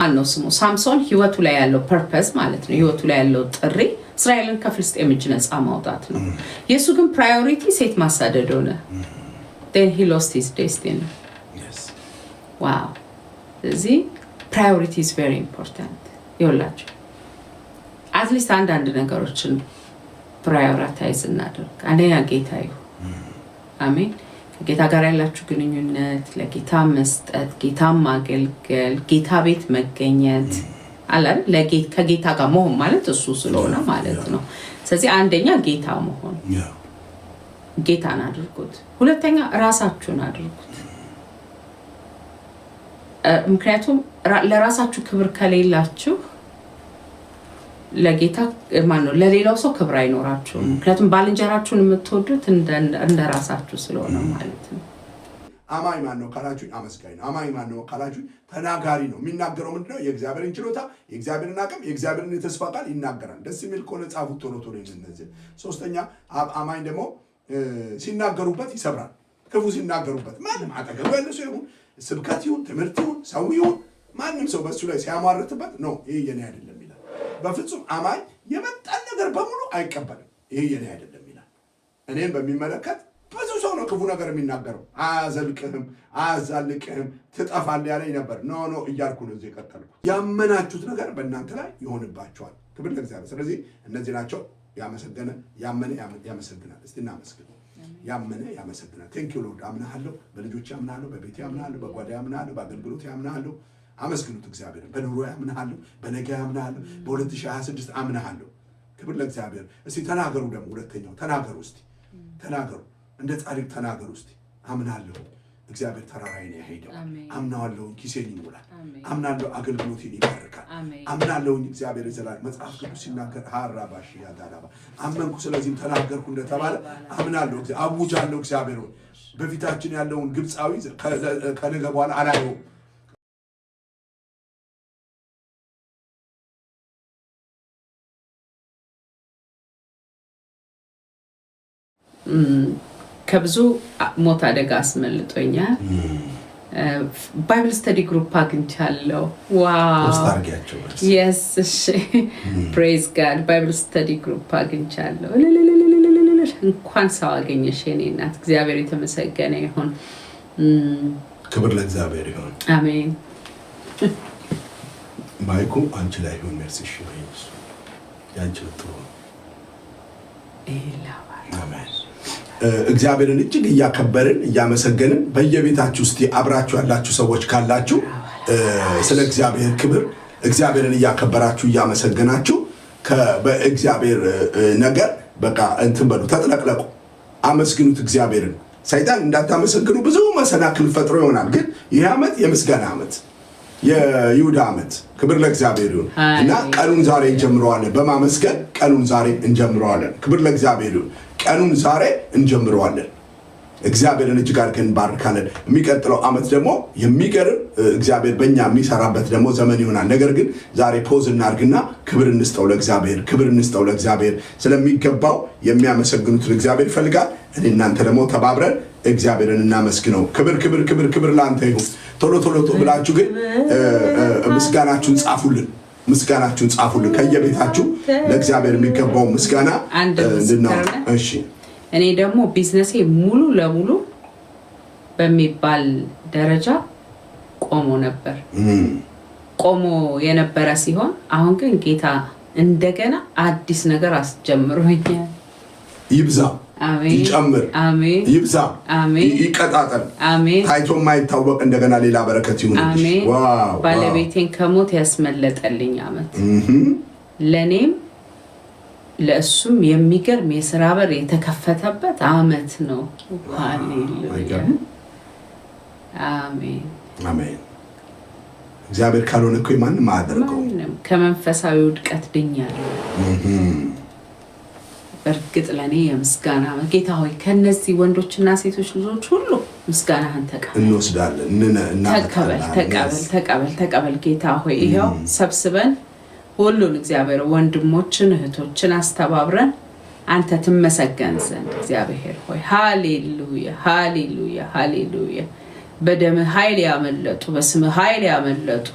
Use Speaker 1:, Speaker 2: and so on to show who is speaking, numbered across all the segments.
Speaker 1: ማነው ስሙ ሳምሶን ህይወቱ ላይ ያለው ፐርፐዝ ማለት ነው ህይወቱ ላይ ያለው ጥሪ እስራኤልን ከፍልስጤም እጅ ነፃ ማውጣት ነው የሱ ግን ፕራዮሪቲ ሴት ማሳደድ ሆነ then he lost his destiny
Speaker 2: yes
Speaker 1: wow the priority is very important ይወላችሁ at least አንድ ነገሮችን prioritize እናድርግ አንደኛ ጌታ ይሁን አሜን ጌታ ጋር ያላችሁ ግንኙነት ለጌታ መስጠት ጌታ ማገልገል ጌታ ቤት መገኘት አላል ከጌታ ጋር መሆን ማለት እሱ ስለሆነ ማለት ነው ስለዚህ አንደኛ ጌታ መሆን ጌታን አድርጉት ሁለተኛ ራሳችሁን አድርጉት ምክንያቱም ለራሳችሁ ክብር ከሌላችሁ ለጌታ ማነው ለሌላው ሰው ክብር አይኖራችሁም ምክንያቱም ባልንጀራችሁን የምትወዱት እንደ ራሳችሁ ስለሆነ ማለት ነው
Speaker 2: አማኝ ማን ነው ካላችሁ አመስጋኝ ነው አማኝ ማን ነው ካላችሁ ተናጋሪ ነው የሚናገረው ምንድነው የእግዚአብሔርን ችሎታ የእግዚአብሔርን አቅም የእግዚአብሔርን የተስፋ ቃል ይናገራል ደስ የሚል ኮነ ጻፉት ቶሎ ይነዚህ ሶስተኛ አማኝ ደግሞ ሲናገሩበት ይሰብራል ክፉ ሲናገሩበት ማንም አጠገቡ ያለ ሰው ይሁን ስብከት ይሁን ትምህርት ይሁን ሰው ይሁን ማንም ሰው በሱ ላይ ሲያማርትበት ነው ይሄ የኔ አይደለም ይላል በፍጹም አማኝ የመጣን ነገር በሙሉ አይቀበልም ይሄ የኔ አይደለም ይላል እኔን በሚመለከት ብዙ ሰው ነው ክፉ ነገር የሚናገረው አያዘልቅህም አያዛልቅህም ትጠፋለህ ያለኝ ነበር ኖ እያልኩ ነው እዚህ ቀጠልኩ ያመናችሁት ነገር በእናንተ ላይ ይሆንባችኋል ክብር ለእግዚአብሔር ስለዚህ እነዚህ ናቸው ያመሰገነ ያመነ ያመሰግናል እስቲ እናመስግን ያመነ ያመሰግናል ቴንክ ዩ ሎርድ አምናለሁ በልጆች አምናለሁ በቤቴ አምናለሁ በጓዳ አምናለሁ በአገልግሎት አምናለሁ አመስግኑት እግዚአብሔር በኑሮ አምናለሁ በነገ አምናለሁ በ2026 አምናለሁ ክብር ለእግዚአብሔር እስቲ ተናገሩ ደግሞ ሁለተኛው ተናገሩ እስቲ ተናገሩ እንደ ጻድቅ ተናገሩ እስቲ አምናለሁ እግዚአብሔር ተራራይን ያሄደው አምናለሁ ኪሴን ይሞላል አምናለሁ አገልግሎቴን ይባርካል አምናለሁ እግዚአብሔር ይዘላል መጽሐፍ ቅዱስ ሲናገር ሃራባሽ ያዳራባ አመንኩ ስለዚህ ተናገርኩ እንደተባለ አምናለሁ አውጃለሁ እግዚአብሔር በፊታችን ያለውን ግብጻዊ ከነገ በኋላ አላየው
Speaker 1: ከብዙ ሞት አደጋ አስመልጦኛል ባይብል ስተዲ ግሩፕ አግኝቻለሁ ዋው yes praise god ባይብል ስተዲ ግሩፕ አግኝቻለሁ እንኳን ሰው አገኘሽ የኔ እናት እግዚአብሔር የተመሰገነ ይሁን
Speaker 2: ክብር ለእግዚአብሔር ይሁን
Speaker 1: አሜን
Speaker 2: ማይኩ አንቺ ላይ ይሁን ሜርሲሽ ወይስ ያንቺ ልትሆን አሜን እግዚአብሔርን እጅግ ያከበርን ያመሰገንን በየቤታችሁ ውስጥ አብራችሁ ያላችሁ ሰዎች ካላችሁ ስለ እግዚአብሔር ክብር እግዚአብሔርን ያከበራችሁ ያመሰገናችሁ በእግዚአብሔር ነገር በቃ እንትን በሉ ተጥለቅለቁ አመስግኑት እግዚአብሔርን ሰይጣን እንዳታመሰግኑ ብዙ መሰናክል ፈጥሮ ይሆናል ግን ይህ ዓመት የምስጋና ዓመት የይሁዳ ዓመት ክብር ለእግዚአብሔር ይሁን እና ቀኑን ዛሬ እንጀምረዋለን በማመስገን ቀኑን ዛሬ እንጀምረዋለን ክብር ለእግዚአብሔር ይሁን ቀኑን ዛሬ እንጀምረዋለን እግዚአብሔርን እጅግ አድርገን ባርካለን የሚቀጥለው ዓመት ደግሞ የሚገርም እግዚአብሔር በእኛ የሚሰራበት ደግሞ ዘመን ይሆናል ነገር ግን ዛሬ ፖዝ እናርግና ክብር እንስጠው ለእግዚአብሔር ስለሚገባው የሚያመሰግኑትን እግዚአብሔር ይፈልጋል እኔ እናንተ ደግሞ ተባብረን እግዚአብሔርን እናመስግነው ክብር ላንተ ይሁን ቶሎ ብላችሁ ግን ምስጋናችሁን ጻፉልን ከየቤታችሁ ለእግዚአብሔር የሚገባው ምስጋና እንድናው እሺ
Speaker 1: እኔ ደግሞ ቢዝነሴ ሙሉ ለሙሉ በሚባል ደረጃ ቆሞ የነበረ ሲሆን አሁን ግን ጌታ እንደገና አዲስ ነገር አስጀምሮኛል
Speaker 2: ይብዛ ይጨምር
Speaker 1: አሜን
Speaker 2: ይብዛ አሜን ይቀጣጠል አሜን ታይቶ ማይታወቅ እንደገና ሌላ በረከት ይሁንልሽ ዋው
Speaker 1: ባለቤቴን ከሞት ያስመለጠልኝ ዓመት ለኔም ለእሱም የሚገርም የሥራ በር የተከፈተበት ዓመት ነው ሃሌሉያ አሜን
Speaker 2: እግዚአብሔር ካልሆነ እኮ ማንም አያደርገው
Speaker 1: ከመንፈሳዊ ውድቀት ድኛለሁ በርግጥ ለኔ የምስጋና ጌታ ሆይ ከነዚህ ወንዶችና ሴቶች ልጆች ሁሉ ምስጋናህን
Speaker 2: እንወስዳለን
Speaker 1: ተቀበል ጌታ ሆይ ይሄው ሰብስበን ሁሉን እግዚአብሔር ወንድሞችን እህቶችን አስተባብረን አንተ ትመሰገን ዘንድ እግዚአብሔር ሆይ ሃሌሉያ በደም ኃይል ያመለጡ በስም ኃይል ያመለጡ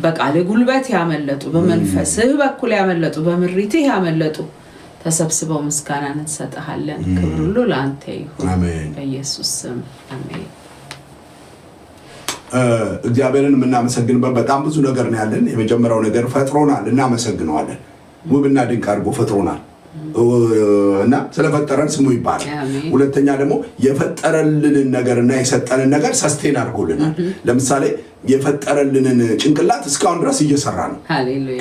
Speaker 1: በቃል ጉልበት ያመለጡ በመንፈስህ በኩል ያመለጡ በምሪትህ ያመለጡ ተሰብስበው ምስጋናን እንሰጣለን። ክብር ሁሉ ለአንተ ይሁን በኢየሱስ ስም አሜን።
Speaker 2: እግዚአብሔርን የምናመሰግንበት በጣም ብዙ ነገር ነው ያለን። የመጀመሪያው ነገር ፈጥሮናል፣ እናመሰግነዋለን። ውብና ድንቅ አድርጎ ፈጥሮናል እና ስለፈጠረን ስሙ ይባላል። ሁለተኛ ደግሞ የፈጠረልንን ነገርና የሰጠንን ነገር ሰስቴን አድርጎልናል። ለምሳሌ የፈጠረልንን ጭንቅላት እስካሁን ድረስ እየሰራ ነው።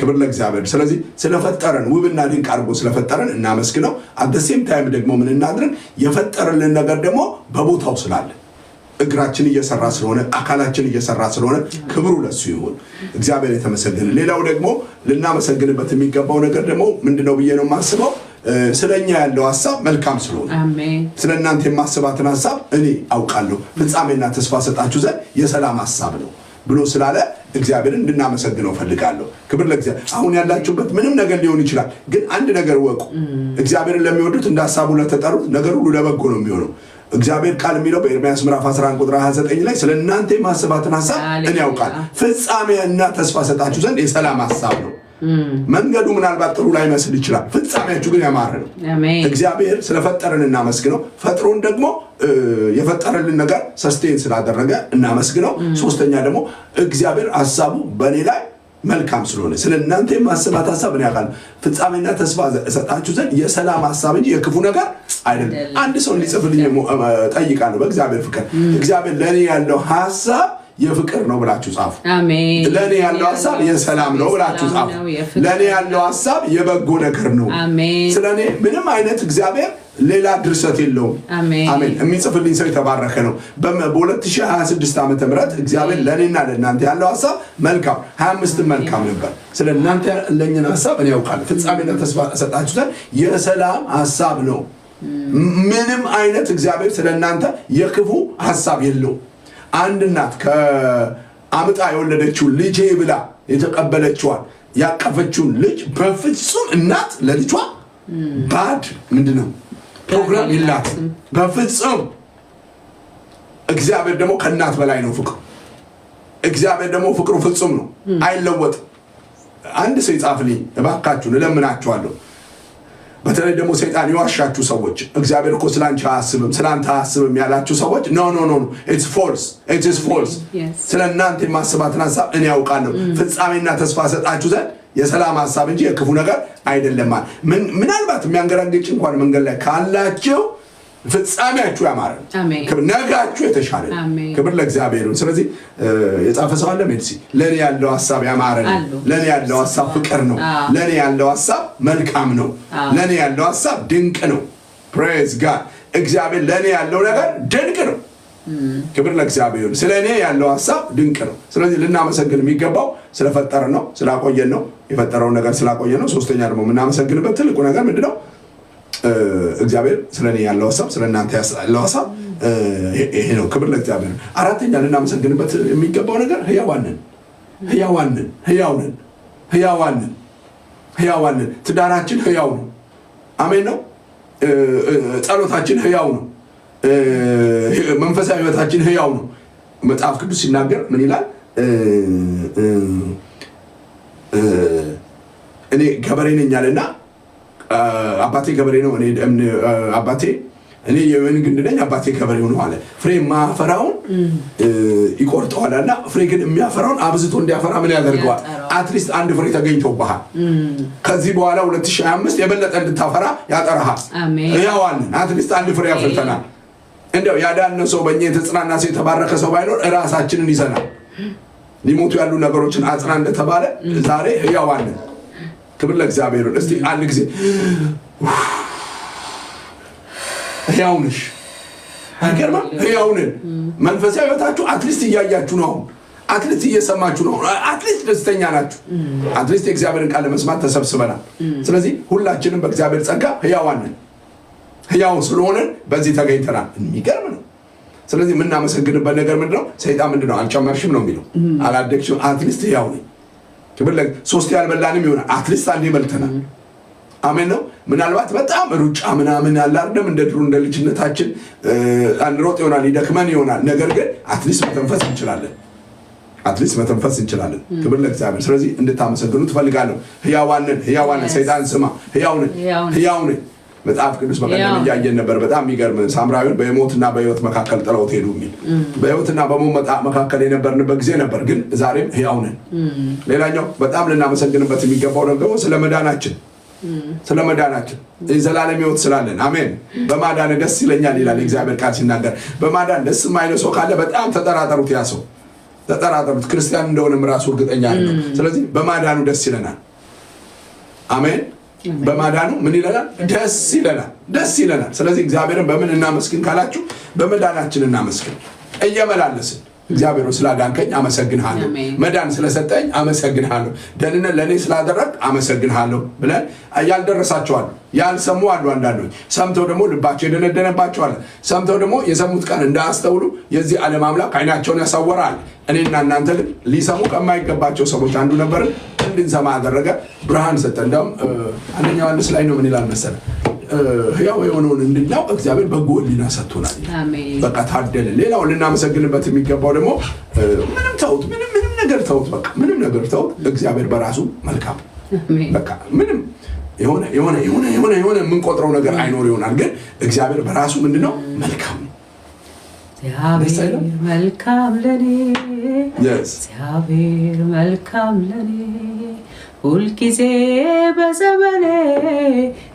Speaker 2: ክብር ለእግዚአብሔር። ስለዚህ ስለፈጠረን ውብና ድንቅ አድርጎ ስለፈጠረን እናመስግነው። አደሴም ታይም ደግሞ ምን እናድርግ? የፈጠረልን ነገር ደግሞ በቦታው ስላለ እግራችን እየሰራ ስለሆነ አካላችን እየሰራ ስለሆነ ክብሩ ለሱ ይሁን። እግዚአብሔር የተመሰገነ። ሌላው ደግሞ ልናመሰግንበት የሚገባው ነገር ደግሞ ምንድነው ብዬ ነው የማስበው? ስለኛ ያለው ሐሳብ መልካም ስለሆነ
Speaker 1: አሜን።
Speaker 2: ስለናንተ የማስባትን ሐሳብ እኔ አውቃለሁ፣ ፍጻሜና ተስፋ ሰጣችሁ ዘንድ የሰላም ሐሳብ ነው ብሎ ስላለ እግዚአብሔርን እንድናመሰግነው ፈልጋለሁ። ክብር ለእግዚአብሔር። አሁን ያላችሁበት ምንም ነገር ሊሆን ይችላል፣ ግን አንድ ነገር ወቁ። እግዚአብሔርን ለሚወዱት እንደ ሐሳቡ ለተጠሩት ነገር ሁሉ ለበጎ ነው የሚሆነው። እግዚአብሔር ቃል የሚለው በኤርምያስ ምዕራፍ 11 ቁጥር 29 ላይ ስለናንተ የማስባትን ሐሳብ እኔ ያውቃለሁ፣ ፍጻሜና ተስፋ ሰጣችሁ ዘንድ የሰላም ሐሳብ ነው። መንገዱ ምናልባት ጥሩ ላይመስል ይችላል፣ ፍጻሜያችሁ ግን ያማረ ነው። እግዚአብሔር ስለፈጠረን እናመስግነው። ፈጥሮን ደግሞ የፈጠረልን ነገር ሰስቴን ስላደረገ እናመስግነው። ሶስተኛ ደግሞ እግዚአብሔር ሐሳቡ በእኔ ላይ መልካም ስለሆነ ስለናንተ የማስባት ሐሳብ እኔ ያውቃለሁ፣ ፍጻሜና ተስፋ ሰጣችሁ ዘንድ የሰላም ሐሳብ እንጂ የክፉ ነገር አይደለም። አንድ ሰው እንዲጽፍልኝ ጠይቃለሁ። በእግዚአብሔር ፍቅር እግዚአብሔር ለእኔ ያለው ሐሳብ የፍቅር ነው ብላችሁ ጻፉ። አሜን። ለኔ ያለው ሐሳብ የሰላም ነው ብላችሁ ጻፉ። ለኔ ያለው ሐሳብ የበጎ ነገር ነው። አሜን። ስለኔ ምንም አይነት እግዚአብሔር ሌላ ድርሰት የለውም። አሜን። የሚጽፍልኝ ሰው የተባረከ ነው። በ2026 ዓመተ ምህረት እግዚአብሔር ለኔና ለእናንተ ያለው ሐሳብ መልካም 25 መልካም ነበር። ስለናንተ ለኛና ሐሳብ እኔ ያውቃለሁ፣ ፍጻሜና ተስፋ ሰጣችሁ ዘንድ የሰላም ሐሳብ ነው። ምንም አይነት እግዚአብሔር ስለናንተ የክፉ ሐሳብ የለውም። አንድ እናት ከአምጣ የወለደችውን ልጄ ብላ የተቀበለችዋን ያቀፈችውን ልጅ በፍጹም እናት ለልጇ ባድ ምንድነው ፕሮግራም ይላት በፍጹም። እግዚአብሔር ደግሞ ከእናት በላይ ነው ፍቅሩ። እግዚአብሔር ደግሞ ፍቅሩ ፍጹም ነው፣ አይለወጥም። አንድ ሰው ይጻፍልኝ እባካችሁን እለምናችኋለሁ። በተለይ ደግሞ ሰይጣን ይዋሻችሁ ሰዎች፣ እግዚአብሔር እኮ ስላንቺ አያስብም ስላንተ አያስብም ያላችሁ ሰዎች ኖ ኢትስ ፎልስ፣ ኢት ኢዝ ፎልስ። ስለናንተ የማስባትን ሐሳብ እኔ ያውቃለሁ፣ ፍጻሜና ተስፋ ሰጣችሁ ዘንድ የሰላም ሐሳብ እንጂ የክፉ ነገር አይደለም። ምናልባት የሚያንገራግጭ እንኳን መንገድ ላይ ካላችሁ ፍጻሜያችሁ ያማረ ነው፣ ነጋችሁ የተሻለ ነው። ክብር ለእግዚአብሔር። ስለዚህ የጻፈ ሰው አለ ሜድሲ ለኔ ያለው ሐሳብ ያማረ ነው፣ ለኔ ያለው ሐሳብ ፍቅር ነው፣ ለኔ ያለው ሐሳብ መልካም ነው፣ ለኔ ያለው ሐሳብ ድንቅ ነው። ፕሬዝ ጋድ። እግዚአብሔር ለኔ ያለው ነገር ድንቅ ነው። ክብር ለእግዚአብሔር። ስለኔ ያለው ሐሳብ ድንቅ ነው። ስለዚህ ልናመሰግን የሚገባው ስለፈጠረን ነው፣ ስላቆየን ነው፣ የፈጠረውን ነገር ስላቆየን ነው። ሶስተኛ ደግሞ የምናመሰግንበት ትልቁ ነገር ምንድነው? እግዚአብሔር ስለኔ ያለው ሐሳብ ስለናንተ ያለው ሐሳብ ይሄ ነው። ክብር ለእግዚአብሔር። አራተኛ ልናመሰግንበት የሚገባው ነገር ሕያዋንን ትዳራችን ሕያው ነው። አሜን ነው። ጸሎታችን ሕያው ነው። መንፈሳዊ ሕይወታችን ሕያው ነው። መጽሐፍ ቅዱስ ሲናገር ምን ይላል? እኔ ገበሬ ነኝ አለና አባቴ ገበሬ ነው፣ እኔ የወይን ግንድ ነኝ፣ አባቴ ገበሬ ነው አለ። ፍሬ ማፈራውን ይቆርጠዋልና ፍሬ ግን የሚያፈራውን አብዝቶ እንዲያፈራ ምን ያደርገዋል? አትሊስት አንድ ፍሬ ተገኝቶብሃል። ከዚህ በኋላ 2025 የበለጠ እንድታፈራ ያጠራሃል። ሕያዋንን አትሊስት አንድ ፍሬ ያፈርተናል። እንደው ያዳነ ሰው በእኛ የተጽናና ሰው የተባረከ ሰው ባይኖር እራሳችንን ይዘናል። ሊሞቱ ያሉ ነገሮችን አጽና እንደተባለ ዛሬ ሕያዋንን። ክብር ለእግዚአብሔር። እስቲ አንድ ጊዜ ሕያው ነሽ። አይገርምም? ሕያውንን መንፈሳዊ ሕይወታችሁ አትሊስት እያያችሁ ነው። አትሊስት እየሰማችሁ ነው። አትሊስት ደስተኛ ናችሁ። አትሊስት የእግዚአብሔርን ቃል ለመስማት ተሰብስበናል። ስለዚህ ሁላችንም በእግዚአብሔር ጸጋ ሕያዋንን፣ ሕያው ስለሆነን በዚህ ተገኝተናል። የሚገርም ነው። ስለዚህ የምናመሰግንበት ነገር ምንድነው? ሰይጣን ምንድነው? አልጨመርሽም ነው የሚለው፣ አላደግሽም። አትሊስት ሕያው ነኝ። ክብር ሶስት ያልበላንም ይሆናል፣ አትሊስት አንዴ በልተናል። አሜን ነው። ምናልባት በጣም ሩጫ ምናምን ያለ አይደለም፣ እንደ ድሮ እንደ ልጅነታችን አንሮጥ ይሆናል፣ ይደክመን ይሆናል። ነገር ግን አትሊስት መተንፈስ እንችላለን። አትሊስት መተንፈስ እንችላለን። ክብር ለእግዚአብሔር። ስለዚህ እንድታመሰግኑ ትፈልጋለሁ። ሕያዋንን ሰይጣን ስማ፣ ሕያውን መጽሐፍ ቅዱስ በቀደም እያየን ነበር። በጣም የሚገርም ሳምራዊውን በሞትና በሕይወት መካከል ጥለውት ሄዱ የሚል በሕይወትና በሞት መካከል የነበርንበት ጊዜ ነበር፣ ግን ዛሬም ሕያው ነን። ሌላኛው በጣም ልናመሰግንበት የሚገባው ደግሞ ስለ መዳናችን የዘላለም ሕይወት ስላለን። አሜን። በማዳን ደስ ይለኛል ይላል እግዚአብሔር ቃል ሲናገር። በማዳን ደስ የማይለው ሰው ካለ በጣም ተጠራጠሩት። ያ ሰው ተጠራጠሩት፣ ክርስቲያን እንደሆነም ራሱ እርግጠኛ አይደለም። ስለዚህ በማዳኑ ደስ ይለናል። አሜን። በማዳኑ ምን ይለናል? ደስ ይለናል። ስለዚህ እግዚአብሔርን በምን እናመስግን ካላችሁ በመዳናችን እናመስግን። እየመላለስን እግዚአብሔር ስላዳንከኝ አመሰግንሃለሁ፣ መዳን ስለሰጠኝ አመሰግንሃለሁ፣ ደህንነት ለእኔ ስላደረግ አመሰግንሃለሁ ብለን ያልደረሳቸዋል ያልሰሙ አሉ። አንዳንዶች ሰምተው ደግሞ ልባቸው የደነደነባቸዋል። ሰምተው ደግሞ የሰሙት ቃል እንዳያስተውሉ የዚህ ዓለም አምላክ ዓይናቸውን ያሳወራል። እኔና እናንተ ግን ሊሰሙ ከማይገባቸው ሰዎች አንዱ ነበርን፣ እንድንሰማ አደረገ፣ ብርሃን ሰጠ። እንዲያውም አንደኛ ዮሐንስ ላይ ነው ምን ይላል መሰለህ? ሕያው የሆነውን እንድናውቅ እግዚአብሔር በጎ ሕሊና ሰጥቶናል። በቃ ታደልን። ሌላው ልናመሰግንበት የሚገባው ደግሞ ምንም ተውት፣ ምንም ነገር ተውት፣ በቃ ምንም ነገር ተውት። እግዚአብሔር በራሱ መልካም፣ በቃ ምንም የሆነ የምንቆጥረው ነገር አይኖር ይሆናል፣ ግን እግዚአብሔር በራሱ ምንድነው? መልካም።
Speaker 1: እግዚአብሔር መልካም ለኔ፣ እግዚአብሔር መልካም ለኔ ሁልጊዜ በዘመኔ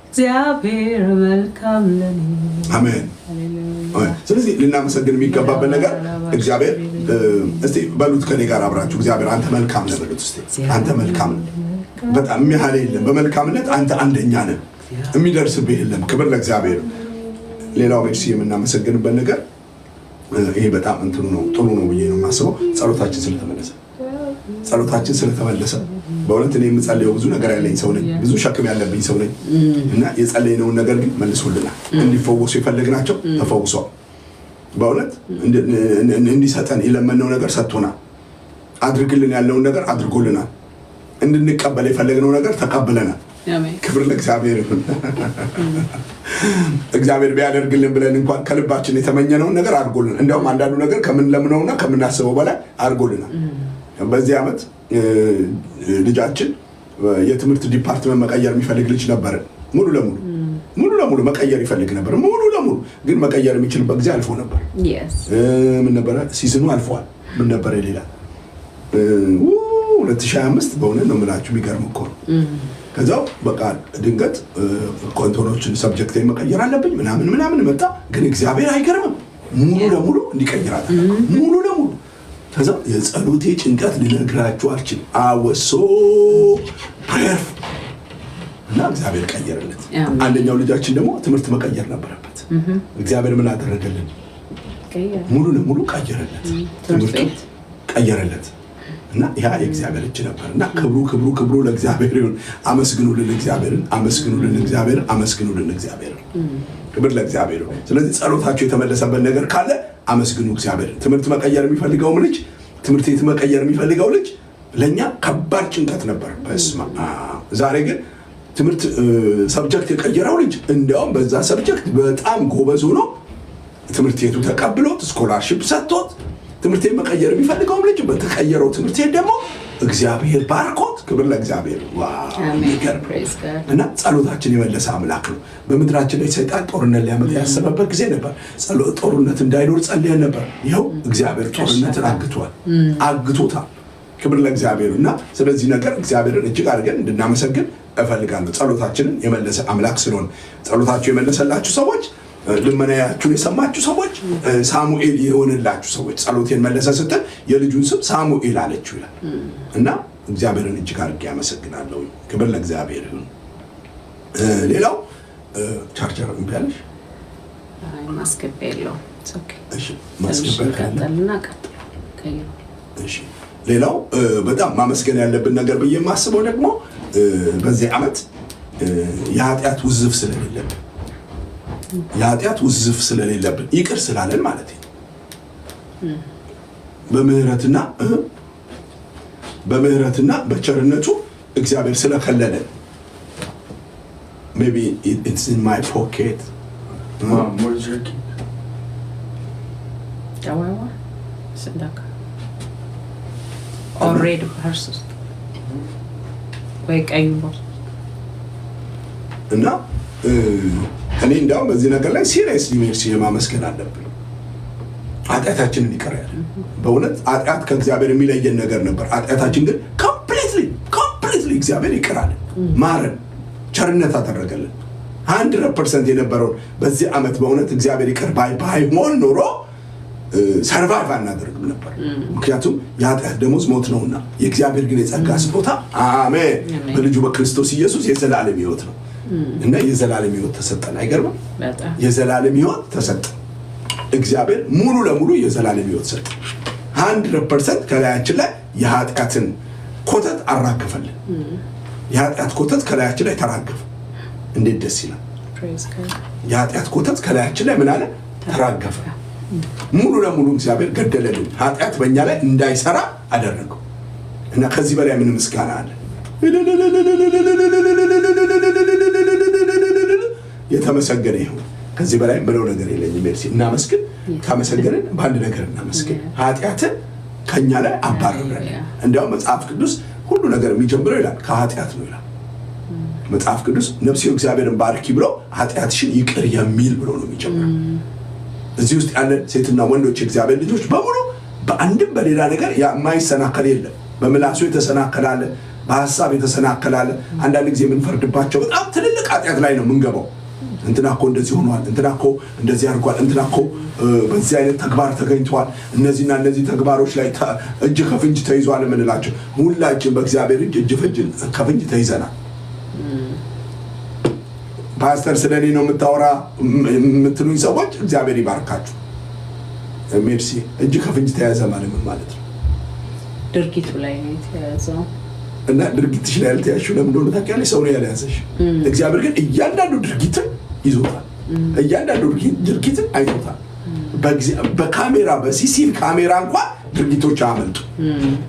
Speaker 1: እግዚአብሔር መልካም ለኔ። አሜን።
Speaker 2: ስለዚህ ልናመሰግን የሚገባበት ነገር እግዚአብሔር። እስቲ በሉት ከኔ ጋር አብራችሁ እግዚአብሔር አንተ መልካም ነህ በሉት እስቲ። አንተ መልካም ነህ፣ በጣም የሚያህል የለም። በመልካምነት አንተ አንደኛ ነህ፣ የሚደርስብህ የለም። ክብር ለእግዚአብሔር። ሌላው ቤት የምናመሰግንበት ነገር ይሄ በጣም እንትኑ ነው፣ ጥሩ ነው ብዬ ነው የማስበው። ጸሎታችን ስለተመለሰ በእውነት እኔ የምጸልየው ብዙ ነገር ያለኝ ሰው ነኝ፣ ብዙ ሸክም ያለብኝ ሰው ነኝ እና የጸለይነውን ነገር ግን መልሶልናል። እንዲፈወሱ የፈለግናቸው ተፈውሷል። በእውነት እንዲሰጠን የለመነው ነገር ሰጥቶናል። አድርግልን ያለውን ነገር አድርጎልናል። እንድንቀበል የፈለግነው ነገር ተቀብለናል። ክብር ለእግዚአብሔር ይሁን። እግዚአብሔር ቢያደርግልን ብለን እንኳን ከልባችን የተመኘነውን ነገር አድርጎልናል። እንዲያውም አንዳንዱ ነገር ከምንለምነውና ከምናስበው በላይ አድርጎልናል። በዚህ ዓመት ልጃችን የትምህርት ዲፓርትመንት መቀየር የሚፈልግ ልጅ ነበር። ሙሉ ለሙሉ መቀየር ይፈልግ ነበር። ሙሉ ለሙሉ ግን መቀየር የሚችልበት ጊዜ አልፎ ነበር። ምን ነበረ? ሲዝኑ አልፏል። ምን ነበረ? ሌላ 2025 በእውነት ነው የምላችሁ። የሚገርም እኮ ነው። ከዛው በቃ ድንገት ኮንቶኖችን ሰብጀክት መቀየር አለብኝ ምናምን መጣ። ግን እግዚአብሔር አይገርምም፣ ሙሉ ለሙሉ እንዲቀይራት ሙሉ ለሙሉ። ከዛ የጸሎቴ ጭንቀት ልነግራችሁ አልችልም። አወሶ ፕሬየር እና እግዚአብሔር ቀየረለት። አንደኛው ልጃችን ደግሞ ትምህርት መቀየር ነበረበት። እግዚአብሔር ምን አደረገልን? ሙሉ ለሙሉ ቀየረለት፣ ትምህርት ቀየረለት። እና ያ የእግዚአብሔር እጅ ነበር። እና ክብሩ ለእግዚአብሔር ይሁን። አመስግኑልን እግዚአብሔርን። ክብር ለእግዚአብሔር ይሁን። ስለዚህ ጸሎታችሁ የተመለሰበት ነገር ካለ አመስግኑ እግዚአብሔርን። ትምህርት መቀየር የሚፈልገው ልጅ ለኛ ከባድ ጭንቀት ነበር። በስማ ዛሬ ግን ትምህርት ሰብጀክት የቀየረው ልጅ እንዲያውም በዛ ሰብጀክት በጣም ጎበዝ ሆኖ ትምህርት ቤቱ ተቀብሎት ስኮላርሺፕ ሰጥቶት ትምህርት መቀየር የሚፈልገው ልጅ በተቀየረው ትምህርት ደግሞ እግዚአብሔር ባርኮት። ክብር ለእግዚአብሔር። እና ጸሎታችን የመለሰ አምላክ ነው። በምድራችን ላይ ሰይጣን ጦርነት ሊያመጣ ያሰበበት ጊዜ ነበር። ጦርነት እንዳይኖር ጸልየን ነበር። ይኸው እግዚአብሔር ጦርነትን አግቶታል። ክብር ለእግዚአብሔር። እና ስለዚህ ነገር እግዚአብሔርን እጅግ አድርገን እንድናመሰግን እፈልጋለሁ። ጸሎታችንን የመለሰ አምላክ ስለሆነ ጸሎታችሁ የመለሰላችሁ ሰዎች፣ ልመናያችሁን የሰማችሁ ሰዎች፣ ሳሙኤል የሆነላችሁ ሰዎች፣ ጸሎቴን መለሰ ስትል የልጁን ስም ሳሙኤል አለችው ይላል። እና እግዚአብሔርን እጅግ አድርጌ ያመሰግናለሁ። ክብር ለእግዚአብሔር ይሁን። ሌላው ቻርጀር እምቢ አለሽ?
Speaker 1: ማስገቢያ የለውም።
Speaker 2: እሺ ማስገቢያ ካለና እሺ። ሌላው በጣም ማመስገን ያለብን ነገር ብዬ የማስበው ደግሞ በዚህ ዓመት የኃጢአት ውዝፍ ስለሌለብን ይቅር ስላለን ማለት ነው። በምህረትና በቸርነቱ እግዚአብሔር ስለከለለን maybe it's in my pocket.
Speaker 3: Where's your key?
Speaker 1: ኦሬድ ፐርሰስ ወይ ቀዩ
Speaker 2: እና እኔ እንዳውም በዚህ ነገር ላይ ሲሪየስሊ ሜርሲ የማመስገን አለብን። ኃጢአታችንን ይቅር ያለ በእውነት ኃጢአት ከእግዚአብሔር የሚለየን ነገር ነበር። ኃጢአታችን ግን ኮምፕሊትሊ እግዚአብሔር ይቅር አለ፣ ማረን፣ ቸርነት አደረገልን። 100% የነበረውን በዚህ ዓመት በእውነት እግዚአብሔር ይቅር ባይሆን ኖሮ ሰርቫይቭ አናደርግም ነበር። ምክንያቱም የኃጢአት ደሞዝ ሞት ነውና የእግዚአብሔር ግን የጸጋ ስጦታ አሜን በልጁ በክርስቶስ ኢየሱስ የዘላለም ሕይወት ነው እና የዘላለም ሕይወት ተሰጠን። አይገርምም? የዘላለም ሕይወት ተሰጠን። እግዚአብሔር ሙሉ ለሙሉ የዘላለም ሕይወት ሰጠ። 100% ከላያችን ላይ የኃጢአትን ኮተት አራገፈልን። የኃጢአት ኮተት ከላያችን ላይ ተራገፈ። እንዴት ደስ ይላል! የኃጢአት ኮተት ከላያችን ላይ ምን አለ? ተራገፈ። ሙሉ ለሙሉ እግዚአብሔር ገደለልን። ኃጢአት በእኛ ላይ እንዳይሰራ አደረገው እና ከዚህ በላይ ምን ምስጋና አለ? የተመሰገነ ይሁን። ከዚህ በላይ ምለው ነገር የለኝም። ሜርሲ እናመስግን። ካመሰገንን በአንድ ነገር እናመስግን። ኃጢአትን ከኛ ላይ አባረረን። እንዲያውም መጽሐፍ ቅዱስ ሁሉ ነገር የሚጀምረው ይላል ከኃጢአት ነው ይላል መጽሐፍ ቅዱስ። ነፍሴው እግዚአብሔርን ባርኪ ብሎ ኃጢአትሽን ይቅር የሚል ብሎ ነው የሚጀምረው። እዚህ ውስጥ ያለን ሴትና ወንዶች እግዚአብሔር ልጆች በሙሉ በአንድም በሌላ ነገር የማይሰናከል የለም። በምላሱ የተሰናከላለ፣ በሐሳብ የተሰናከላለ። አንዳንድ ጊዜ የምንፈርድባቸው በጣም ትልልቅ ኃጢአት ላይ ነው የምንገባው። እንትና እኮ እንደዚህ ሆኗል፣ እንትና እኮ እንደዚህ አድርጓል፣ እንትና እኮ በዚህ አይነት ተግባር ተገኝቷል፣ እነዚህና እነዚህ ተግባሮች ላይ እጅ ከፍንጅ ተይዟል የምንላቸው ሁላችን በእግዚአብሔር እጅ ከፍንጅ ተይዘናል። ፓስተር ስለኔ ነው የምታወራ የምትሉኝ ሰዎች እግዚአብሔር ይባርካችሁ። ሜርሲ እጅ ከፍንጅ ተያዘ ማለት ምን ማለት ነው?
Speaker 1: ድርጊቱ ላይ ነው የተያዘው
Speaker 2: እና ድርጊትሽ ላይ ያልተያዝሽው ለምን እንደሆነ ታውቂያለሽ? ሰው ነው ያልያዘሽ። እግዚአብሔር ግን እያንዳንዱ ድርጊትን ይዞታል። እያንዳንዱ ድርጊትን አይቶታል። በካሜራ በሲሲቲቪ ካሜራ እንኳን ድርጊቶች አመልጡ።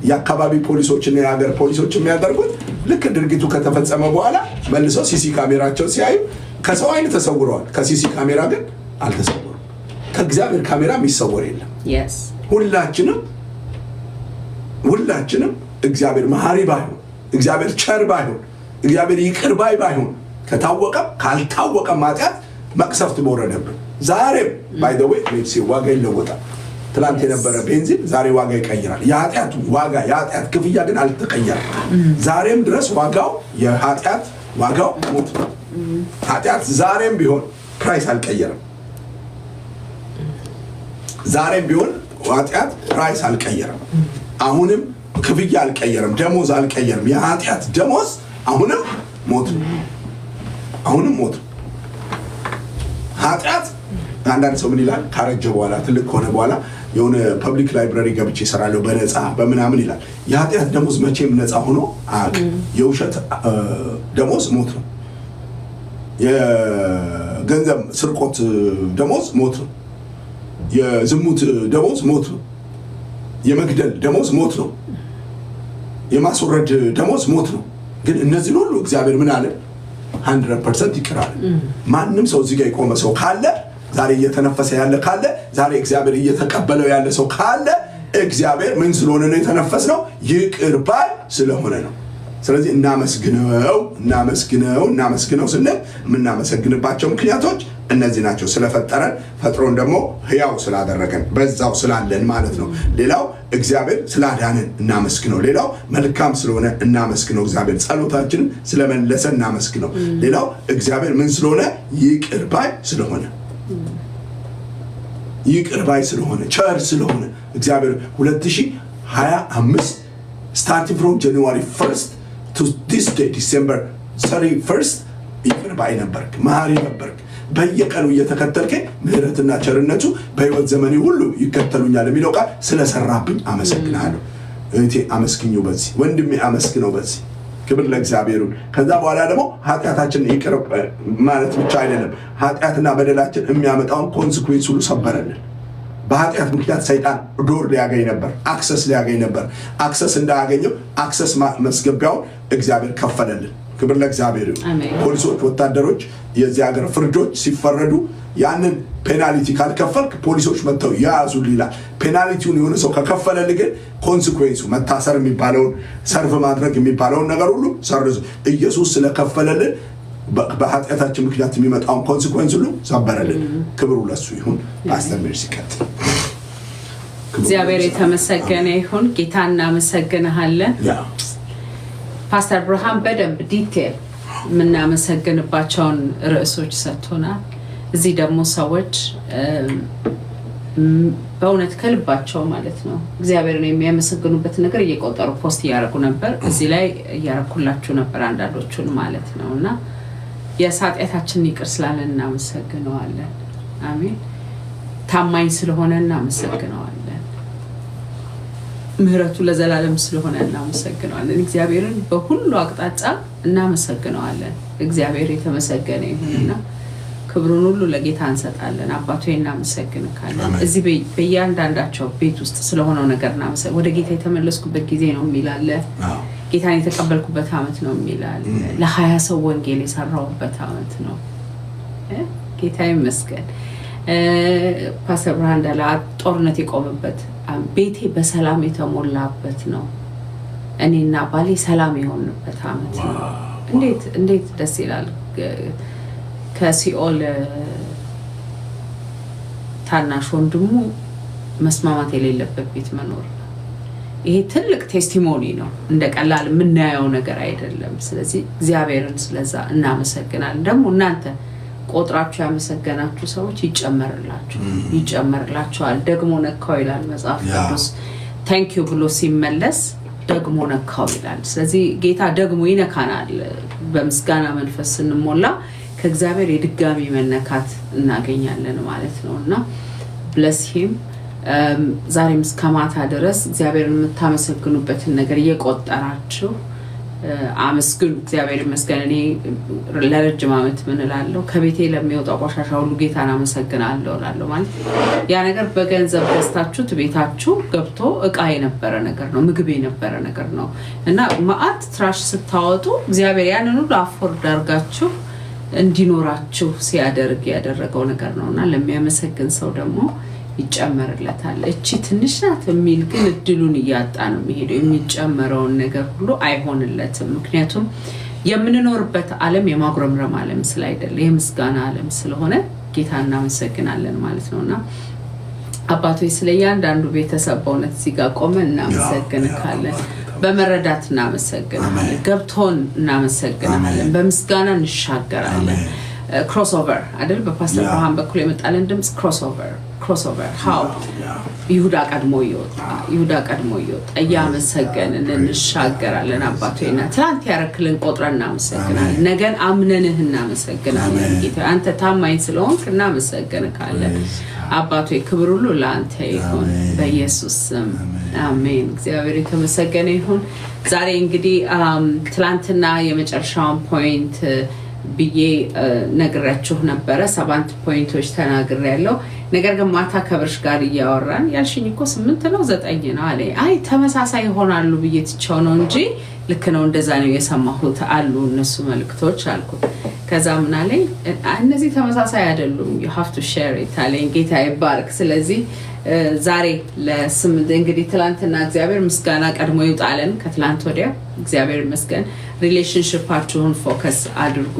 Speaker 2: የአካባቢ ፖሊሶችና የሀገር ፖሊሶች የሚያደርጉት ልክ ድርጊቱ ከተፈጸመ በኋላ መልሰው ሲሲ ካሜራቸው ሲያዩ ከሰው አይን ተሰውረዋል። ከሲሲ ካሜራ ግን አልተሰወሩም። ከእግዚአብሔር ካሜራ የሚሰወር የለም። ሁላችንም እግዚአብሔር መሐሪ ባይሆን፣ እግዚአብሔር ቸር ባይሆን፣ እግዚአብሔር ይቅር ባይሆን ከታወቀም ካልታወቀም ኃጢአት መቅሰፍት በወረደብን ዛሬም ባይ ዘ ዌይ ሜርሲ ዋጋ ይለወጣል። ትላንት የነበረ ቤንዚን ዛሬ ዋጋ ይቀይራል። የኃጢአት ዋጋ የኃጢአት ክፍያ ግን አልተቀየረም። ዛሬም ድረስ ዋጋው የኃጢአት ዋጋው ሞት ነው። ኃጢአት ዛሬም ቢሆን ፕራይስ አልቀየረም። ዛሬም ቢሆን ኃጢአት ፕራይስ አልቀየረም። አሁንም ክፍያ አልቀየረም። ደሞዝ አልቀየረም። የኃጢአት ደሞዝ አሁንም ሞት ነው። አሁንም ሞት ነው። ኃጢአት አንዳንድ ሰው ምን ይላል? ካረጀ በኋላ ትልቅ ከሆነ በኋላ የሆነ ፐብሊክ ላይብረሪ ገብቼ እሰራለሁ በነፃ በምናምን ይላል። የኃጢአት ደሞዝ መቼም ነፃ ሆኖ አያውቅም። የውሸት ደሞዝ ሞት ነው። የገንዘብ ስርቆት ደሞዝ ሞት ነው። የዝሙት ደሞዝ ሞት ነው። የመግደል ደሞዝ ሞት ነው። የማስወረድ ደሞዝ ሞት ነው። ግን እነዚህን ሁሉ እግዚአብሔር ምን አለ? 100% ይቅራል። ማንም ሰው እዚህ ጋር የቆመ ሰው ካለ ዛሬ እየተነፈሰ ያለ ካለ ዛሬ እግዚአብሔር እየተቀበለው ያለ ሰው ካለ እግዚአብሔር ምን ስለሆነ ነው የተነፈስነው? ይቅር ባይ ስለሆነ ነው። ስለዚህ እናመስግነው ስንል የምናመሰግንባቸው ምክንያቶች እነዚህ ናቸው። ስለፈጠረን ፈጥሮን ደግሞ ህያው ስላደረገን በዛው ስላለን ማለት ነው። ሌላው እግዚአብሔር ስላዳነን እናመስግነው። ሌላው መልካም ስለሆነ እናመስግነው። እግዚአብሔር ጸሎታችንን ስለመለሰ እናመስግነው። ሌላው እግዚአብሔር ምን ስለሆነ? ይቅር ባይ ስለሆነ ቸር ስለሆነ እግዚአብሔር 2025 starting from January 1st to this day December 31st ይቅር ባይ ነበርክ፣ መሐሪ ነበርክ። በየቀኑ እየተከተልከኝ ምህረትና ቸርነቱ በህይወት ዘመኔ ሁሉ ይከተሉኛል የሚለው ቃል ስለሰራብኝ አመሰግናለሁ። እህቴ አመስግኙ፣ በዚህ ወንድሜ አመስግነው። በዚህ ክብር ለእግዚአብሔር። ከዛ በኋላ ደግሞ ኃጢአታችንን ይቅር ማለት ብቻ አይደለም፣ ኃጢአትና በደላችን የሚያመጣውን ኮንሲኩዌንስ ሁሉ ሰበረልን። በኃጢአት ምክንያት ሰይጣን ዶር ሊያገኝ ነበር፣ አክሰስ ሊያገኝ ነበር። አክሰስ እንዳያገኘው አክሰስ መስገቢያውን እግዚአብሔር ከፈለልን። ክብር ለእግዚአብሔር ይሁን። ፖሊሶች ወታደሮች የዚህ ሀገር ፍርዶች ሲፈረዱ ያንን ፔናልቲ ካልከፈልክ ፖሊሶች መተው ያዙልህ ይላል። ፔናልቲውን የሆነ ሰው ከከፈለልህ ግን ኮንሲኩዌንሱ መታሰር የሚባለውን ሰርቭ ማድረግ የሚባለውን ነገር ሁሉ ሰርዙ። ኢየሱስ ስለከፈለልን በኃጢአታችን ምክንያት የሚመጣውን ኮንሲኩዌንስ ሁሉ ሰበረልን። ክብሩ ለሱ ይሁን። ፓስተር ሜርሲ ቀጥል።
Speaker 1: እግዚአብሔር የተመሰገነ ይሁን። ጌታ እናመሰግናለን። ፓስተር አብርሃም በደንብ ዲቴል የምናመሰግንባቸውን ርዕሶች ሰጥቶናል። እዚህ ደግሞ ሰዎች በእውነት ከልባቸው ማለት ነው እግዚአብሔርን የሚያመሰግኑበት ነገር እየቆጠሩ ፖስት እያደረጉ ነበር። እዚህ ላይ እያረኩላችሁ ነበር አንዳንዶቹን ማለት ነው። እና የኃጢአታችንን ይቅር ስላለን እናመሰግነዋለን። አሜን። ታማኝ ስለሆነ እናመሰግነዋለን። ምህረቱ ለዘላለም ስለሆነ እናመሰግነዋለን። እግዚአብሔርን በሁሉ አቅጣጫ እናመሰግነዋለን። እግዚአብሔር የተመሰገነ ይሁንና ክብሩን ሁሉ ለጌታ እንሰጣለን። አባቶ እናመሰግንካለን። እዚህ በእያንዳንዳቸው ቤት ውስጥ ስለሆነው ነገር እናመሰግን። ወደ ጌታ የተመለስኩበት ጊዜ ነው የሚላለ፣ ጌታን የተቀበልኩበት ዓመት ነው የሚላለ፣ ለ20 ሰው ወንጌል የሰራሁበት ዓመት ነው። ጌታ ይመስገን። ፓስተር ብርሃን እንዳለ ጦርነት የቆመበት ቤቴ በሰላም የተሞላበት ነው። እኔና ባሌ ሰላም የሆንበት ዓመት ነው። እንዴት ደስ ይላል። ከሲኦል ታናሽ ወንድሙ መስማማት የሌለበት ቤት መኖር ነው። ይሄ ትልቅ ቴስቲሞኒ ነው። እንደ ቀላል የምናየው ነገር አይደለም። ስለዚህ እግዚአብሔርን ስለዛ እናመሰግናለን። ደግሞ እናንተ ቆጥራችሁ ያመሰገናችሁ ሰዎች ይጨመርላችኋል። ደግሞ ነካው ይላል መጽሐፍ ቅዱስ። ታንክ ዩ ብሎ ሲመለስ ደግሞ ነካው ይላል። ስለዚህ ጌታ ደግሞ ይነካናል። በምስጋና መንፈስ ስንሞላ ከእግዚአብሔር የድጋሚ መነካት እናገኛለን ማለት ነውና bless him። ዛሬም እስከ ማታ ድረስ እግዚአብሔርን የምታመሰግኑበትን ነገር እየቆጠራችሁ አመስግኑ። እግዚአብሔር ይመስገን። እኔ ለረጅም ዓመት ምን እላለሁ፣ ከቤቴ ለሚወጣው ቆሻሻ ሁሉ ጌታን አመሰግናለሁ እላለሁ። ማለት ያ ነገር በገንዘብ ገዝታችሁት ቤታችሁ ገብቶ እቃ የነበረ ነገር ነው፣ ምግብ የነበረ ነገር ነው እና ማአት ትራሽ ስታወጡ እግዚአብሔር ያንን ሁሉ አፎርድ አድርጋችሁ እንዲኖራችሁ ሲያደርግ ያደረገው ነገር ነውና ለሚያመሰግን ሰው ደግሞ ይጨመርለታል። እቺ ትንሽ ናት የሚል ግን እድሉን እያጣ ነው የሚሄደው። የሚጨመረውን ነገር ሁሉ አይሆንለትም። ምክንያቱም የምንኖርበት ዓለም የማጉረምረም ዓለም ስላይደለ የምስጋና ዓለም ስለሆነ ጌታ እናመሰግናለን ማለት ነውና አባቶች ስለያንዳንዱ ቤተሰብ በእውነት እዚህ ጋር ቆመን እናመሰግንካለን። በመረዳት እናመሰግናለን። ገብቶን እናመሰግናለን። በምስጋና እንሻገራለን። ክሮስኦቨር አይደል? በፓስተር ብርሃን በኩል የመጣልን ድምጽ ክሮስኦቨር how ይሁዳ ቀድሞ ይወጣ እያመሰገንን እንሻገራለን። አባቶይና ትላንት ያረክልን ቆጥረን እናመሰግናለን። ነገን አምነንህ እናመሰግናለን። ጌታ አንተ ታማኝ ስለሆንክ እናመሰግንካለን። አባቶይ ክብር ሁሉ ለአንተ ይሁን በኢየሱስ ስም አሜን። እግዚአብሔር የተመሰገነ ይሁን። ዛሬ እንግዲህ ትላንትና የመጨረሻውን ፖይንት ብዬ ነግራችሁ ነበረ። 7 ፖይንቶች ተናግሬያለሁ። ነገር ግን ማታ ከብርሽ ጋር እያወራን ያልሽኝ እኮ 8 ነው 9 ነው አለ። አይ ተመሳሳይ ይሆናሉ ብዬ ትቻው ነው እንጂ ልክ ነው እንደዛ ነው የሰማሁት አሉ እነሱ መልክቶች አልኩት። ከዛ ምን አለኝ፣ እነዚህ ተመሳሳይ አይደሉም you have to share it አለኝ። ጌታ ይባርክ። ስለዚህ ዛሬ ለ8 እንግዲህ ትላንትና እግዚአብሔር ምስጋና ቀድሞ ይውጣለን። ከትላንት ወዲያ እግዚአብሔር ይመስገን ሪሌሽንሺፓችሁን ፎከስ አድርጉ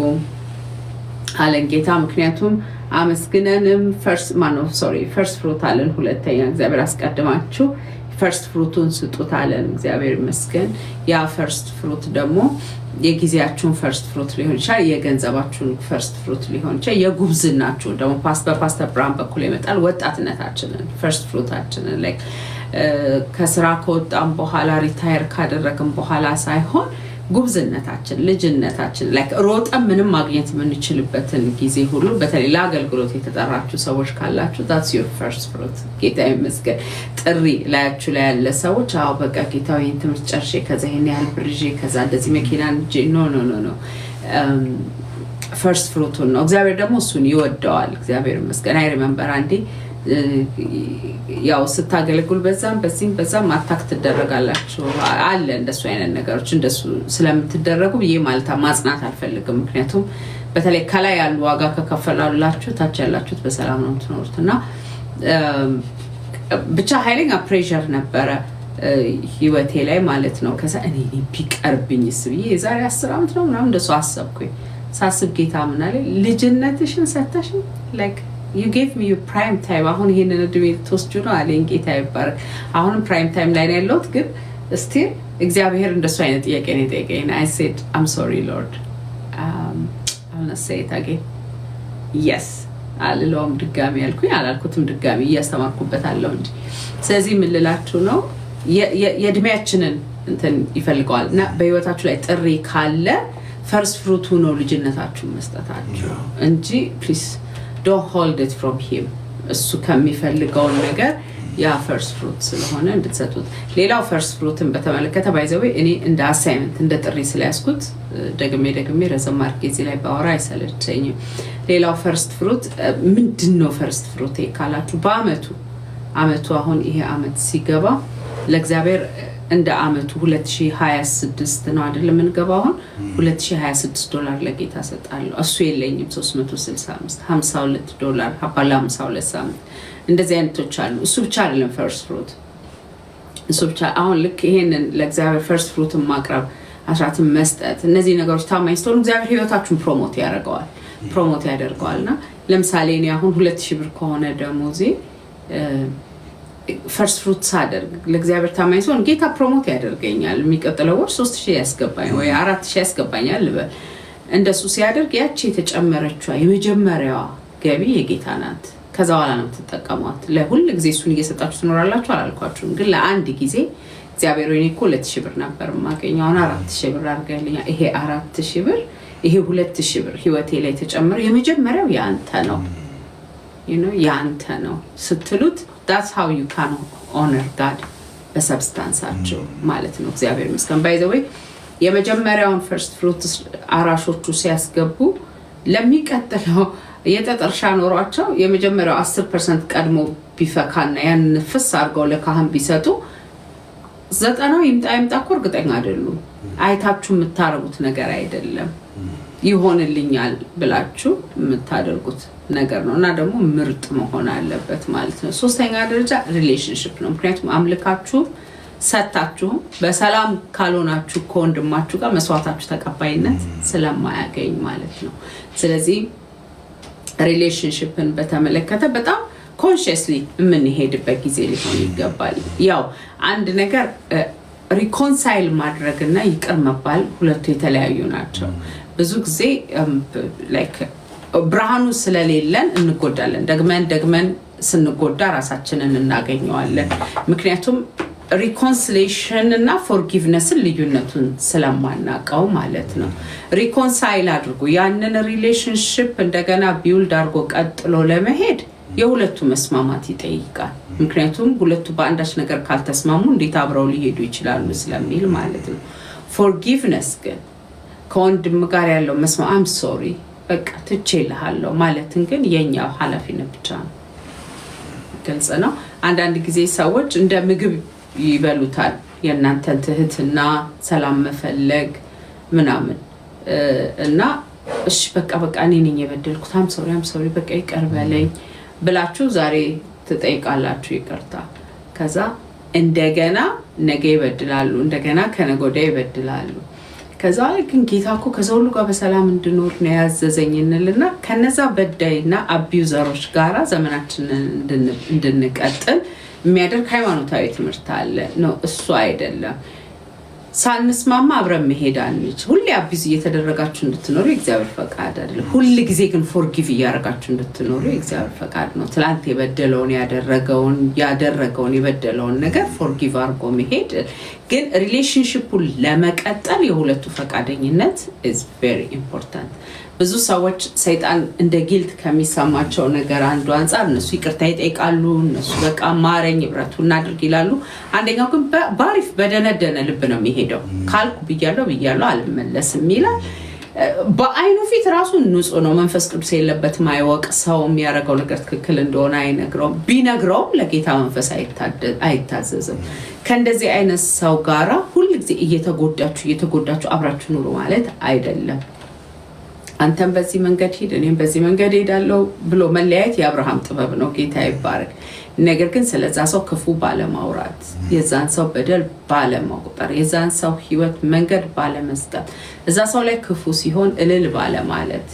Speaker 1: አለን ጌታ። ምክንያቱም አመስግነንም ፈርስት ፍሩት አለን። ሁለተኛ እግዚአብሔር አስቀድማችሁ ፈርስት ፍሩቱን ስጡት አለን። እግዚአብሔር ይመስገን። ያ ፈርስት ፍሩት ደግሞ የጊዜያችሁን ፈርስት ፍሩት ሊሆን ይችላል፣ የገንዘባችሁን ፈርስት ፍሩት ሊሆን ይችላል፣ የጉብዝናችሁ ደግሞ በፓስተር ብርሃን በኩል ይመጣል። ወጣትነታችንን ፈርስት ፍሩታችንን ላይክ ከስራ ከወጣን በኋላ ሪታየር ካደረግን በኋላ ሳይሆን ጉብዝነታችን ልጅነታችን ላይክ ሮጠን ምንም ማግኘት የምንችልበትን ጊዜ ሁሉ በተለይ ለአገልግሎት የተጠራችሁ ሰዎች ካላችሁ that's your first fruit። ጌታ ይመስገን። ጥሪ ላያችሁ ላይ ያለ ሰዎች አዎ በቃ ጌታዬ ትምህርት ጨርሼ ከዛ ይሄን ያህል ብርጄ ከዛ እንደዚህ መኪና እንጂ ኖ ፈርስት ፍሩቱን ነው። እግዚአብሔር ደግሞ እሱን ይወደዋል። እግዚአብሔር ይመስገን። አይ ሪመምበር አንዴ ያው ስታገለግሉ በዛም አታክ ትደረጋላችሁ አለ እንደሱ አይነት ነገሮች እንደሱ ስለምትደረጉ ብዬ ማለት ማጽናት አልፈልግም ምክንያቱም በተለይ ከላይ ያሉ ዋጋ ከከፈላላችሁ ታች ያላችሁት በሰላም ነው የምትኖሩትና ብቻ ኃይለኛ ፕሬሸር ነበረ ህይወቴ ላይ ማለት ነው ከዛ እኔ ቢቀርብኝስ ብዬ የዛሬ 10 ዓመት ነው ምናምን እንደሱ አሰብኩኝ ሳስብ ጌታ ምን አለ ልጅነትሽን ሰተሽ like you gave me your prime time አሁን ይሄንን እድሜ ተወስጁ ነው አለኝ ጌታ ይባረክ አሁንም prime time ላይ ነው ያለሁት ግን still እግዚአብሔር እንደሱ አይነት ጥያቄ ነው የጠየቀኝ I said I'm sorry Lord I'll not say it again yes አልለውም ድጋሚ ያልኩኝ አላልኩትም ድጋሚ እያስተማርኩበት አለው እንጂ ስለዚህ ምን ልላችሁ ነው የእድሜያችንን እንትን ይፈልጋልና በህይወታችሁ ላይ ጥሪ ካለ first fruit ነው ልጅነታችሁን መስጠታችሁ እንጂ please don't hold it from him እሱ ከሚፈልገው ነገር ያ first fruit ስለሆነ እንድትሰጡት ሌላው first fruitን በተመለከተ ባይዘው እኔ እንደ አሳይመንት እንደ ጥሪ ስለያስኩት ደግሜ ረዘም አድርጌ እዚህ ላይ ባወራ አይሰለቸኝም ሌላው first fruit ምንድነው first fruit ካላችሁ በአመቱ አሁን ይሄ አመት ሲገባ ለእግዚአብሔር እንደ አመቱ 2026 ነው አይደል ምን ገባው አሁን $2026 ለጌታ ሰጣለሁ እሱ የለኝም $365 $52 ሀባላ 52 ሳምንት እንደዚህ አይነቶች አሉ እሱ ብቻ አይደለም first fruit እሱ ብቻ አሁን ልክ ይሄንን ለእግዚአብሔር first fruit ማቅረብ አስራትን መስጠት እነዚህ ነገሮች ታማኝ ስትሆኑ እግዚአብሔር ህይወታችሁን ፕሮሞት ያደርገዋልና ለምሳሌ እኔ አሁን 2000 ብር ከሆነ ደሞዜ first fruit ሳደርግ ለእግዚአብሔር ታማኝ ሲሆን ጌታ ፕሮሞት ያደርገኛል የሚቀጥለው ወር 3000 ያስገባኝ ወይ 4000 ያስገባኛል እንደሱ ሲያደርግ ያቺ የተጨመረችው የመጀመሪያዋ ገቢ የጌታ ናት ከዛ በኋላ ነው ተጠቀሟት ለሁሉ ጊዜ እሱን እየሰጣችሁ ትኖራላችሁ አላልኳችሁም ግን ለአንድ ጊዜ እግዚአብሔር ወይኔ እኮ 2000 ብር ነበር ማገኘው አሁን 4000 ብር አድርገልኛል ይሄ 4000 ብር ይሄ 2000 ብር ህይወቴ ላይ ተጨመረ የመጀመሪያው ያንተ ነው ያንተ ነው ስትሉት that's how you can honor God በሰብስታንሳቸው ማለት ነው እግዚአብሔር ይመስገን by the way የመጀመሪያውን first fruit አራሾቹ ሲያስገቡ ለሚቀጥለው የጠጠርሻ ኖሯቸው የመጀመሪያው 10% ቀድሞ ቢፈካና ያን ፍስ አድርገው ለካህን ቢሰጡ 90 ይምጣ እኮ እርግጠኛ አይደሉም አይታችሁ የምታረጉት ነገር አይደለም ይሆንልኛል ብላችሁ የምታደርጉት ነገር ነውና ደግሞ ምርጥ መሆን አለበት ማለት ነው ሶስተኛ ደረጃ ሪሌሽንሺፕ ነው ምክንያቱም አምልካችሁ ሰጣችሁ በሰላም ካልሆናችሁ ከወንድማችሁ ጋር መስዋዕታችሁ ተቀባይነት ስለማያገኝ ማለት ነው ስለዚህ ሪሌሽንሺፕን በተመለከተ በጣም ኮንሺየስሊ የምንሄድበት ጊዜ ሊሆን ይገባል ያው አንድ ነገር ሪኮንሳይል ማድረግና ይቅር መባል ሁለቱ የተለያዩ ናቸው ብዙ ጊዜ ላይክ ብርሃኑ ስለሌለን እንጎዳለን ደግመን ስንጎዳ ራሳችንን እናገኘዋለን ምክንያቱም ሪኮንሲሌሽን እና ፎርጊቭነስን ልዩነቱን ስለማናቀው ማለት ነው ሪኮንሳይል አድርጉ ያንን ሪሌሽንሺፕ እንደገና ቢውልድ አድርጎ ቀጥሎ ለመሄድ የሁለቱ መስማማት ይጠይቃል ምክንያቱም ሁለቱ በአንዳች ነገር ካልተስማሙ እንዴት አብረው ሊሄዱ ይችላሉ ስለሚል ማለት ነው ፎርጊቭነስ ግን ከወንድም ጋር ያለው መስማም ሶሪ በቃ ትቼልሃለሁ ማለትን ግን የኛው ኃላፊነት ብቻ ነው ግልጽ ነው አንዳንድ ጊዜ ሰዎች እንደ ምግብ ይበሉታል የእናንተን ትህትና ሰላም መፈለግ ምናምን እና እሺ በቃ እኔ ነኝ የበደልኩት አም ሶሪ በቃ ይቀርበለኝ ብላችሁ ዛሬ ትጠይቃላችሁ ይቅርታ ከዛ እንደገና ነገ ይበድላሉ እንደገና ከነገ ወዲያ ይበድላሉ ከዛ ግን ጌታ እኮ ከዘውሉ ጋር በሰላም እንድኖር ነው ያዘዘኝንልና ከነዛ በዳይና አቢዩዘሮች ጋራ ዘመናችንን እንድንቀጥል የሚያደርግ ሃይማኖታዊ ትምህርት አለ ነው እሱ አይደለም ሳንስማማ አብረን መሄድ አንችል ሁሌ አቢዝ እየተደረጋችሁ እንድትኖሩ የእግዚአብሔር ፈቃድ አይደለም ሁሉ ጊዜ ግን ፎርጊቭ እያደረጋችሁ እንድትኖሩ የእግዚአብሔር ፈቃድ ነው ትላንት የበደለውን ያደረገውን የበደለውን ነገር ፎርጊቭ አድርጎ መሄድ ግን ሪሌሽንሺፑን ለመቀጠል የሁለቱ ፈቃደኝነት is very important ብዙ ሰዎች ሰይጣን እንደ ጊልት ከሚሰማቸው ነገር አንዱ አንፃር እነሱ ይቅርታ ይጠይቃሉ እነሱ በቃ ማረኝ ይብራቱ እናድርግ ይላሉ አንደኛው ግን ባሪፍ በደነደነ ልብ ነው የሚሄደው ካልኩ ብያለሁ አልመለስም ይላል በአይኑ ፊት ራሱ ንጹህ ነው መንፈስ ቅዱስ የለበትም አይወቅ ሰው የሚያደርገው ነገር ትክክል እንደሆነ አይነግረውም ቢነግረውም ለጌታ መንፈስ አይታዘዝም ከእንደዚህ አይነት ሰው ጋራ ሁሉ ጊዜ እየተጎዳችሁ አብራችሁ ኑሩ ማለት አይደለም አንተም በዚህ መንገድ ሄድ እኔም በዚህ መንገድ ሄዳለሁ ብሎ መለያየት የአብርሃም ጥበብ ነው ጌታ ይባረክ ነገር ግን ስለዛ ሰው ክፉ ባለማውራት የዛን ሰው በደል ባለማቁጠር የዛን ሰው ህይወት መንገድ ባለመስጠት እዛ ሰው ላይ ክፉ ሲሆን እልል ባለማለት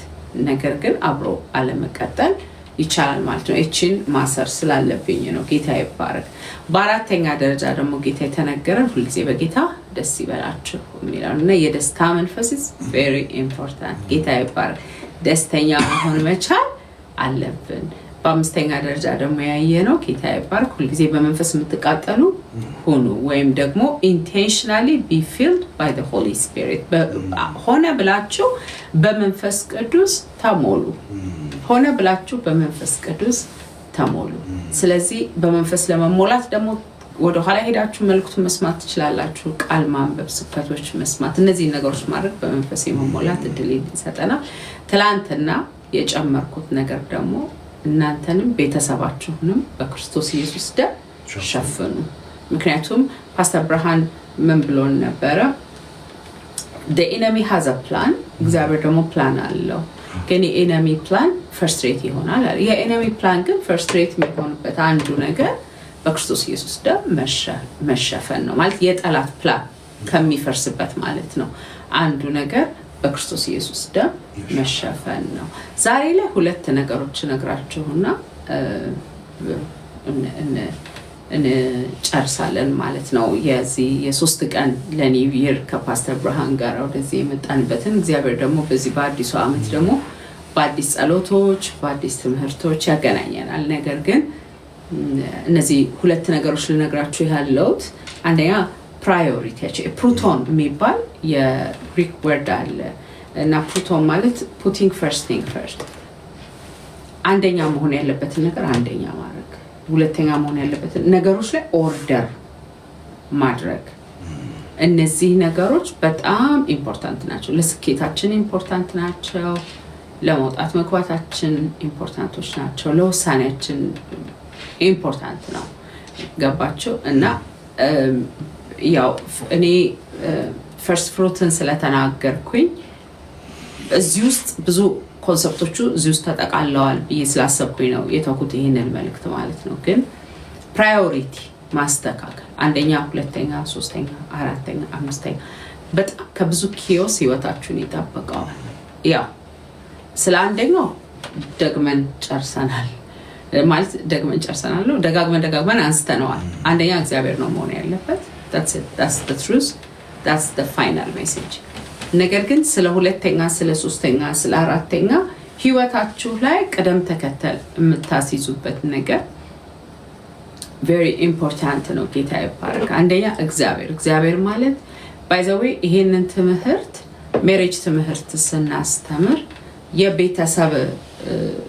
Speaker 1: ነገር ግን አብሮ አለመቀጠል ይቻላል ማለት ነው እቺን ማሰር ስላለብኝ ነው ጌታ ይባረክ በአራተኛ ደረጃ ደግሞ ጌታ የተነገረን ሁሉ ጊዜ በጌታ ደስ ይበላችሁ የሚላልና የደስታ መንፈስ is very important ጌታ ይባረክ ደስተኛ መሆን መቻል አለብን በአምስተኛ ደረጃ ደግሞ ያየነው ጌታ ይባረክ ሁሉ ጊዜ በመንፈስ የምትቃጠሉ ሆኑ ወይም ደግሞ intentionally be filled by the Holy Spirit ሆነ ብላችሁ በመንፈስ ቅዱስ ተሞሉ ሆነ ብላችሁ በመንፈስ ቅዱስ ተሞሉ ስለዚህ በመንፈስ ለመሞላት ደግሞ ወደ ኋላ ሄዳችሁ መልእክቱን መስማት ትችላላችሁ ቃል ማንበብ ስብከቶች መስማት እነዚህ ነገሮች ማድረግ በመንፈስ የመሞላት እድል ይሰጠናል ትላንትና የጨመርኩት ነገር ደግሞ እናንተንም ቤተሰባችሁንም በክርስቶስ ኢየሱስ ደም ሸፍኑ ምክንያቱም ፓስተር ብርሃን ምን ብሎን ነበረ the enemy has a plan እግዚአብሔር ደግሞ ፕላን አለው ግን የኤነሚ ፕላን ፍርስትሬት ይሆናል የኤነሚ ፕላን ግን ፍርስትሬት የሚሆንበት አንዱ ነገር በክርስቶስ ኢየሱስ ደም መሸፈን ነው ማለት የጠላት ፕላን ከሚፈርስበት ማለት ነው አንዱ ነገር በክርስቶስ ኢየሱስ ደም መሸፈን ነው ዛሬ ላይ ሁለት ነገሮች ነግራችሁና እንጨርሳለን ማለት ነው የዚህ የሶስት ቀን ለኒው ይር ከፓስተር ብርሃን ጋር ወደዚህ የመጣንበትን እግዚአብሔር ደግሞ በዚህ በአዲሱ ዓመት ደግሞ በአዲስ ጸሎቶች በአዲስ ትምህርቶች ያገናኘናል ነገር ግን እነዚህ ሁለት ነገሮች ልነግራችሁ ያለውት አንደኛ ፕራዮሪቲያቸው ፕሩቶን የሚባል የግሪክ ወርድ አለ እና ፕሩቶን ማለት putting first thing first አንደኛ መሆን ያለበትን ነገር አንደኛ ማድረግ ሁለተኛ መሆን ያለበትን ነገሮች ላይ ኦርደር ማድረግ እነዚህ ነገሮች በጣም ኢምፖርታንት ናቸው ለስኬታችን ኢምፖርታንት ናቸው ለመውጣት መግባታችን ኢምፖርታንቶች ናቸው ለውሳኔያችን ኢምፖርታንት ነው ገባችሁ እና ያው እኔ ፈርስት ፍሩትን ስለተናገርኩኝ እዚህ ውስጥ ብዙ ኮንሰፕቶቹ እዚህ ውስጥ ተጠቃለዋል ስላሰብኩኝ ነው የተኩት ይሄንን መልእክት ማለት ነው ግን ፕራዮሪቲ ማስተካከል አንደኛ ሁለተኛ ሶስተኛ አራተኛ አምስተኛ በጣም ከብዙ ኪዮስ ህይወታችሁን ይጠብቀዋል ያው ስለ አንደኛው ደግመን ጨርሰናል ማለት ደግመን ጨርሰናል ደጋግመን አንስተነዋል አንደኛ እግዚአብሔር ነው መሆን ያለበት that's the truth that's the final message ነገር ግን ስለ ሁለተኛ ስለ ሶስተኛ ስለ አራተኛ ህይወታችሁ ላይ ቀደም ተከተል የምታስይዙበት ነገር very important ነው ጌታ ይባረክ አንደኛ እግዚአብሔር ማለት by the way ይሄንን ትምህርት ሜሬጅ ትምህርት ስናስተምር የቤተሰብ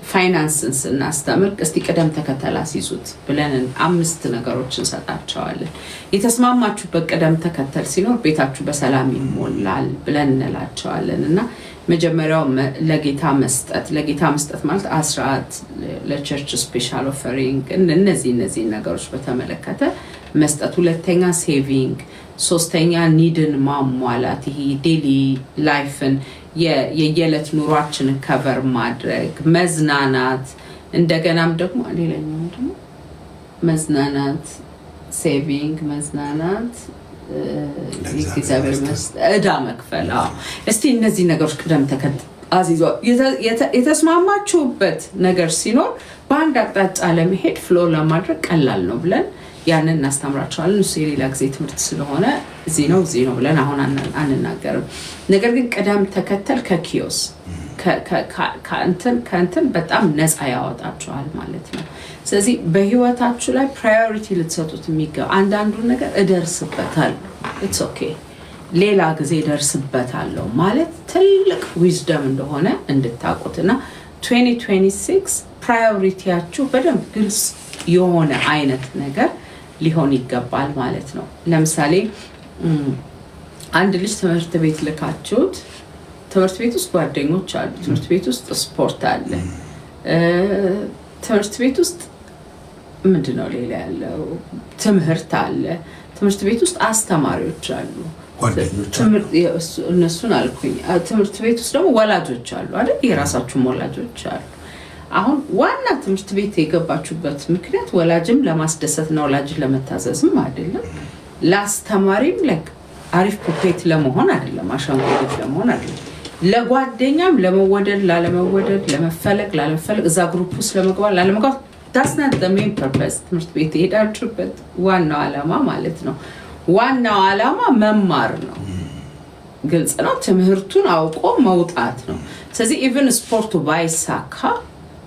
Speaker 1: ፋይናንስን ስናስተምር እስቲ ቀደም ተከተል አስይዙት ብለን 5 ነገሮችን ሰጣቸዋለን የተስማማችሁበት ቀደም ተከተል ሲኖር ቤታችሁ በሰላም ይሞላል ብለን እንላቸዋለን እና መጀመሪያው ለጌታ መስጠት ማለት አስራት ለቸርች ስፔሻል ኦፈሪንግ እነዚህ ነገሮች በተመለከተ መስጠት ሁለተኛ ሴቪንግ ሶስተኛ ኒድን ማሟላት ይሄ ዴሊ ላይፍን የየለት ኑሯችንን ከቨር ማድረግ መዝናናት እንደገናም ደግሞ ሌላኛው ደግሞ መዝናናት ሴቪንግ መዝናናት እግዚአብሔር እዳ መክፈል እስቲ እነዚህ ነገሮች ቀደም ተከተል አዚዞ የተስማማችሁበት ነገር ሲኖር በአንድ አቅጣጫ ለመሄድ ፍሎ ለማድረግ ቀላል ነው ብለን ያንን እናስተምራቸዋለን እሱ የሌላ ጊዜ ትምህርት ስለሆነ እዚህ ነው ብለን አሁን አንናገርም ነገር ግን ቀደም ተከተል ከኪዮስ ከእንትን በጣም ነፃ ያወጣችኋል ማለት ነው ስለዚህ በህይወታችሁ ላይ ፕራዮሪቲ ልትሰጡት የሚገባ አንዳንዱን ነገር እደርስበታለሁ it's okay ሌላ ጊዜ እደርስበታለሁ ማለት ትልቅ ዊዝደም እንደሆነ እንድታውቁትና 2026 ፕራዮሪቲያችሁ በደንብ ግልጽ የሆነ አይነት ነገር ሊሆን ይገባል ማለት ነው ለምሳሌ አንድ ልጅ ትምህርት ቤት ልካችሁት ትምህርት ቤት ውስጥ ጓደኞች አሉ ትምህርት ቤት ውስጥ ስፖርት አለ ትምህርት ቤት ውስጥ ምንድነው ሌላ ያለው ትምህርት አለ ትምህርት ቤት ውስጥ አስተማሪዎች አሉ ትምህርት እነሱን አልኩኝ ትምህርት ቤት ውስጥ ደግሞ ወላጆች አሉ አይደል የራሳችሁ ወላጆች አሉ አሁን ዋና ትምህርት ቤት የገባችሁበት ምክንያት ወላጅም ለማስደሰት ነው ወላጅን ለመታዘዝም አይደለም ለአስተማሪም አሪፍ ፑፔት ለመሆን አይደለም አሻንጉሊት ለመሆን አይደለም ለጓደኛም ለመወደድ ላለመወደድ ለመፈለግ ላለመፈለግ እዛ ግሩፕ ውስጥ ለመግባት ላለመግባት that's not the main purpose ትምህርት ቤት ሄዳችሁበት ዋናው ዓላማ ማለት ነው ዋናው ዓላማ መማር ነው ግልጽ ነው ትምህርቱን አውቆ መውጣት ነው ስለዚህ even ስፖርቱ ባይሳካ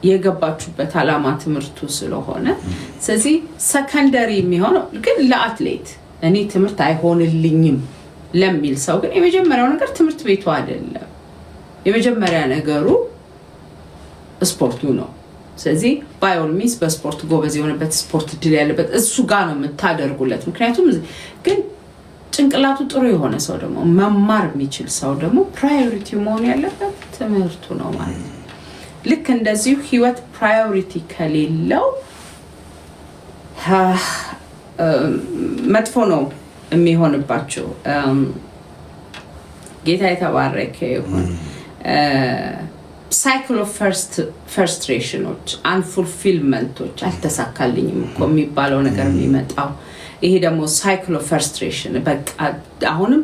Speaker 1: የገባችሁበት ዓላማ ትምህርቱ ስለሆነ ስለዚህ ሰከንደሪ የሚሆነው ግን ለአትሌት እኔ ትምህርት አይሆንልኝም ለሚል ሰው ግን የመጀመሪያው ነገር ትምህርት ቤቱ አይደለም የመጀመሪያ ነገሩ ስፖርቱ ነው ስለዚህ by all means በስፖርት ጎበዝ የሆነበት ስፖርት ድል ያለበት እሱ ጋር ነው የምታደርጉለት ምክንያቱም ግን ጭንቅላቱ ጥሩ የሆነ ሰው ደግሞ መማር የሚችል ሰው ደግሞ ፕራዮሪቲ መሆን ያለበት ትምህርቱ ነው ማለት ነው ልክ እንደዚህ ህይወት ፕራዮሪቲ ከሌለው መጥፎ ነው የሚሆንባቸው ጌታ የተባረከ ይሁን cycle of frustrations unfulfillmenቶች አልተሳካልኝም እኮ የሚባለው ነገር የሚመጣው ይሄ ደግሞ cycle of frustration በቃ አሁንም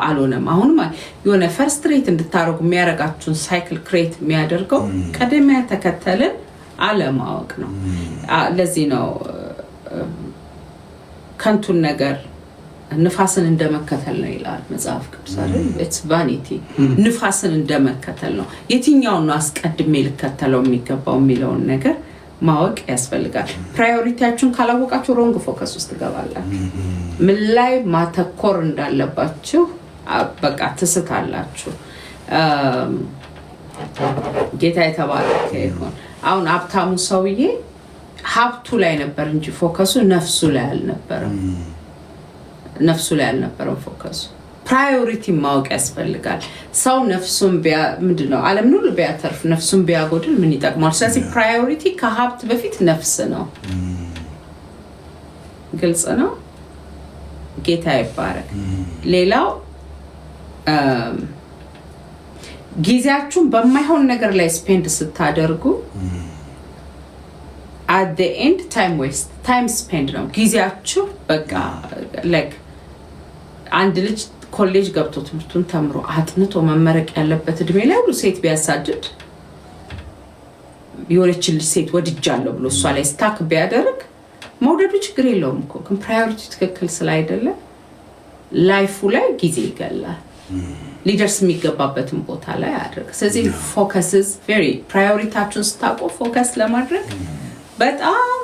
Speaker 1: አልሆነም አሁንም የሆነ ፍርስትሬት እንድታረጉ የሚያረጋችሁን ሳይክል ክሬት የሚያደርገው ቀደሚያ ተከተልን አለማወቅ ነው ለዚህ ነው ከንቱን ነገር ንፋስን እንደመከተል ነው ይላል መጽሐፍ ቅዱስ አይደል it's vanity ንፋስን እንደመከተል ነው የትኛውን ነው አስቀድሜ ልከተለው የሚገባው የሚለውን ነገር ማወቅ ያስፈልጋል ፕራዮሪቲያችሁን ካላወቃችሁ ሮንግ ፎከስ ውስጥ ትገባላችሁ ምን ላይ ማተኮር እንዳለባችሁ በቃ ትስታላችሁ ጌታ የተባረከ ይሁን አሁን ሀብታሙ ሰውዬ ሀብቱ ላይ ነበር እንጂ ፎከሱ ነፍሱ ላይ አልነበረም ፎከሱ ፕራዮሪቲ ማወቅ ያስፈልጋል ሰው ነፍሱን ምንድነው ዓለምን ሁሉ ቢያተርፍ ነፍሱን ቢያጎድል ምን ይጠቅማል ስለዚህ ፕራዮሪቲ ከሀብት በፊት ነፍስ ነው ግልጽ ነው ጌታ ይባረክ ሌላው ጊዜያችሁን በማይሆን ነገር ላይ ስፔንድ ስታደርጉ at the end time spend ነው ጊዜያችሁ በቃ like አንድ ልጅ ኮሌጅ ገብቶ ትምህርቱን ተምሮ አጥንቶ መመረቅ ያለበት እድሜ ላይ ሁሉ ሴት ቢያሳድድ የሆነች ልጅ ሴት ወድጃለሁ ብሎ እሷ ላይ ስታክ ቢያደርግ መውደዱ ችግር የለውም እኮ ግን ፕራዮሪቲ ትክክል ስላይደለ ላይፉ ላይ ጊዜ ይገላል ሊደርስ የሚገባበትን ቦታ ላይ አድርግ ስለዚህ ፎከስስ ቬሪ ፕራዮሪቲያችሁን ስታውቁ ፎከስ ለማድረግ በጣም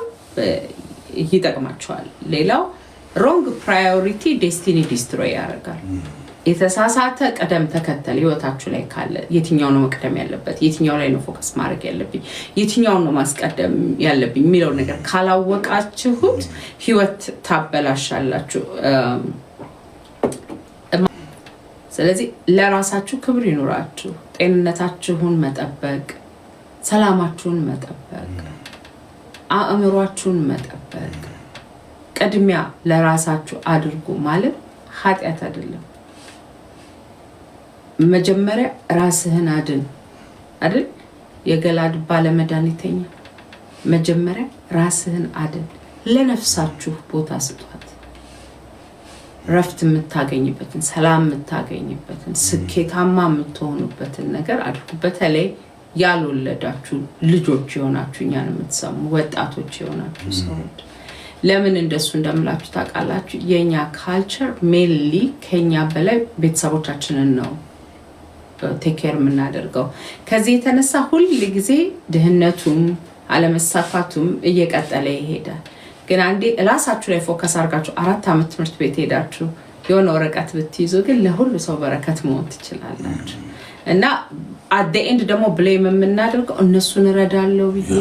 Speaker 1: ይጠቅማችኋል ሌላው wrong priority destiny destroy ያደርጋል የተሳሳተ ቀደም ተከተል ህይወታችሁ ላይ ካለ የትኛው ነው መቅደም ያለበት የትኛው ላይ ነው ፎከስ ማድረግ ያለብኝ የትኛው ነው ማስቀደም ያለብኝ የሚለው ነገር ካላወቃችሁት ህይወት ታበላሻላችሁ ስለዚህ ለራሳችሁ ክብር ይኑራችሁ ጤንነታችሁን መጠበቅ ሰላማችሁን መጠበቅ አእምሮአችሁን መጠበቅ ቀድሚያ ለራሳችሁ አድርጉ ማለት ኃጢያት አይደለም መጀመሪያ ራስህን አድን አይደል የገላድ ባለመድኃኒተኛ መጀመሪያ ራስህን አድን ለነፍሳችሁ ቦታ ስጧት ረፍት የምታገኝበትን ሰላም የምታገኝበትን ስኬታማ የምትሆኑበትን ነገር አድርጉ በተለይ ያልወለዳችሁ ልጆች የሆናችሁ እኛን የምትሰሙ ወጣቶች የሆናችሁ ሰዎች ለምን እንደሱ እንደምላችሁ ታውቃላችሁ የኛ ካልቸር ሜንሊ ከኛ በላይ ቤተሰቦቻችንን ነው ቴክ ኬር የምናደርገው ከዚህ የተነሳ ሁሉ ጊዜ ድህነቱም አለመሳፋቱም እየቀጠለ ይሄዳል ግን አንዴ ራሳችሁ ላይ ፎከስ አድርጋችሁ 4 አመት ትምህርት ቤት ሄዳችሁ የሆነ ወረቀት ብትይዙ ግን ለሁሉ ሰው በረከት መሆን ትችላላችሁ እና at the end ደግሞ ብሌም የምናደርገው እነሱን እረዳለሁ ብዬ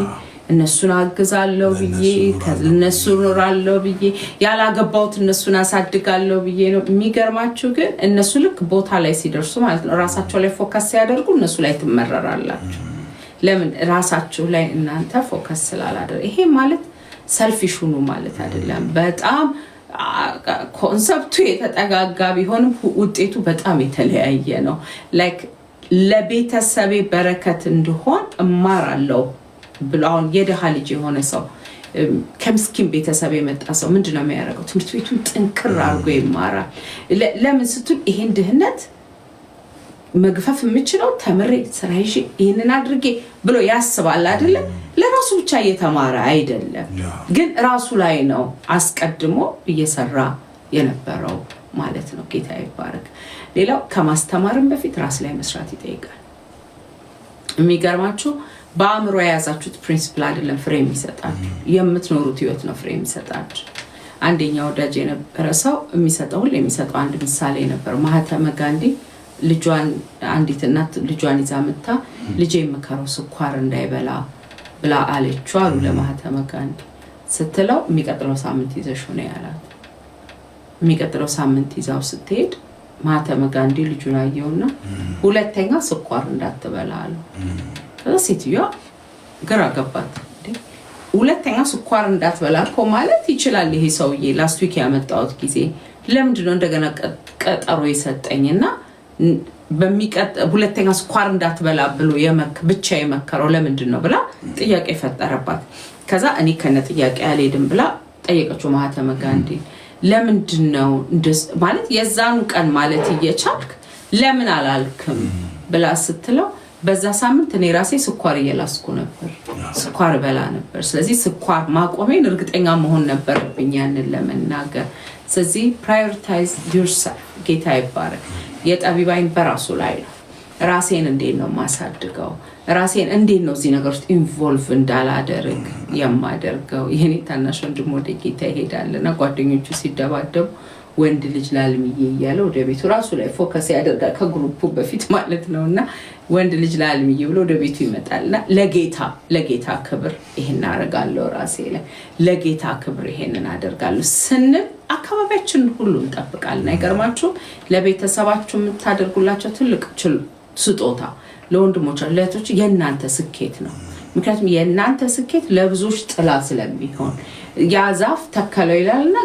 Speaker 1: እነሱን አግዛለሁ ብዬ ከነሱ ኖራለሁ ብዬ ያላገባውት እነሱን አሳድጋለሁ ብዬ ነው። የሚገርማችሁ ግን እነሱ ልክ ቦታ ላይ ሲደርሱ ማለት ነው ራሳቸው ላይ ፎከስ ሲያደርጉ እነሱ ላይ ትመረራላችሁ። ለምን ራሳችሁ ላይ እናንተ ፎከስ ስላላደረ። ይሄ ማለት ሰልፊሽ ሁኑ ማለት አይደለም። በጣም ኮንሰፕቱ የተጠጋጋ ቢሆንም ውጤቱ በጣም የተለያየ ነው። ላይክ ለቤተሰቤ በረከት እንድሆን እማራለሁ ብሎ አሁን የደሃ ልጅ የሆነ ሰው ከምስኪን ቤተሰብ የመጣ ሰው ምንድነው የሚያደርገው? ትምህርት ቤቱን ጥንክር አድርጎ ይማራል። ለምን ስትል ይሄን ድህነት መግፈፍ የምችለው ተምሬ ስራ ይዤ ይሄንን አድርጌ ብሎ ያስባል አይደለም። ለራሱ ብቻ እየተማረ አይደለም፣ ግን ራሱ ላይ ነው አስቀድሞ እየሰራ የነበረው ማለት ነው። ጌታ ይባረክ። ሌላው ከማስተማርም በፊት ራስ ላይ መስራት ይጠይቃል። የሚገርማችሁ በአእምሮ የያዛችሁት ፕሪንሲፕል አይደለም ፍሬ የሚሰጣችሁ፣ የምትኖሩት ህይወት ነው ፍሬ የሚሰጣችሁ። አንደኛው ወዳጅ የነበረ ሰው ሁሌ የሚሰጠው አንድ ምሳሌ ነበር። ማህተመ ጋንዲ አንዲት እናት ልጇን ይዛ መጣ። ልጄ የምከረው ስኳር እንዳይበላ ብላ አለችው አሉ ለማህተመ ጋንዲ። ስትለው የሚቀጥለው ሳምንት ይዘሽው ነው ያላት። የሚቀጥለው ሳምንት ይዛው ስትሄድ ማህተመ ጋንዲ ልጁን አየውና ሁለተኛ ስኳር እንዳትበላ አለው። ከዛ ሴትዮዋ ግራ ገባት። ሁለተኛ ስኳር እንዳትበላ እኮ ማለት ይችላል ይሄ ሰውዬ ላስት ዊክ ያመጣሁት ጊዜ ለምንድነው እንደገና ቀጠሮ የሰጠኝና ሁለተኛ ስኳር እንዳትበላ ብሎ ብቻ የመከረው ለምንድነው ብላ ጥያቄ ፈጠረባት። ከዛ እኔ ከነ ጥያቄ አልሄድም ብላ ጠየቀችው ማህተመ ጋንዲ። ለምንድነው ማለት የዛኑ ቀን ማለት እየቻልክ ለምን አላልክም ብላ ስትለው በዛ ሳምንት እኔ ራሴ ስኳር እየላስኩ ነበር፣ ስኳር በላ ነበር። ስለዚህ ስኳር ማቆሜን እርግጠኛ መሆን ነበርብኝ ያንን ለመናገር። ስለዚህ ፕራዮሪታይዝ ዩርሰልፍ። ጌታ ይባረክ። የጠቢባይን በራሱ ላይ ነው። ራሴን እንዴት ነው ማሳድገው? ራሴን እንዴት ነው እዚህ ነገር ውስጥ ኢንቮልቭ እንዳላደርግ የማደርገው? የኔ ታናሽ ወንድም ወደ ጌታ ይሄዳልና ጓደኞቹ ሲደባደቡ ወንድ ልጅ ላልምዬ እያለ ወደ ቤቱ ራሱ ላይ ፎከስ ያደርጋል ከግሩፑ በፊት ማለት ነውና ወንድ ልጅ ላልምዬ ብሎ ወደ ቤቱ ይመጣልና ለጌታ ክብር ይሄን አደርጋለሁ፣ ራሴ ላይ ለጌታ ክብር ይሄንን አደርጋለሁ ስንል አካባቢያችን ሁሉ እንጠብቃለን። አይገርማችሁ? ለቤተሰባችሁ የምታደርጉላቸው ትልቅ ስጦታ ለወንድሞቻችሁ ለእህቶች የእናንተ ስኬት ነው። ምክንያቱም የእናንተ ስኬት ለብዙዎች ጥላ ስለሚሆን ያ ዛፍ ተከለው ይላልና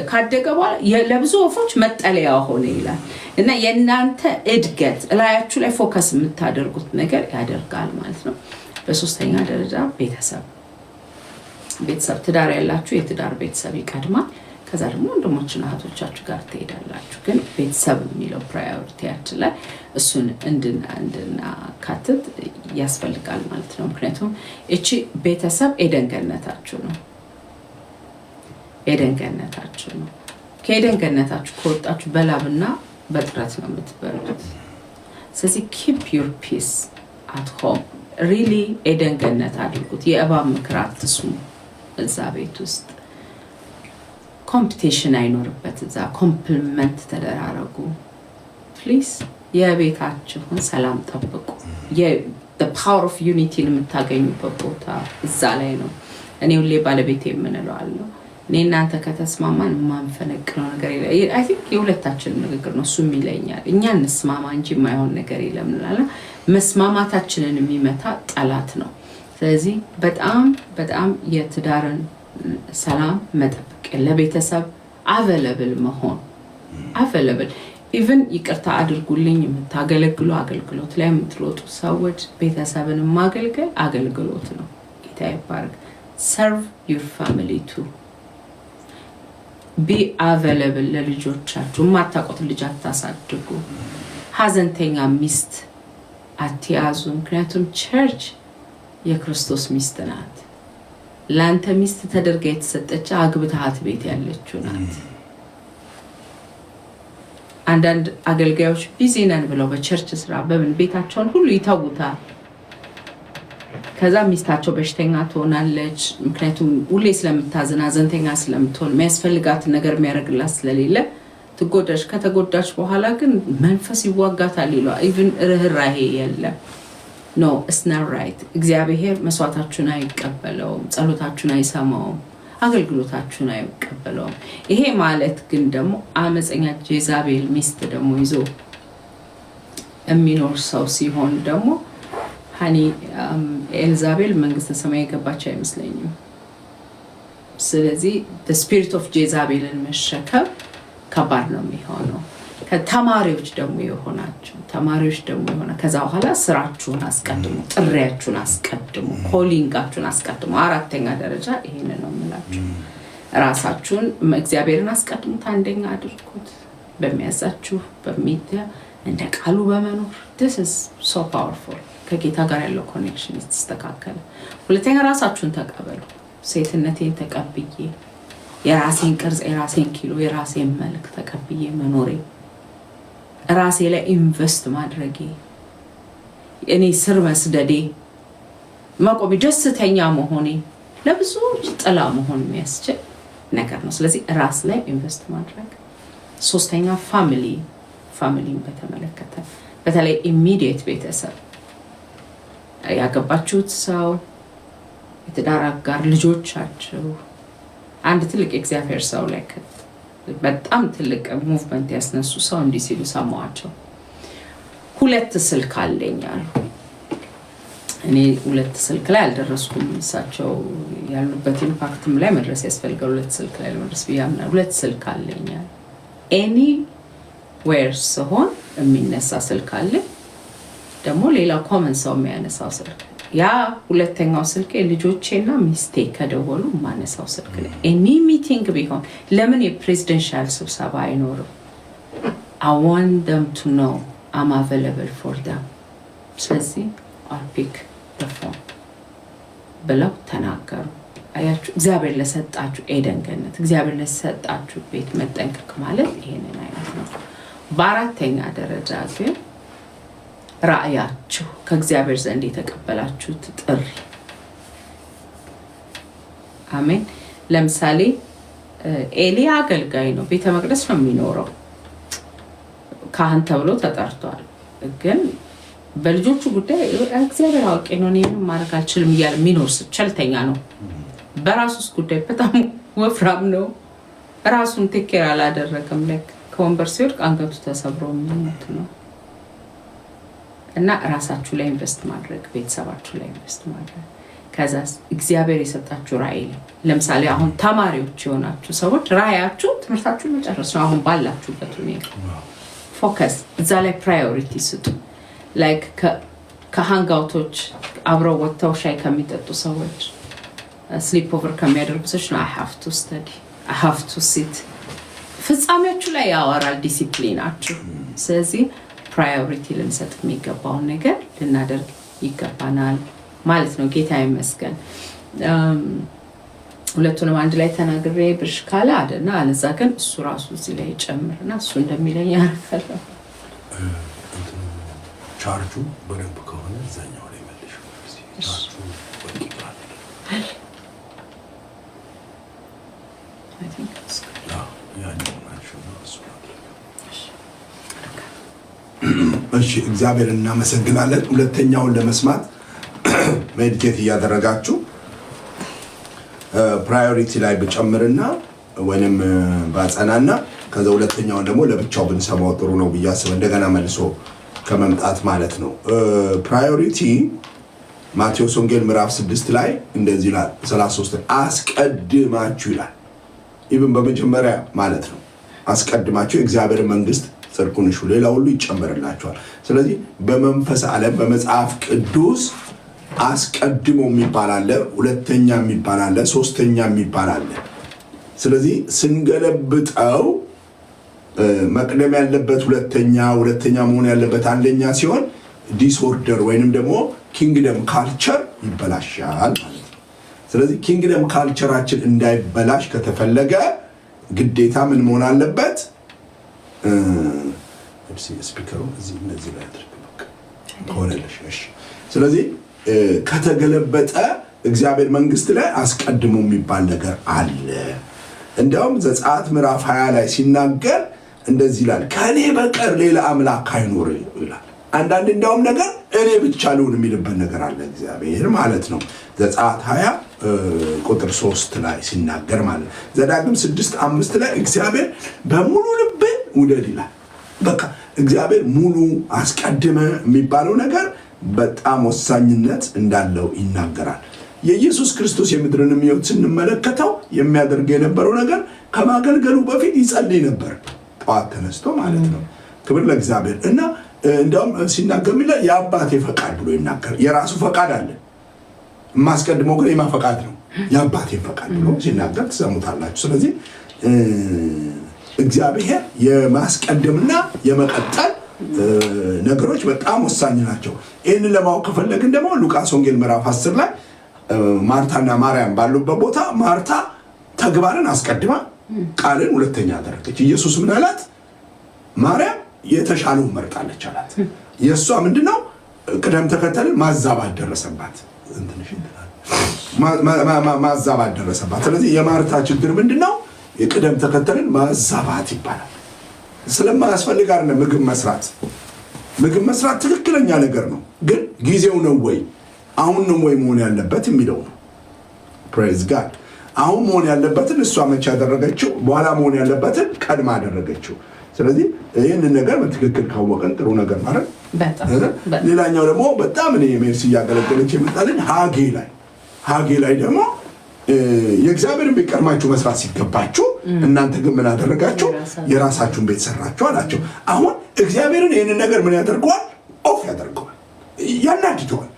Speaker 1: ካደገ በኋላ ለብዙ ወፎች መጠለያ ሆነ ይላል እና የእናንተ እድገት ላያችሁ ላይ ፎከስ የምታደርጉት ነገር ያደርጋል ማለት ነው። በሶስተኛ ደረጃ ቤተሰብ ትዳር ያላችሁ የትዳር ቤተሰብ ይቀድማል። ከዛ ደግሞ ወንድሞችና እህቶቻችሁ ጋር ትሄዳላችሁ። ግን ቤተሰብ የሚለው ፕራዮሪቲያችን ላይ እሱን እንድናካትት ያስፈልጋል ማለት ነው። ምክንያቱም እቺ ቤተሰብ ኤደን ገነታችሁ ነው። ከኤደን ገነታችሁ ከወጣችሁ በላብና በጥረት ነው የምትበሉት። ስለዚህ ኪፕ ዩር ፒስ አት ሆም። ሪሊ ኤደን ገነት አድርጉት። የእባብ ምክር አትስሙ። እዛ ቤት ውስጥ ኮምፒቲሽን አይኖርበት። እዛ ኮምፕሊመንት ተደራረጉ ፕሊዝ። የቤታችሁን ሰላም ጠብቁ። the power of unity የምታገኙበት ቦታ እዛ ላይ ነው። እኔ ሁሌ ባለቤቴ የምንለዋለሁ እኔ እናንተ ከተስማማን ማንፈነቅለው ነገር የለም። አይ ቲንክ የሁለታችን ንግግር ነው። እሱም ይለኛል እኛ እንስማማ እንጂ የማይሆን ነገር የለም እንላለን። መስማማታችንን የሚመታ ጠላት ነው። ስለዚህ በጣም የትዳርን ሰላም መጠበቅ፣ ለቤተሰብ አቬለብል መሆን ኢቭን ይቅርታ አድርጉልኝ የምታገለግሉ አገልግሎት ላይ የምትሮጡ ሰዎች ቤተሰብን ማገልገል አገልግሎት ነው። ጌታ ይባርክ። serve your family too. be available ለልጆቻችሁ። ማታቆት ልጅ አታሳድጉ። ሀዘንተኛ ሚስት አትያዙ። ምክንያቱም ቸርች የክርስቶስ ሚስት ናት። ላንተ ሚስት ተደርጋ የተሰጠች አግብተሃት ቤት ያለችው ናት። አንዳንድ አገልጋዮች ቢዚ ነን ብለው በቸርች ስራ ቤታቸውን ሁሉ ይተውታል። ከዛ ሚስታቸው በሽተኛ ትሆናለች። ምክንያቱም ሁሌ ስለምታዝን ሀዘንተኛ ስለምትሆን የሚያስፈልጋትን ነገር የሚያደርግላት ስለሌለ ትጎዳች። ከተጎዳች በኋላ ግን መንፈስ ይዋጋታል ይሏል። ኢቭን ርህራሄ የለም። ኖ ኢትስ ናት ራይት። እግዚአብሔር መስዋዕታችሁን አይቀበለውም፣ ጸሎታችሁን አይሰማውም፣ አገልግሎታችሁን አይቀበለውም። ይሄ ማለት ግን ደግሞ አመፀኛ ጄዛቤል ሚስት ደግሞ ይዞ የሚኖር ሰው ሲሆን ደግሞ ሃኒ ኤልዛቤል መንግስተ ሰማይ የገባች አይመስለኝም። ስለዚህ ስፒሪት ኦፍ ጄዛቤልን መሸከም ከባድ ነው የሚሆነው። ከተማሪዎች ደግሞ የሆናችሁ ከዛ በኋላ ስራችሁን አስቀድሙ፣ ጥሪያችሁን አስቀድሙ፣ ኮሊንጋችሁን አስቀድሙ። አራተኛ ደረጃ ይሄን ነው የምላችሁ። ራሳችሁን እግዚአብሔርን አስቀድሙት፣ አንደኛ አድርጉት። በሚያዛችሁ በሚዲያ እንደ ቃሉ በመኖር this is so powerful። ከጌታ ጋር ያለው ኮኔክሽን ይስተካከል። ሁለተኛ ራሳችሁን ተቀበሉ። ሴትነቴን ተቀብዬ የራሴን ቅርጽ፣ የራሴን ኪሎ፣ የራሴን መልክ ተቀብዬ መኖሬ፣ ራሴ ላይ ኢንቨስት ማድረጌ፣ እኔ ስር መስደዴ፣ መቆሜ፣ ደስተኛ መሆኔ ለብዙዎች ጥላ መሆን የሚያስችል ነገር ነው። ስለዚህ ራስ ላይ ኢንቨስት ማድረግ። ሶስተኛ ፋሚሊን በተመለከተ በተለይ ኢሚዲየት ቤተሰብ፣ ያገባችሁት ሰው፣ የትዳር አጋር፣ ልጆቻችሁ። አንድ ትልቅ የእግዚአብሔር ሰው ላይ በጣም ትልቅ ሙቭመንት ያስነሱ ሰው እንዲህ ሲሉ ሰማዋቸው። 2 ስልክ አለኝ አሉ። እኔ 2 ስልክ ላይ አልደረስኩም። እሳቸው ያሉበት ኢምፓክትም ላይ መድረስ ያስፈልጋል። 2 ስልክ ላይ ለመድረስ ብያምናል። 2 ስልክ አለኝ አሉ። ኤኒ ዌር ሲሆን የሚነሳ ስልክ አለ፣ ደግሞ ሌላ ኮመን ሰው የሚያነሳው ስልክ። ያ ሁለተኛው ስልክ ልጆቼና ሚስቴ ከደወሉ ማነሳው ስልክ ነው። ኤኒ ሚቲንግ ቢሆን ለምን የፕሬዚደንሻል ስብሰባ አይኖርም? I want them to know I'm available for them። ስለዚህ I'll pick the phone ብለው ተናገሩ። አያችሁ፣ እግዚአብሔር ለሰጣችሁ ኤደን ገነት፣ እግዚአብሔር ለሰጣችሁ ቤት መጠንቀቅ ማለት ይሄንን አይነት ነው። በአራተኛ ደረጃ ግን ራእያችሁ፣ ከእግዚአብሔር ዘንድ የተቀበላችሁት ጥሪ። አሜን። ለምሳሌ ኤሊ አገልጋይ ነው፣ ቤተ መቅደስ ነው የሚኖረው፣ ካህን ተብሎ ተጠርቷል። ግን በልጆቹ ጉዳይ እግዚአብሔር አውቄ ነው እኔ ምንም ማድረግ አልችልም እያለ የሚኖር ቸልተኛ ነው። በራሱስ ጉዳይ በጣም ወፍራም ነው፣ ራሱን ቴኬር አላደረገም። ላይክ ከወንበር ሲወድቅ አንገቱ ተሰብሮ የሚሞት ነው። እና ራሳችሁ ላይ ኢንቨስት ማድረግ፣ ቤተሰባችሁ ላይ ኢንቨስት ማድረግ። ከዛ እግዚአብሔር የሰጣችሁ ራእይ፣ ለምሳሌ አሁን ተማሪዎች የሆናችሁ ሰዎች ራእያችሁ ትምህርታችሁን መጨረስ ነው። አሁን ባላችሁበት ሁኔታ ፎከስ፣ እዛ ላይ ፕራዮሪቲ ስጡ። ላይክ ከሃንጋውቶች አብረው ወጥተው ሻይ ከሚጠጡ ሰዎች፣ ስሊፕ ኦቨር ከሚያደርጉ ሰዎች ነው I have to study, I have to sit። ፍጻሜያችሁ ላይ ያወራል ዲሲፕሊናችሁ። ስለዚህ ፕራዮሪቲ ልንሰጥ የሚገባውን ነገር ልናደርግ ይገባናል ማለት ነው። ጌታ ይመስገን። ሁለቱንም አንድ ላይ ተናግሬ ብርሽ ካለ አደና አለዛ ግን እሱ ራሱ እዚህ ላይ ጨምርና እሱ እንደሚለኝ ያረፈለው
Speaker 2: ቻርጁ በደንብ ከሆነ እዛኛው ላይ መልሽ። ቻርጁ በቂቃል
Speaker 1: I think it's
Speaker 2: እሺ፣ እግዚአብሔር እናመሰግናለን። ሁለተኛውን ለመስማት ሜዲቴት እያደረጋችሁ ፕራዮሪቲ ላይ ብጨምርና ወይንም ባጸናና ከዛ ሁለተኛውን ደግሞ ለብቻው ብንሰማው ጥሩ ነው ብዬ አስባለሁ። እንደገና መልሶ ከመምጣት ማለት ነው። ፕራዮሪቲ ማቴዎስ ወንጌል ምዕራፍ 6 ላይ እንደዚህ ይላል፣ 33 አስቀድማችሁ ይላል። ኢቭን በመጀመሪያ ማለት ነው። አስቀድማችሁ የእግዚአብሔር መንግስት ጽድቁን እሹ፣ ሌላ ሁሉ ይጨመርላችኋል። ስለዚህ በመንፈስ ዓለም በመጽሐፍ ቅዱስ አስቀድሞ የሚባል አለ፣ ሁለተኛ የሚባል አለ፣ ሶስተኛ የሚባል አለ። ስለዚህ ስንገለብጠው መቅደም ያለበት ሁለተኛ መሆን ያለበት አንደኛ ሲሆን ዲስኦርደር ወይንም ደግሞ ኪንግደም ካልቸር ይበላሻል ማለት ነው። ስለዚህ ኪንግደም ካልቸራችን እንዳይበላሽ ከተፈለገ ግዴታ ምን መሆን አለበት? ስፒከሩ እዚህ እነዚህ ላይ አድርግ ከሆነልሽ። እሺ፣ ስለዚህ ከተገለበጠ እግዚአብሔር መንግስት ላይ አስቀድሞ የሚባል ነገር አለ። እንዲያውም ዘጸአት ምዕራፍ 20 ላይ ሲናገር እንደዚህ ይላል፣ ከኔ በቀር ሌላ አምላክ አይኖር ይላል። አንዳንድ እንዳውም ነገር እኔ ብቻ ልሁን የሚልበት ነገር አለ እግዚአብሔር ማለት ነው። ዘጸአት 20 ቁጥር 3 ላይ ሲናገር ማለት ዘዳግም 6:5 ላይ እግዚአብሔር በሙሉ ልብ ውደድ ይላል። በቃ እግዚአብሔር ሙሉ አስቀድመ የሚባለው ነገር በጣም ወሳኝነት እንዳለው ይናገራል። የኢየሱስ ክርስቶስ የምድርን ሕይወት ስንመለከተው የሚያደርግ የነበረው ነገር ከማገልገሉ በፊት ይጸልይ ነበር፣ ጠዋት ተነስቶ ማለት ነው። ክብር ለእግዚአብሔር። እና እንደውም ሲናገር የአባቴ ፈቃድ ብሎ ይናገር። የራሱ ፈቃድ አለ፣ የማስቀድመው ግን የማን ፈቃድ ነው? የአባቴ ፈቃድ ብሎ ሲናገር ትሰሙታላችሁ። ስለዚህ እግዚአብሔር የማስቀደምና የመቀጠል ነገሮች በጣም ወሳኝ ናቸው። ይህንን ለማወቅ ከፈለግን ደግሞ ሉቃስ ወንጌል ምዕራፍ 10 ላይ ማርታና ማርያም ባሉበት ቦታ ማርታ ተግባርን አስቀድማ ቃልን ሁለተኛ አደረገች። ኢየሱስ ምን አላት? ማርያም የተሻለውን መርጣለች አላት። የእሷ ምንድነው? ቅደም ተከተልን ማዛባት ደረሰባት። ማዛባት ደረሰባት። ስለዚህ የማርታ ችግር ምንድነው? የቅደም ተከተልን ማዛባት ይባላል። ስለማያስፈልግ አይደለም ምግብ መስራት ትክክለኛ ነገር ነው፣ ግን ጊዜው ነው ወይ አሁን ነው ወይ መሆን ያለበት የሚለው ነው። ፕሬዝ ጋድ። አሁን መሆን ያለበትን እሷ መቼ ያደረገችው፣ በኋላ መሆን ያለበትን ቀድማ አደረገችው። ስለዚህ ይህንን ነገር በትክክል ካወቀን ጥሩ ነገር ማለት። ሌላኛው ደግሞ በጣም እኔ ሜርሲ እያገለገለች የመጣልን ሀጌ ላይ ደግሞ የእግዚአብሔርን ቤት ቀድማችሁ መስራት ሲገባችሁ እናንተ ግን ምን አደረጋችሁ? የራሳችሁን ቤት ሰራችሁ አላቸው። አሁን እግዚአብሔርን ይህንን ነገር ምን ያደርገዋል? ኦፍ ያደርገዋል፣ ያናድደዋል።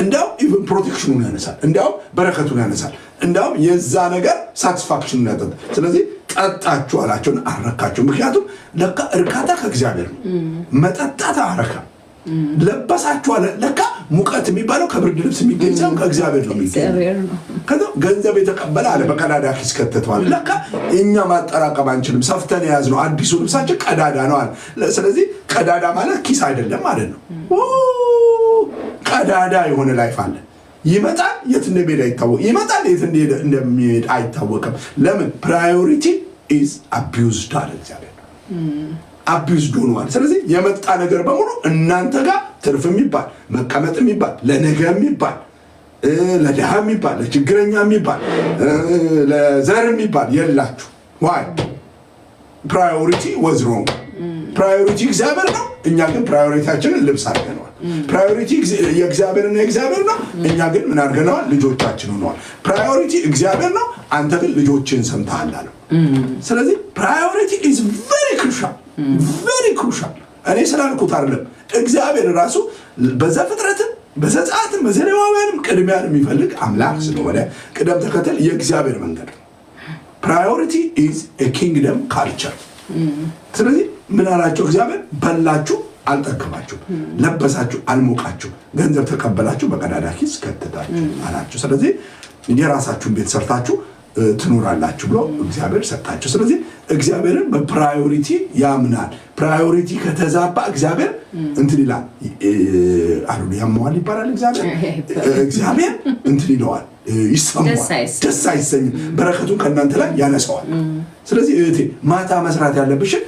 Speaker 2: እንዲያው ኢቭን ፕሮቴክሽኑን ያነሳል፣ እንዲያው በረከቱን ያነሳል፣ እንዲያው የዛ ነገር ሳቲስፋክሽኑን ያጠጣል። ስለዚህ ጠጣችሁ አላቸውን፣ አረካችሁ። ምክንያቱም ለካ እርካታ ከእግዚአብሔር ነው፣ መጠጣት አረካ። ለበሳችሁ አለ። ለካ ሙቀት የሚባለው ከብርድ ልብስ የሚገኝ ሳይሆን ከእግዚአብሔር ነው የሚገኝ። ከዛ ገንዘብ የተቀበለ አለ በቀዳዳ ኪስ ከተተዋል። ለካ እኛ ማጠራቀም አንችልም፣ ሰፍተን የያዝነው አዲሱ ልብሳችን ቀዳዳ ነው አለ። ስለዚህ ቀዳዳ ማለት ኪስ አይደለም ማለት ነው። ቀዳዳ የሆነ ላይፍ አለ። ይመጣል፣ የት እንደሚሄድ አይታወቅም። ይመጣል፣ የት እንደሚሄድ አይታወቅም። ለምን? ፕራዮሪቲ ኢዝ አቢዩዝድ አለ እግዚአብሔር። አቢዩዝድ ሆኗል። ስለዚህ የመጣ ነገር በሙሉ እናንተ ጋር ትርፍ የሚባል መቀመጥ የሚባል ለነገ የሚባል ለድሃ የሚባል ለችግረኛ የሚባል ለዘር የሚባል የላችሁ። ዋይ ፕራዮሪቲ ወዝ ሮንግ። ፕራዮሪቲ እግዚአብሔር ነው። እኛ ግን ፕራዮሪቲያችንን ልብስ አድርገነዋል። ፕራዮሪቲ የእግዚአብሔርና የእግዚአብሔር ነው። እኛ ግን ምን አድርገነዋል? ልጆቻችን ሆነዋል። ፕራዮሪቲ እግዚአብሔር ነው። አንተ ግን ልጆችን ሰምተሃል አለው። ስለዚህ ፕራዮሪቲ ኢዝ ቬሪ ክሩሻል፣ ቬሪ ክሩሻል። እኔ ስላልኩት አይደለም። እግዚአብሔር ራሱ በዘፍጥረትም በዘጸአትም በዘሌዋውያንም ቅድሚያን የሚፈልግ አምላክ ስለሆነ ቅደም ተከተል የእግዚአብሔር መንገድ ነው። ፕራዮሪቲ ኢዝ ኤ ኪንግደም ካልቸር። ስለዚህ ምን አላቸው እግዚአብሔር? በላችሁ አልጠገባችሁ፣ ለበሳችሁ አልሞቃችሁ፣ ገንዘብ ተቀበላችሁ በቀዳዳ ኪስ ከተታችሁ አላችሁ። ስለዚህ የራሳችሁን ቤት ሰርታችሁ ትኖራላችሁ ብሎ እግዚአብሔር ሰጣችሁ። ስለዚህ እግዚአብሔርን በፕራዮሪቲ ያምናል። ፕራዮሪቲ ከተዛባ እግዚአብሔር እንትን ይላል፣ አሉ ያመዋል ይባላል። እግዚአብሔር እንትን ይለዋል፣ ይሰማዋል፣ ደስ አይሰኝም፣ በረከቱን ከእናንተ ላይ ያነሳዋል። ስለዚህ እህቴ ማታ መስራት ያለብሽን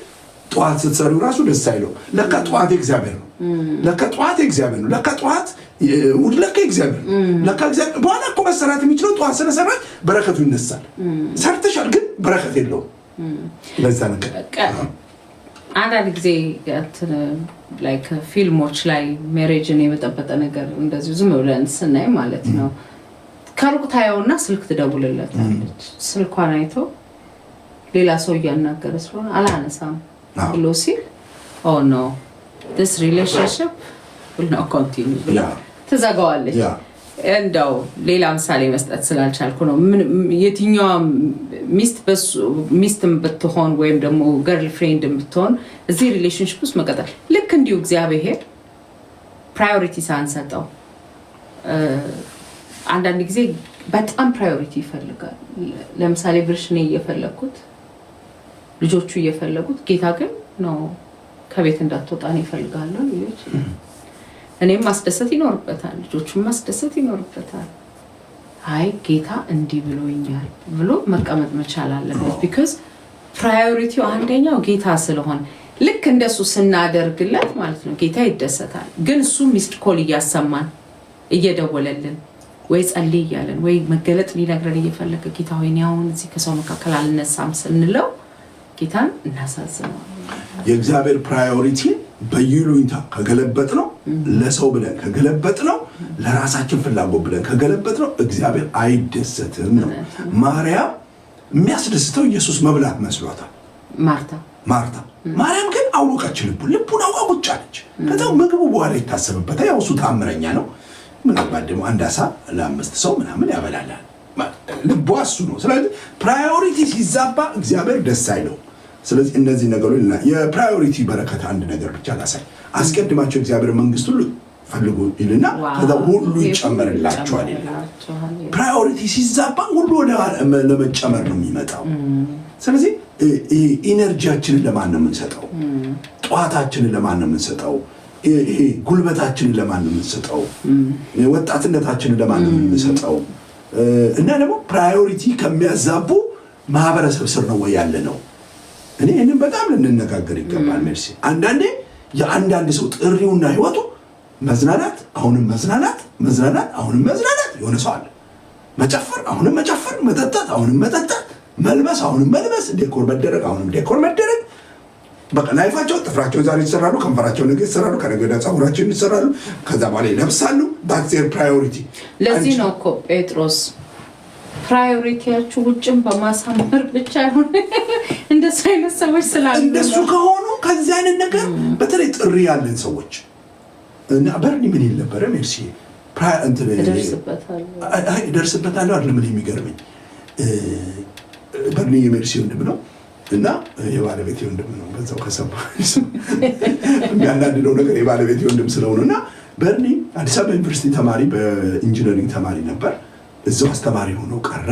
Speaker 2: ጠዋት ስትሰሩ ራሱ ደስ አይለው። ለካ ጠዋት እግዚአብሔር ነው፣ ለካ ጠዋት እግዚአብሔር ነው፣ ለካ ጠዋት ለካ እግዚአብሔር ነው፣ ለካ እግዚአብሔር በኋላ እኮ መሰራት የሚችለው ጠዋት ስለሰራች በረከቱ ይነሳል። ሰርተሻል ግን በረከት የለውም። ለዛ ነገር
Speaker 1: አንዳንድ ጊዜ ላይክ ፊልሞች ላይ ሜሬጅን የመጠበጠ ነገር እንደዚህ ዝም ብለን ስናይ ማለት ነው ከሩቅ ታየውና ስልክ ትደውልለታለች። ስልኳን አይቶ ሌላ ሰው እያናገረ ስለሆነ አላነሳም ብሎ ሲል ኦ ኖ this relationship will not continue ብላ ትዘጋዋለች። እንደው ሌላ ምሳሌ መስጠት ስላልቻልኩ ነው። የትኛው ሚስትም ብትሆን ወይም ደግሞ ገርል ፍሬንድ ብትሆን እዚህ ሪሌሽንሺፕ ውስጥ መቀጠል ልክ እንዲሁ እግዚአብሔር ፕራዮሪቲ ሳንሰጠው አንዳንድ ጊዜ በጣም ፕራዮሪቲ ይፈልጋል። ለምሳሌ ብርሽኔ እየፈለኩት ልጆቹ እየፈለጉት ጌታ ግን ነው ከቤት እንዳትወጣ ነው ይፈልጋሉ ልጆች። እኔም ማስደሰት ይኖርበታል፣ ልጆቹም ማስደሰት ይኖርበታል። አይ ጌታ እንዲህ ብሎኛል ብሎ መቀመጥ መቻል አለበት። ቢካዝ ፕራዮሪቲው አንደኛው ጌታ ስለሆነ ልክ እንደሱ ስናደርግለት ማለት ነው ጌታ ይደሰታል። ግን እሱ ሚስድ ኮል እያሰማን እየደወለልን ወይ ጸልይ እያለን ወይ መገለጥ ሊነግረን እየፈለገ ጌታ ሆይ እኔ አሁን እዚህ ከሰው መካከል አልነሳም ስንለው ጌታን እናሳዝነዋለን።
Speaker 2: የእግዚአብሔር ፕራዮሪቲ በይሉኝታ ከገለበጥ ነው ለሰው ብለን ከገለበጥ ነው ለራሳችን ፍላጎት ብለን ከገለበጥ ነው እግዚአብሔር አይደሰትም ነው። ማርያም የሚያስደስተው ኢየሱስ መብላት መስሏታል። ማርታ ማርያም ግን አወቀች። ልቡን አውቃ አለች። ከዛው ምግቡ በኋላ ይታሰብበታል። ያው እሱ ታምረኛ ነው። ምናልባት ደግሞ አንድ አሳ ለአምስት ሰው ምናምን ያበላላል። ልቧ እሱ ነው። ስለዚህ ፕራዮሪቲ ሲዛባ እግዚአብሔር ደስ አይለው። ስለዚህ እነዚህ ነገሮች የፕራዮሪቲ በረከት አንድ ነገር ብቻ ላሳይ። አስቀድማቸው እግዚአብሔር መንግስት ሁሉ ፈልጉ ይልና ከዛ ሁሉ ይጨመርላችኋል ይላል። ፕራዮሪቲ ሲዛባ ሁሉ ለመጨመር ነው የሚመጣው። ስለዚህ ኢነርጂያችንን ለማን ነው የምንሰጠው? ጧታችንን ለማን ነው የምንሰጠው? ይሄ ጉልበታችንን ለማን ነው የምንሰጠው? ወጣትነታችንን ለማን ነው የምንሰጠው? እና ደግሞ ፕራዮሪቲ ከሚያዛቡ ማህበረሰብ ስር ነው ወይ ያለ ነው? እኔ እኔም በጣም ልንነጋገር ይገባል። ሜርሲ አንዳንዴ የአንዳንድ ሰው ጥሪውና ህይወቱ መዝናናት አሁንም መዝናናት አሁንም መዝናናት የሆነ ሰው አለ። መጨፈር አሁንም መጨፈር፣ መጠጣት አሁንም መጠጣት፣ መልበስ አሁንም መልበስ፣ ዴኮር መደረግ አሁንም ዴኮር መደረግ። በቃ ላይፋቸው ጥፍራቸውን ዛሬ ይሰራሉ፣ ከንፈራቸውን ነገ ይሰራሉ፣ ከነገ ወዲያ ፀጉራቸውን ይሰራሉ፣ ከዛ በኋላ ይለብሳሉ። ባክቴር ፕራዮሪቲ። ለዚህ
Speaker 1: ነው እኮ ጴጥሮስ ፕራዮሪቲያችሁ ውጭም በማሳመር ብቻ አይሆን እንደሱ አይነት ሰዎች ስላሉ
Speaker 2: እንደሱ ከሆኑ ከዚህ አይነት ነገር በተለይ ጥሪ ያለን ሰዎች እና በርኒ ምን ይል ነበረ ሜርሲ ደርስበታለሁ አይደለም። ምን የሚገርመኝ በርኒ የሜርሲ ወንድም ነው እና የባለቤቴ ወንድም ነው። በዛው ከሰማ የሚያናድደው ነገር የባለቤቴ ወንድም ስለሆነ እና በርኒ አዲስ አበባ ዩኒቨርሲቲ ተማሪ በኢንጂነሪንግ ተማሪ ነበር። እዛው አስተማሪ ሆኖ ቀረ።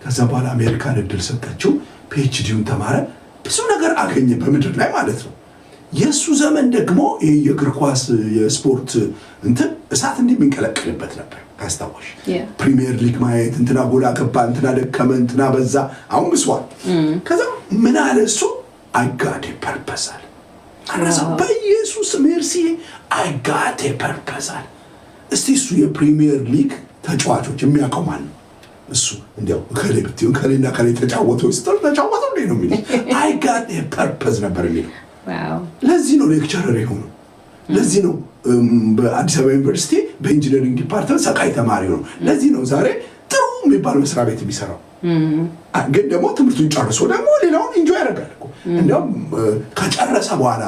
Speaker 2: ከዛ በኋላ አሜሪካን እድል ሰጠችው። ፒኤችዲውን ተማረ። ብዙ ነገር አገኘ በምድር ላይ ማለት ነው። የሱ ዘመን ደግሞ የእግር ኳስ የስፖርት እንትን እሳት እንደሚንቀለቀልበት ነበር። ካስታወሽ ፕሪሚየር ሊግ ማየት እንትና ጎላ ገባ፣ እንትና ደከመ፣ እንትና በዛ። አሁን ብሷል። ከዛ ምን አለ እሱ I got a purpose አለ። አረሳ በኢየሱስ ሜርሲ I got a purpose አለ። እስቲ እሱ የፕሪሚየር ሊግ ተጫዋቾች የሚያውቀው ማን ነው? እሱ እንዲያው ከሌብቲው ከሌና ከሌ ተጫወተው ስትል ተጫወተው ነው የሚለው። I got a purpose ነበር የሚለው። ዋው! ለዚህ ነው ሌክቸረር የሆነው። ለዚህ ነው በአዲስ አበባ ዩኒቨርሲቲ በኢንጂነሪንግ ዲፓርትመንት ሰቃይ ተማሪ ነው። ለዚህ ነው ዛሬ ጥሩ የሚባል መስሪያ ቤት የሚሰራው። ግን ደግሞ ትምህርቱን ጨርሶ ደግሞ ሌላውን ኢንጆይ ያደርጋል እኮ። እንደውም ከጨረሰ በኋላ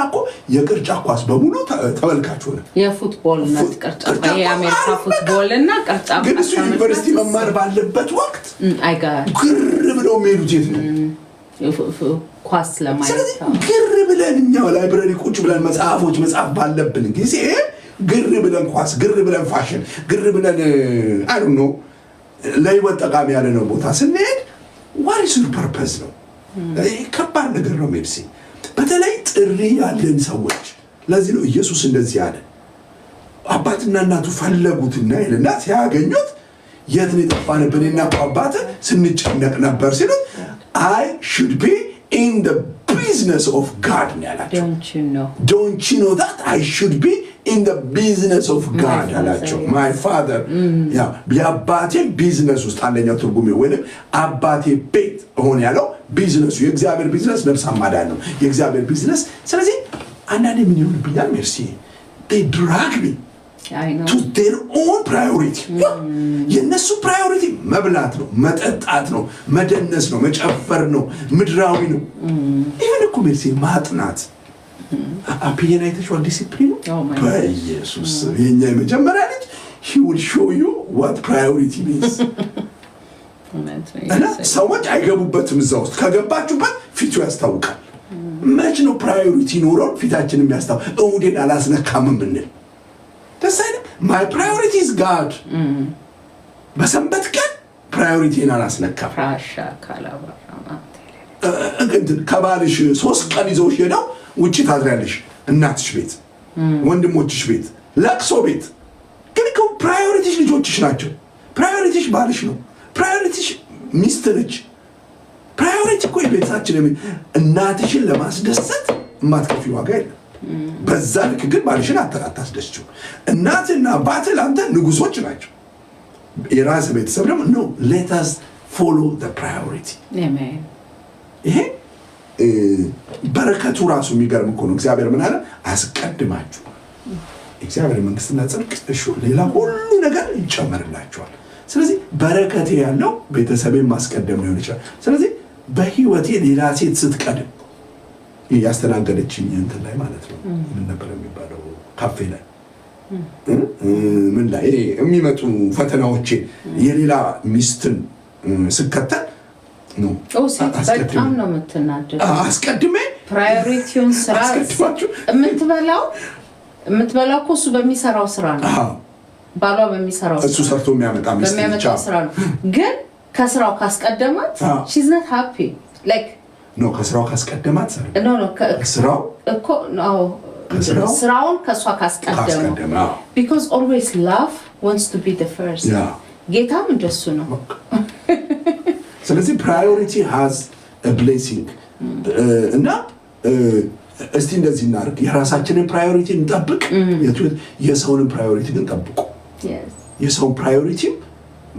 Speaker 2: እኮ የቅርጫ ኳስ በሙሉ ተመልካች ሆነ።
Speaker 1: የፉትቦል እና ቅርጫ የአሜሪካ ፉትቦል እና ቅርጫ ኳስ
Speaker 2: ግን እሱ ዩኒቨርሲቲ መማር ባለበት ወቅት ግር ብለው የሚሄዱት የት ነው?
Speaker 1: ኳስ ለማየት
Speaker 2: ግር ብለን እኛው ላይብረሪ ቁጭ ብለን መጽሐፍ ባለብን ጊዜ ግር ብለን ኳስ፣ ግር ብለን ፋሽን፣ ግር ብለን አይ ዶንት ኖ ለህይወት ጠቃሚ ያለ ነው ቦታ ስንሄድ what is your purpose ነው። ከባድ ነገር ነው ሜርሲ። በተለይ ጥሪ ያለን ሰዎች ለዚህ ነው ኢየሱስ እንደዚህ አለ። አባትና እናቱ ፈለጉትና ይልና ሲያገኙት የት ነው የጠፋንብን? እና አባት ስንጨነቅ ነበር ሲሉት I should be in the business of God ያላቸው። Don't you know that I should be in the business of God አላቸው። My father ያ የአባቴ ቢዝነስ ውስጥ አንደኛው ትርጉም ወይንም አባቴ ቤት ሆነ ያለው ቢዝነሱ የእግዚአብሔር ቢዝነስ ነፍስ ማዳን ነው የእግዚአብሔር ቢዝነስ። ስለዚህ አንዳንዴ ምን ይሆንብኛል ሜርሲ they drag me to their own priority። የነሱ ፕራዮሪቲ መብላት ነው፣ መጠጣት ነው፣ መደነስ ነው፣ መጨፈር ነው፣ ምድራዊ ነው። ኢቭን እኮ ሜርሲ ማጥናት አፒየን አይተሽዋል? ዲሲፕሊኑ በኢየሱስ የኛ የመጀመሪያ ልጅ he will show you what priority means። እና ሰዎች አይገቡበትም እዛ ውስጥ። ከገባችሁበት ፊቱ ያስታውቃል። መች ነው ፕራዮሪቲ ኖሮን ፊታችን የሚያስታውቅ? እሁዴን አላስነካም የምንል ደስ አይልም። my priority is God። በሰንበት ቀን ፕራዮሪቲን አላስነካም። ከባልሽ 3 ቀን ይዘውሽ ሄደው ውጪ ታድሪያለሽ፣ እናትሽ ቤት፣ ወንድሞችሽ ቤት፣ ለቅሶ ቤት። ግን እኮ ፕራዮሪቲሽ ልጆችሽ ናቸው። ፕራዮሪቲሽ ባልሽ ነው። ፕራዮሪቲሽ ሚስት ነች። ፕራዮሪቲ እኮ የቤታችን እናትሽን ለማስደሰት ማትከፊ ዋጋ የለም። በዛ ልክ ግን ባልሽን አታስደስችው። እናትና አባት ለአንተ ንጉሶች ናቸው። የራስ ቤተሰብ ደግሞ no, let us follow the priority.
Speaker 1: አሜን።
Speaker 2: ይሄ በረከቱ ራሱ የሚገርም እኮ ነው። እግዚአብሔር ምን አለ? አስቀድማችሁ እግዚአብሔር መንግስትና ጽድቅ እሺ፣ ሌላ ሁሉ ነገር ይጨመርላችኋል። ስለዚህ በረከቴ ያለው ቤተሰቤን ማስቀደም ነው ይችላል። ስለዚህ በህይወቴ ሌላ ሴት ስትቀድም ያስተናገደችኝ እንትን ላይ ማለት ነው ምን ነበር የሚባለው ካፌ ላይ ምን ላይ የሚመጡ ፈተናዎቼ የሌላ ሚስትን ስከተል ነው
Speaker 1: በጣም ነው የምትናደደው።
Speaker 2: አስቀድሜ
Speaker 1: ፕራዮሪቲውን ስራ የምትበላው እኮ እሱ በሚሰራው ስራ ነው። ባሏ በሚሰራው
Speaker 2: እሱ ሰርቶ የሚያመጣ ሚስት
Speaker 1: በሚያመጣው ስራ ነው። ግን ከስራው ካስቀደማት she's not happy like
Speaker 2: ነው ከስራው ካስቀደማት
Speaker 1: no
Speaker 2: ስራው
Speaker 1: እኮ ነው ስራውን ከሷ ካስቀደማ because always love wants to be the first ጌታም እንደሱ ነው።
Speaker 2: ስለዚህ priority has a blessing እና እስቲ እንደዚህ እናርግ። የራሳችንን ፕራዮሪቲ እንጠብቅ፣ የሰውንም ፕራዮሪቲ ግን ጠብቁ። የሰውን ፕራዮሪቲ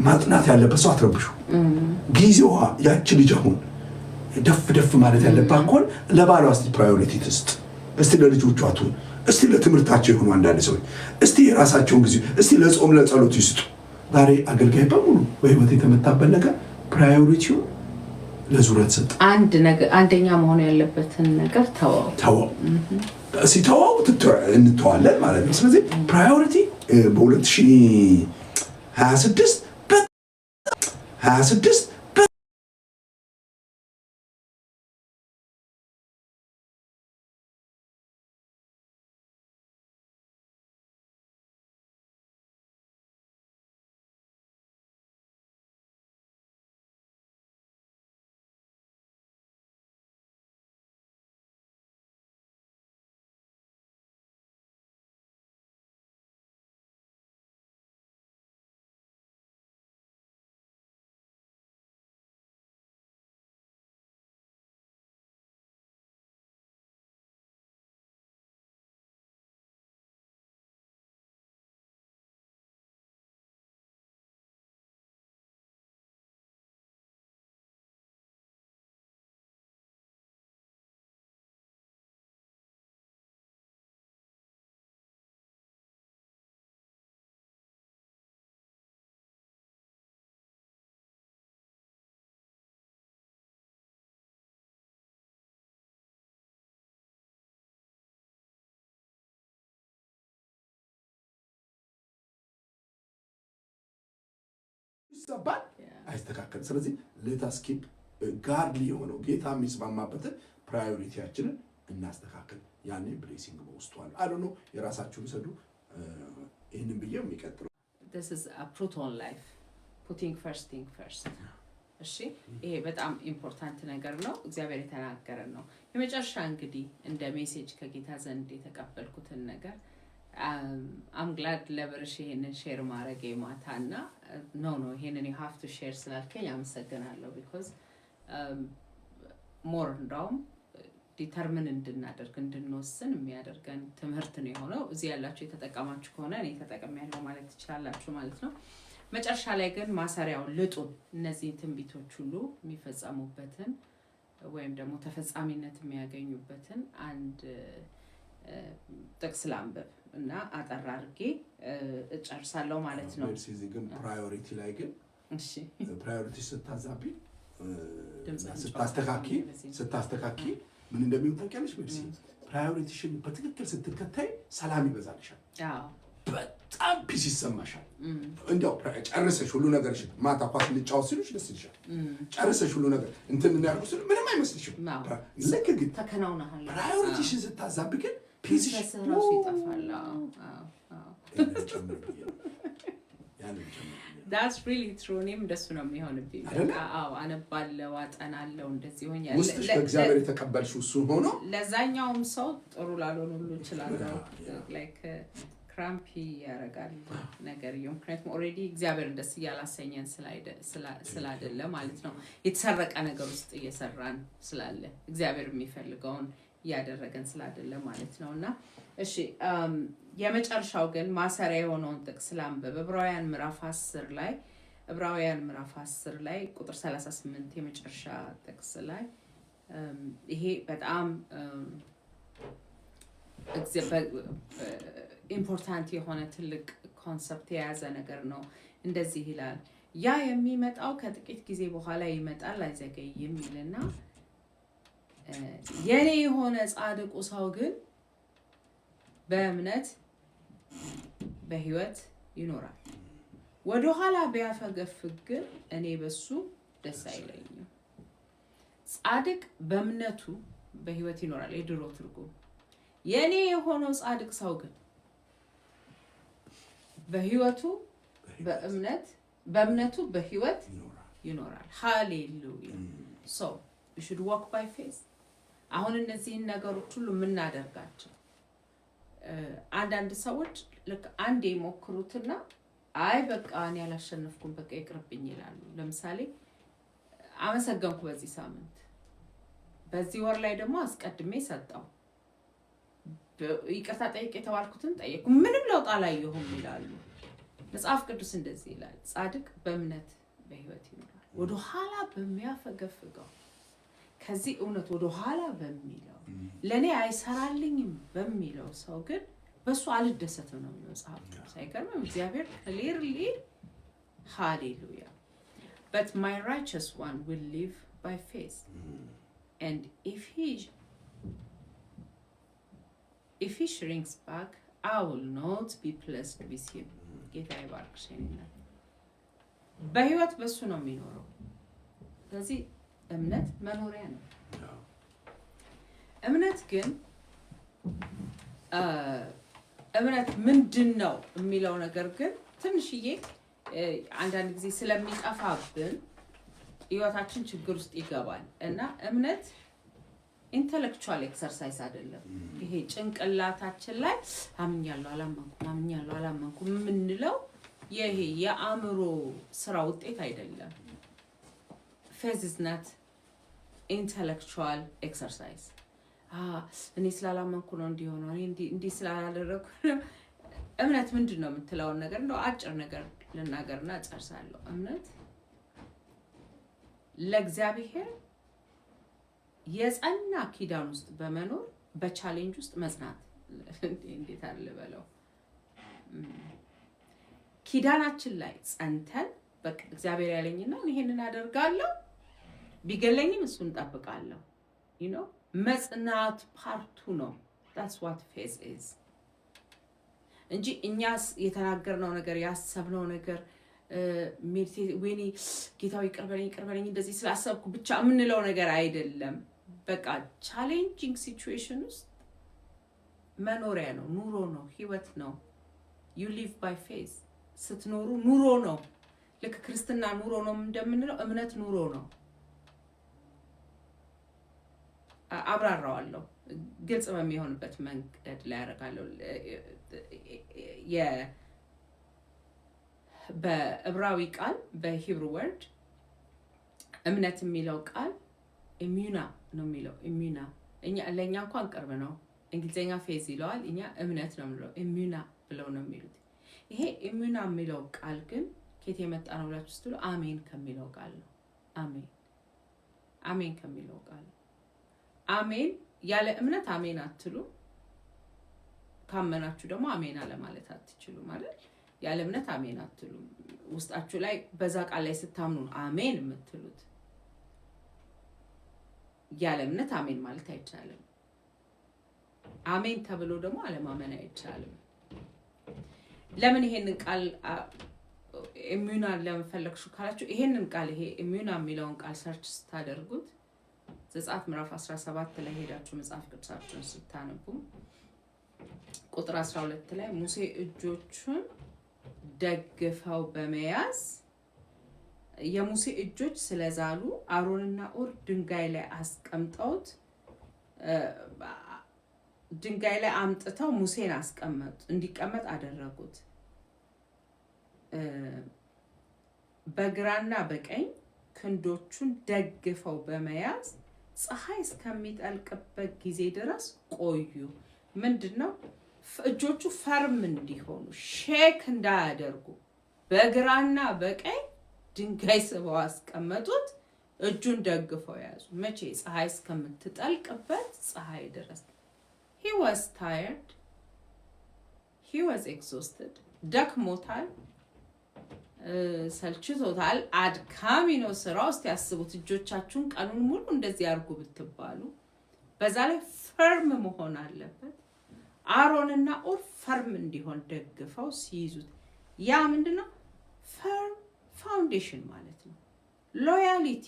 Speaker 2: ማጥናት ያለበት ሰው አትረብሹ። ጊዜዋ ያቺ ልጅ አሁን ደፍ ማለት ያለባት እንኳን ለባሏ እስቲ ፕራዮሪቲ ትስጥ። እስቲ ለልጆቿ ትሁን። እስቲ ለትምህርታቸው ይሁኑ። አንዳንድ ሰዎች እስቲ የራሳቸውን ጊዜ እስቲ ለጾም ለጸሎት ይስጡ። ዛሬ አገልጋይ በሙሉ በህይወት የተመታበት ነገር ፕራዮሪቲው ለዙረት ሰጥ
Speaker 1: አንደኛ መሆን ያለበትን ነገር ተወው
Speaker 2: ሲተወው እንተዋለን ማለት ነው። ስለዚህ ፕራዮሪቲ በ2026 ይሰባል አይስተካከል። ስለዚህ let us keep godly የሆነው ጌታ የሚስማማበትን ፕራዮሪቲያችንን እናስተካክል። ያኔ ብሌሲንግ በውስጡ አለ። I don't know የራሳችሁን ሰዱ ይሄንን ብዬ የሚቀጥለው
Speaker 1: this is a proton life putting first thing first። እሺ ይሄ በጣም ኢምፖርታንት ነገር ነው። እግዚአብሔር የተናገረን ነው። የመጨረሻ እንግዲህ እንደ ሜሴጅ ከጌታ ዘንድ የተቀበልኩትን ነገር I'm glad ለብርሽ ይሄንን ሼር ማድረግ የማታና no ይሄንን you have to share ስላልከኝ አመሰግናለሁ because more እንደውም ዲተርሚን እንድናደርግ እንድንወስን የሚያደርገን ትምህርት ነው የሆነው። እዚህ ያላችሁ የተጠቀማችሁ ከሆነ እኔ ተጠቅሜያለሁ ማለት ትችላላችሁ ማለት ነው። መጨረሻ ላይ ግን ማሰሪያውን ልጡን እነዚህ ትንቢቶች ሁሉ የሚፈጸሙበትን ወይም ደግሞ ተፈጻሚነት የሚያገኙበትን አንድ ጥቅስ ላንብብ እና አጠር አድርጌ እጨርሳለሁ ማለት ነው።
Speaker 2: እዚህ ግን ፕራዮሪቲ ላይ ግን
Speaker 1: እሺ
Speaker 2: ፕራዮሪቲ ስታስተካኪ ምን እንደሚሆን ታውቂያለሽ? ፕራዮሪቲሽን በትክክል ስትከታይ ሰላም ይበዛልሻል። በጣም ፒስ ይሰማሻል። እንደው ጨርሰሽ ሁሉ ነገርሽ ማታ ኳስ ልጫወት ሲሉሽ ደስ ይልሻል። ጨርሰሽ ሁሉ ነገር እንትን እናያርጉ ሲሉ ምንም አይመስልሽም። ልክ ግን
Speaker 1: ተከናውናል።
Speaker 2: ፕራዮሪቲሽን ስታዛብ ግን ፒስሽ
Speaker 1: ራሱ ይጠፋል። that's really true። እኔም እንደሱ ነው የሚሆንብኝ። አነባለሁ፣ አጠናለሁ፣ እንደዚህ ሆኛል።
Speaker 2: ውስጥሽ ከእግዚአብሔር የተቀበልሽው እሱ ሆኖ
Speaker 1: ለዛኛውም ሰው ጥሩ ላልሆን ሁሉ እችላለሁ። like ክራምፒ ያረጋል ነገር ምክንያቱም ኦልሬዲ እግዚአብሔር ደስ እያላሰኘን ስላይደለ ማለት ነው። የተሰረቀ ነገር ውስጥ እየሰራን ስላለ እግዚአብሔር የሚፈልገውን ያደረገን ስላደለ ማለት ነውና እሺ የመጨረሻው ግን ማሰሪያ የሆነውን ጥቅስ ላንብብ ዕብራውያን ምዕራፍ 10 ላይ ቁጥር 38 የመጨረሻ ጥቅስ ላይ ይሄ በጣም ኢምፖርታንት የሆነ ትልቅ ኮንሰፕት የያዘ ነገር ነው እንደዚህ ይላል ያ የሚመጣው ከጥቂት ጊዜ በኋላ ይመጣል አይዘገይም ይልና የኔ የሆነ ጻድቁ ሰው ግን በእምነት በህይወት ይኖራል ወደ ኋላ ቢያፈገፍግ ግን እኔ በሱ ደስ አይለኝም ጻድቅ በእምነቱ በህይወት ይኖራል የድሮ ትርጉም የኔ የሆነው ጻድቅ ሰው ግን በህይወቱ በእምነቱ በህይወት ይኖራል ሃሌሉያ so we should walk by faith አሁን እነዚህን ነገሮች ሁሉ ምናደርጋቸው አንዳንድ ሰዎች ልክ አንዴ ሞክሩትና አይ በቃ እኔ ያላሸነፍኩም በቃ ይቅርብኝ ይላሉ ለምሳሌ አመሰገንኩ በዚህ ሳምንት በዚህ ወር ላይ ደግሞ አስቀድሜ ሰጣው ይቅርታ ጠይቄ ተባልኩትን ጠይቁ ምንም ለውጥ አላየሁም ይላሉ መጽሐፍ ቅዱስ እንደዚህ ይላል ጻድቅ በእምነት በህይወት ይኖራል ወደ ኋላ በሚያፈገፍገው ከዚህ እውነት ወደ ኋላ በሚለው ለኔ አይሰራልኝም በሚለው ሰው ግን በሱ አልደሰተም ነው መጽሐፍ ቅዱስ አይገርምም እግዚአብሔር clearly hallelujah but my righteous one will live by faith and if he shrinks back I will not be pleased with him ጌታ ይባርክሽና በህይወት በሱ ነው የሚኖረው ስለዚህ እምነት መኖሪያ ነው እምነት ግን እምነት ምንድነው የሚለው ነገር ግን ትንሽዬ አንዳንድ ጊዜ ስለሚጠፋብን ህይወታችን ችግር ውስጥ ይገባል እና እምነት ኢንተሌክቹዋል ኤክሰርሳይዝ አይደለም ይሄ ጭንቅላታችን ላይ አምኛለሁ አላመንኩም ምንለው ይሄ የአእምሮ ስራ ውጤት አይደለም faith is not intellectual exercise እኔ ስላላመንኩ ነው እንዲሆነው እንዲ ስላላደረኩ እምነት ምንድነው የምትለው ነገር ነው አጭር ነገር ልናገርና ጨርሳለሁ እምነት ለእግዚአብሔር የጸና ኪዳን ውስጥ በመኖር በቻሌንጅ ውስጥ መጽናት እንዴት አልበለው ኪዳናችን ላይ ጸንተን በቃ እግዚአብሔር ያለኝና ይሄንን አደርጋለሁ ቢገለኝም እሱን ጠብቃለሁ you know መጽናት ፓርቱ ነው that's what faith is እንጂ እኛስ የተናገርነው ነገር ያሰብነው ነገር ወይኔ ጌታው ይቅርበለኝ እንደዚህ ስላሰብኩ ብቻ ምንለው ነገር አይደለም በቃ ቻሌንጂንግ ሲቹዌሽን ውስጥ መኖሪያ ነው ኑሮ ነው ህይወት ነው you live by faith ስትኖሩ ኑሮ ነው ልክ ክርስትና ኑሮ ነው እንደምንለው እምነት ኑሮ ነው አብራራዋለሁ ግልጽ በሚሆንበት መንገድ ላይ አረጋለሁ በዕብራዊ ቃል በሂብሩ ወርድ እምነት የሚለው ቃል ኢሙና ነው የሚለው ኢሙና ለኛ እንኳን ቅርብ ነው እንግሊዘኛ ፌዝ ይለዋል እኛ እምነት ነው የሚለው ኢሙና ብለው ነው የሚሉት ይሄ ኢሙና የሚለው ቃል ግን ከየት የመጣ ነው ብላችሁ ስትሉ አሜን ከሚለው ቃል ነው አሜን ከሚለው ቃል አሜን ያለ እምነት አሜን አትሉ ካመናችሁ ደግሞ አሜን አለ ማለት አትችሉ ማለት ያለ እምነት አሜን አትሉ ውስጣችሁ ላይ በዛ ቃል ላይ ስታምኑ አሜን የምትሉት ያለ እምነት አሜን ማለት አይቻልም አሜን ተብሎ ደግሞ አለማመን አይቻልም ለምን ይሄንን ቃል ኢሙና ለምፈልክሹ ካላችሁ ይሄንን ቃል ይሄ ኢሙና የሚለውን ቃል ሰርች ስታደርጉት ዘጸአት ምዕራፍ 17 ላይ ሄዳችሁ መጽሐፍ ቅዱሳችሁን ስታነቡ ቁጥር 12 ላይ ሙሴ እጆቹን ደግፈው በመያዝ የሙሴ እጆች ስለዛሉ አሮንና ኡር ድንጋይ ላይ አስቀምጠውት ድንጋይ ላይ አምጥተው ሙሴን አስቀመጡ እንዲቀመጥ አደረጉት በግራና በቀኝ ክንዶቹን ደግፈው በመያዝ ፀሐይ እስከሚጠልቅበት ጊዜ ድረስ ቆዩ። ምንድነው? እጆቹ ፈርም እንዲሆኑ ሼክ እንዳያደርጉ በግራና በቀኝ ድንጋይ ስበው አስቀመጡት። እጁን ደግፈው ያዙ። መቼ? ፀሐይ እስከምትጠልቅበት ፀሐይ ድረስ። he was tired, he was exhausted, ደክሞታል፣ ሰልችቶታል፣ አድካሚ ነው ስራው። እስቲ ያስቡት፣ እጆቻችሁን ቀኑን ሙሉ እንደዚህ አድርጉ ብትባሉ፣ በዛ ላይ ፈርም መሆን አለበት። አሮንና ኡር ፈርም እንዲሆን ደግፈው ሲይዙት፣ ያ ምንድነው? ፈርም ፋውንዴሽን ማለት ነው። ሎያሊቲ፣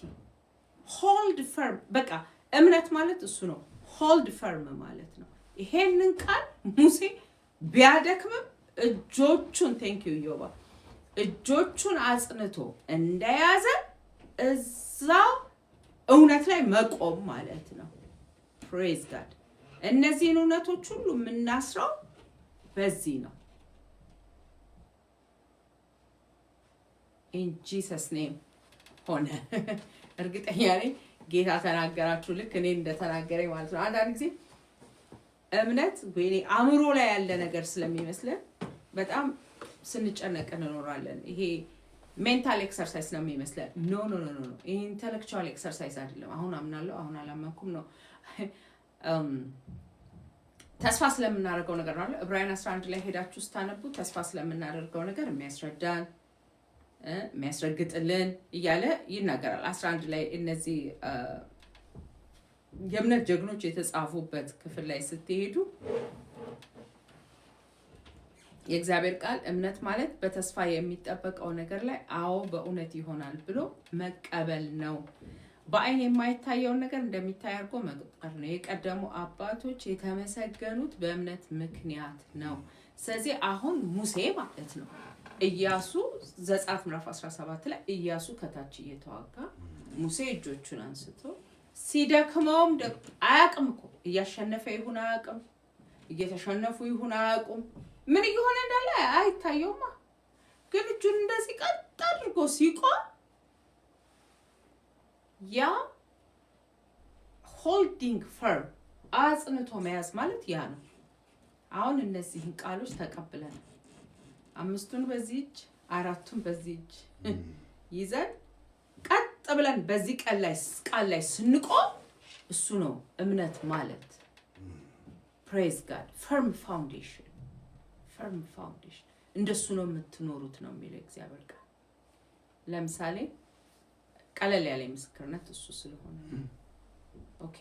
Speaker 1: ሆልድ ፈርም። በቃ እምነት ማለት እሱ ነው። ሆልድ ፈርም ማለት ነው። ይሄንን ቃል ሙሴ ቢያደክምም እጆቹን ቴንኪዩ ዮባ እጆቹን አጽንቶ እንደያዘ እዛው እውነት ላይ መቆም ማለት ነው። ፕሬዝ ጋድ። እነዚህን እውነቶች ሁሉ የምናስረው በዚህ ነው። ኢን ጂሰስ ኔም ሆነ። እርግጠኛ ነኝ ጌታ ተናገራችሁ ልክ እኔ እንደተናገረኝ ማለት ነው። አንዳንድ ጊዜ እምነት ወይ አእምሮ ላይ ያለ ነገር ስለሚመስለን በጣም ስንጨነቅ እንኖራለን። ይሄ ሜንታል ኤክሰርሳይዝ ነው የሚመስለን። ኖ ኖ ኖ ኖ፣ ይሄ ኢንተሌክቹዋል ኤክሰርሳይዝ አይደለም። አሁን አምናለሁ አሁን አላመንኩም ነው። ተስፋ ስለምናደርገው ነገር ነው። ዕብራውያን 11 ላይ ሄዳችሁ ስታነቡ ተስፋ ስለምናደርገው ነገር የሚያስረዳን የሚያስረግጥልን እያለ ይናገራል። 11 ላይ እነዚህ የእምነት ጀግኖች የተጻፉበት ክፍል ላይ ስትሄዱ የእግዚአብሔር ቃል እምነት ማለት በተስፋ የሚጠበቀው ነገር ላይ አዎ በእውነት ይሆናል ብሎ መቀበል ነው። በአይን የማይታየውን ነገር እንደሚታይ አድርጎ መቁጠር ነው። የቀደሙ አባቶች የተመሰገኑት በእምነት ምክንያት ነው። ስለዚህ አሁን ሙሴ ማለት ነው ኢያሱ ዘጸአት ምዕራፍ 17 ላይ ኢያሱ ከታች እየተዋጋ ሙሴ እጆቹን አንስቶ ሲደክመውም አያውቅም እኮ እያሸነፈ ይሁን አያውቅም፣ እየተሸነፉ ይሁን አያውቁም፣ ምን እየሆነ እንዳለ አይታየውማ። ግን እጁን እንደዚህ ቀጥ አድርጎ ሲቆም ያ ሆልዲንግ ፈርም አጽንቶ መያዝ ማለት ያ ነው። አሁን እነዚህን ቃሎች ተቀብለን 5ቱን በዚህ እጅ 4ቱን በዚህ እጅ ይዘን ቀጥ ብለን በዚህ ቃል ላይ ስንቆም እሱ ነው እምነት ማለት። ፕሬዝ ጋድ። ፈርም ፋውንዴሽን እንደሱ ነው የምትኖሩት ነው የሚለው እግዚአብሔር ቃል። ለምሳሌ ቀለል ያለ ምስክርነት እሱ ስለሆነ ኦኬ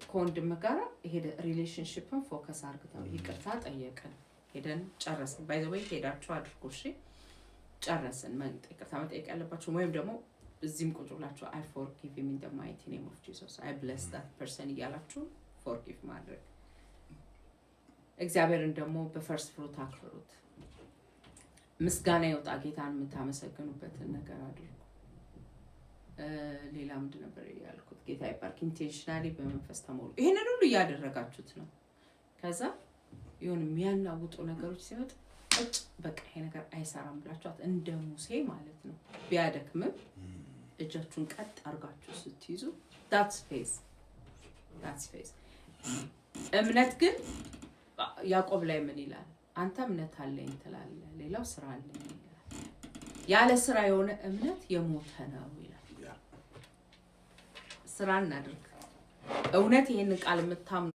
Speaker 1: ከወንድም ጋር ሄደ ሪሌሽንሺፕን ፎከስ አድርገን ይቅርታ ጠየቅን፣ ሄደን ጨረስን። ባይ ዘ ወይ ሄዳችሁ አድርጎ እሺ ጨረስን። ይቅርታ መጠየቅ ያለባችሁ ወይም ደግሞ እዚህም ቁጭ ብላችሁ I forgive him in the mighty name of Jesus, I bless that person እያላችሁ forgive ማድረግ። እግዚአብሔርን ደግሞ በፈርስት ፍሩት አክብሩት። ምስጋና ይወጣ ጌታን የምታመሰግኑበትን ነገር አድርጉ። ሌላ ምንድን ነበር ያልኩት? ጌታ ይባርክ። ኢንቴንሽናሊ በመንፈስ ተሞሉ። ይሄንን ሁሉ እያደረጋችሁት ነው። ከዛ ይሁን የሚያናውጡ ነገሮች ሲመጡ በቃ ይሄ ነገር አይሰራም ብላችኋት እንደ ሙሴ ማለት ነው ቢያደክምም እጃችሁን ቀጥ አድርጋችሁ ስትይዙ that's faith። እምነት ግን ያዕቆብ ላይ ምን ይላል? አንተ እምነት አለኝ ትላለህ፣ ሌላው ስራ አለኝ ይላል። ያለ ስራ የሆነ እምነት የሞተ ነው ይላል። ስራ እናድርግ። እውነት ይሄን ቃል የምታምኑ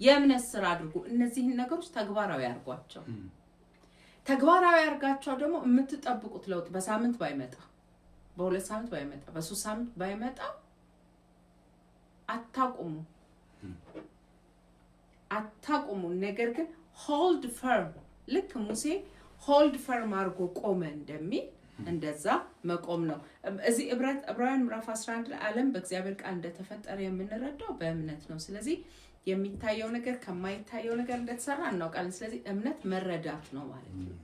Speaker 1: የእምነት ስራ አድርጉ። እነዚህን ነገሮች ተግባራዊ አድርጓቸው። ተግባራዊ አድርጋቸው ደግሞ የምትጠብቁት ለውጥ በሳምንት ባይመጣ፣ በ2 ሳምንት ባይመጣ፣ በ3 ሳምንት ባይመጣ አታቁሙ። ነገር ግን ሆልድ ፈርም፣ ልክ ሙሴ ሆልድ ፈርም አድርጎ ቆመ እንደሚል እንደዛ መቆም ነው። እዚህ ዕብራውያን ምዕራፍ 11 ላይ ዓለም በእግዚአብሔር ቃል እንደተፈጠረ የምንረዳው በእምነት ነው። ስለዚህ የሚታየው ነገር ከማይታየው ነገር እንደተሰራ እናውቃለን። ስለዚህ እምነት መረዳት ነው ማለት ነው።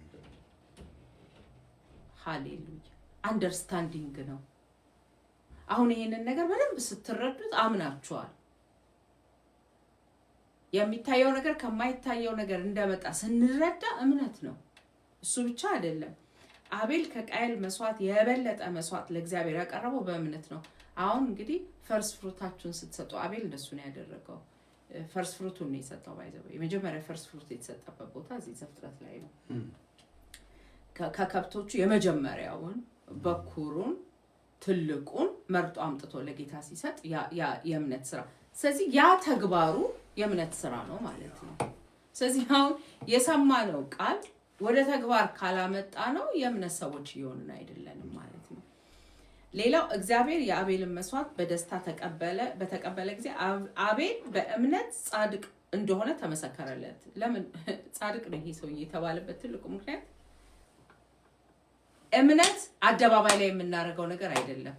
Speaker 1: ሃሌሉያ። አንደርስታንዲንግ ነው። አሁን ይሄንን ነገር በደንብ ስትረዱት አምናችኋል። የሚታየው ነገር ከማይታየው ነገር እንደመጣ ስንረዳ እምነት ነው። እሱ ብቻ አይደለም። አቤል ከቃየል መስዋዕት የበለጠ መስዋዕት ለእግዚአብሔር ያቀረበው በእምነት ነው። አሁን እንግዲህ ፈርስት ፍሩታችሁን ስትሰጡ አቤል እንደሱ ነው ያደረገው። ፈርስት ፍሩቱን ነው የሰጠው። ባይዘው የመጀመሪያ ፈርስት ፍሩት የተሰጠበት ቦታ እዚህ ዘፍጥረት ላይ ነው። ከከብቶቹ የመጀመሪያውን በኩሩን ትልቁን መርጦ አምጥቶ ለጌታ ሲሰጥ ያ የእምነት ስራ። ስለዚህ ያ ተግባሩ የእምነት ስራ ነው ማለት ነው። ስለዚህ አሁን የሰማነው ቃል ወደ ተግባር ካላመጣ ነው የእምነት ሰዎች እየሆንን አይደለንም ማለት ነው። ሌላው እግዚአብሔር የአቤልን መስዋዕት በደስታ በተቀበለ ጊዜ አቤል በእምነት ጻድቅ እንደሆነ ተመሰከረለት። ለምን ጻድቅ ነው ይሄ ሰውዬ የተባለበት ትልቁ ምክንያት እምነት አደባባይ ላይ የምናደርገው ነገር አይደለም።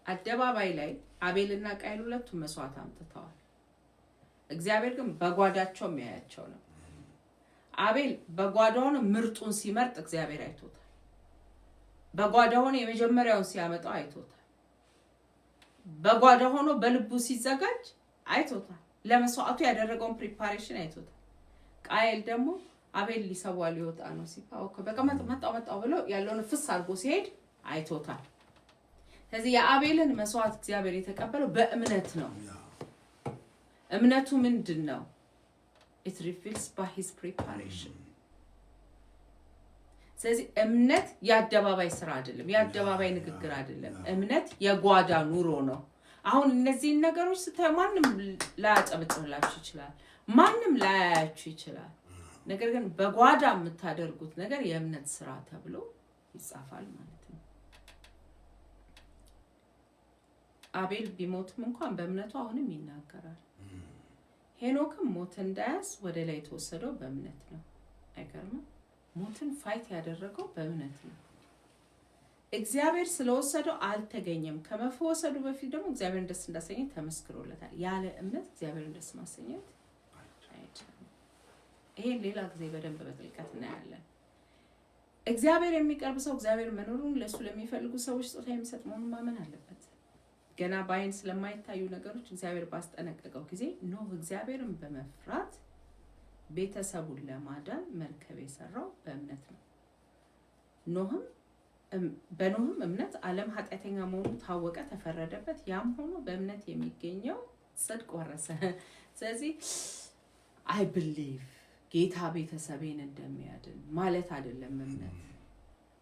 Speaker 1: አደባባይ ላይ አቤልና ቃየል ሁለቱም መስዋዕት አምጥተዋል። እግዚአብሔር ግን በጓዳቸው የሚያያቸው ነው። አቤል በጓዳው ምርጡን ሲመርጥ እግዚአብሔር አይቶታል። በጓዳው የመጀመሪያውን ሲያመጣው አይቶታል። በጓዳው በልቡ ሲዘጋጅ አይቶታል። ለመስዋዕቱ ያደረገውን ፕሪፓሬሽን አይቶታል። ቃየል ደግሞ አቤል ሊሰዋ ሊወጣ ነው ሲባል በቃ መጣው ብሎ ያለውን ፍስ አድርጎ ሲሄድ አይቶታል። ስለዚህ የአቤልን መስዋዕት እግዚአብሔር የተቀበለው በእምነት ነው። እምነቱ ምንድነው? it reveals by his preparation። ስለዚህ እምነት የአደባባይ ስራ አይደለም፣ የአደባባይ ንግግር አይደለም። እምነት የጓዳ ኑሮ ነው። አሁን እነዚህን ነገሮች ስታይ ማንም ላያጨበጭብላችሁ ይችላል፣ ማንም ላያያችሁ ይችላል። ነገር ግን በጓዳ የምታደርጉት ነገር የእምነት ስራ ተብሎ ይጻፋል ማለት ነው። አቤል ቢሞትም እንኳን በእምነቱ አሁንም ይናገራል። ሄኖክም ሞት እንዳያዝ ወደ ላይ የተወሰደው በእምነት ነው። አይገርምም? ሞትን ፋይት ያደረገው በእምነት ነው። እግዚአብሔር ስለወሰደው አልተገኘም። ከመፈወሰዱ በፊት ደግሞ እግዚአብሔርን ደስ እንዳሰኘ ተመስክሮለታል። ያለ እምነት እግዚአብሔርን ደስ ማሰኘት አይቻልም። ይሄን ሌላ ጊዜ በደንብ በጥልቀት እናያለን። እግዚአብሔር የሚቀርብ ሰው እግዚአብሔር መኖሩን ለሱ ለሚፈልጉ ሰዎች ስጦታ የሚሰጥ መሆኑን ማመን አለበት። ገና በአይን ስለማይታዩ ነገሮች እግዚአብሔር ባስጠነቀቀው ጊዜ ኖህ እግዚአብሔርን በመፍራት ቤተሰቡን ለማዳን መርከብ የሰራው በእምነት ነው። በኖህም እምነት ዓለም ኃጢአተኛ መሆኑ ታወቀ፣ ተፈረደበት። ያም ሆኖ በእምነት የሚገኘው ጽድቅ ወረሰ። ስለዚህ አይ ብሊቭ ጌታ ቤተሰቤን እንደሚያድን ማለት አይደለም።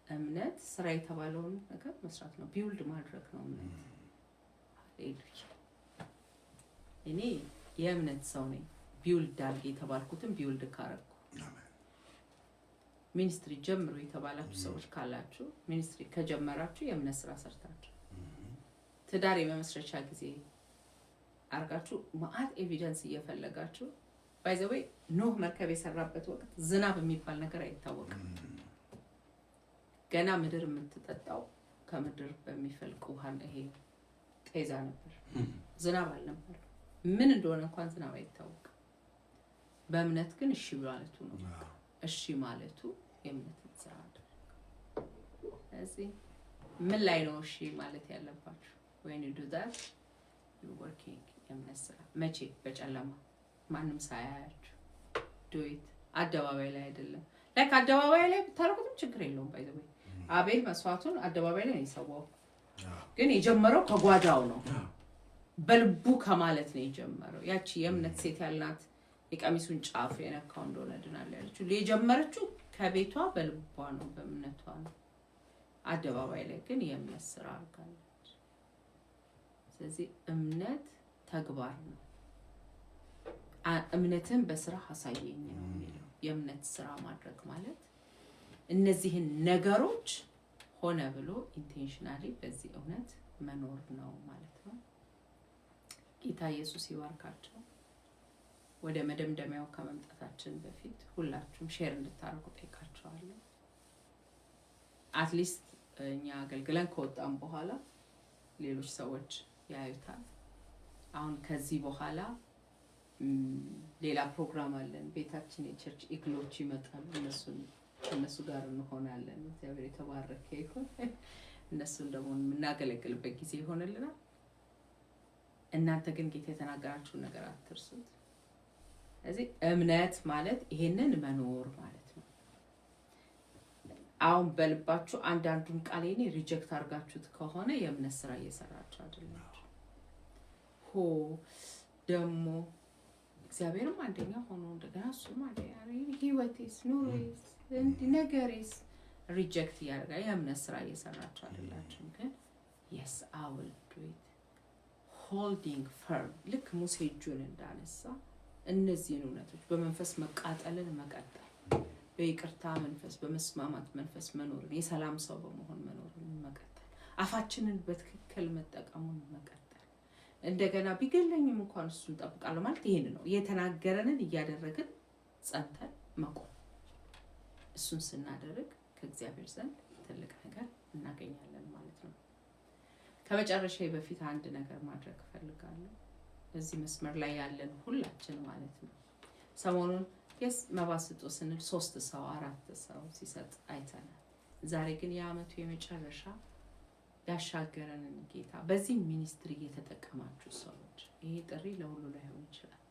Speaker 1: እምነት ስራ የተባለውን ነገር መስራት ነው፣ ቢውልድ ማድረግ ነው እምነት። እኔ የእምነት ሰው ነኝ። ቢውልድ አድርጌ የተባልኩትን ቢውልድ ካረኩ። ሚኒስትሪ ጀምሩ የተባላችሁ ሰዎች ካላችሁ ሚኒስትሪ ከጀመራችሁ የእምነት ስራ ሰርታችሁ ትዳር የመመስረቻ ጊዜ አርጋችሁ ማአት ኤቪደንስ እየፈለጋችሁ ባይ ዘ ዌይ ኖህ መርከብ የሰራበት ወቅት ዝናብ የሚባል ነገር አይታወቅም። ገና ምድር የምትጠጣው ከምድር በሚፈልቅ ውሃ ይሄ ጤዛ ነበር፣ ዝናብ አልነበር። ምን እንደሆነ እንኳን ዝናብ አይታወቅም። በእምነት ግን እሺ ማለቱ ነው። እሺ ማለቱ የእምነት ስራ ነው። ስለዚህ ምን ላይ ነው እሺ ማለት ያለባችሁ? when you do that you working የእምነት ስራ መቼ? በጨለማ ማንም ሳያያችሁ do it። አደባባይ ላይ አይደለም። ላይክ አደባባይ ላይ ብታረጉትም ችግር የለውም። ባይ ዘ ወይ አቤል መስዋዕቱን አደባባይ ላይ ይሰዋው፣ ግን የጀመረው ከጓዳው ነው፣ በልቡ ከማለት ነው የጀመረው። ያቺ የእምነት ሴት ያልናት የቀሚሱን ጫፍ የነካው እንደሆነ ድናል ያለችው የጀመረችው ከቤቷ በልቧ ነው፣ በእምነቷ ነው። አደባባይ ላይ ግን የእምነት ስራ አርጋለች። ስለዚህ እምነት ተግባር ነው። እምነትን በስራ አሳየኝ ነው የሚለው። የእምነት ስራ ማድረግ ማለት እነዚህን ነገሮች ሆነ ብሎ ኢንቴንሽናሊ በዚህ እውነት መኖር ነው ማለት ነው። ጌታ ኢየሱስ ይባርካችሁ። ወደ መደምደሚያው ከመምጣታችን በፊት ሁላችሁም ሼር እንድታረጉ ጠይቃችኋለሁ። አትሊስት እኛ አገልግለን ከወጣን በኋላ ሌሎች ሰዎች ያዩታል። አሁን ከዚህ በኋላ ሌላ ፕሮግራም አለን። ቤታችን የቸርች ኢግሎች ይመጣሉ። እነሱ ጋር እንሆናለን። እግዚአብሔር የተባረከ ይሁን። እነሱን ደግሞ የምናገለግልበት ጊዜ ይሆንልናል። እናንተ ግን ጌታ የተናገራችሁን ነገር አትርሱት። ስለዚህ እምነት ማለት ይሄንን መኖር ማለት ነው። አሁን በልባችሁ አንዳንዱን ቃሌኔ ሪጀክት አድርጋችሁት ከሆነ የእምነት ስራ እየሰራችሁ አይደላችሁ። ደግሞ እግዚአብሔርም አንደኛ ሆኖ እንደገና እሱም ህይወቴስ ኑሮዬስ ነገሬስ ሪጀክት እያደረጋ የእምነት ስራ እየሰራችሁ አይደላችሁ። ግን yes I will do it holding firm ልክ ሙሴ እጁን እንዳነሳ እነዚህን እውነቶች በመንፈስ መቃጠልን መቀጠል በይቅርታ መንፈስ በመስማማት መንፈስ መኖርን የሰላም ሰው በመሆን መኖርን መቀጠል አፋችንን በትክክል መጠቀሙን መቀጠል እንደገና ቢገለኝም እንኳን እሱን ጠብቃለሁ ማለት ይሄን ነው። የተናገረንን እያደረግን ጸንተን መቆም እሱን ስናደርግ ከእግዚአብሔር ዘንድ ትልቅ ነገር እናገኛለን ማለት ነው። ከመጨረሻዬ በፊት አንድ ነገር ማድረግ ፈልጋለሁ። በዚህ መስመር ላይ ያለን ሁላችን ማለት ነው ሰሞኑን መባስጦ ስንል 3 ሰው 4 ሰው ሲሰጥ አይተናል። ዛሬ ግን የዓመቱ የመጨረሻ ያሻገረንን ጌታ በዚህ ሚኒስትሪ እየተጠቀማችሁ ሰዎች ይሄ ጥሪ ለሁሉ ላይሆን ይችላል።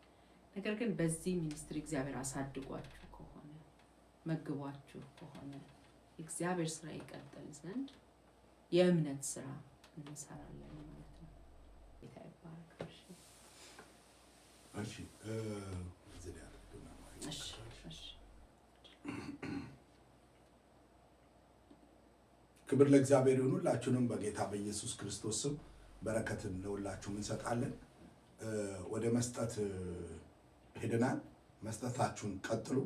Speaker 1: ነገር ግን በዚህ ሚኒስትሪ እግዚአብሔር አሳድጓችሁ ከሆነ መግቧችሁ ከሆነ እግዚአብሔር ስራ ይቀጥል ዘንድ የእምነት ስራ እንሰራለን ማለት ነው። ጌታ ይባረክ።
Speaker 2: እሺ ክብር ለእግዚአብሔር ይሁን። ሁላችሁንም በጌታ በኢየሱስ ክርስቶስ ስም በረከትን ለሁላችሁም እንሰጣለን። ወደ መስጠት ሄደናል። መስጠታችሁን ቀጥሉ።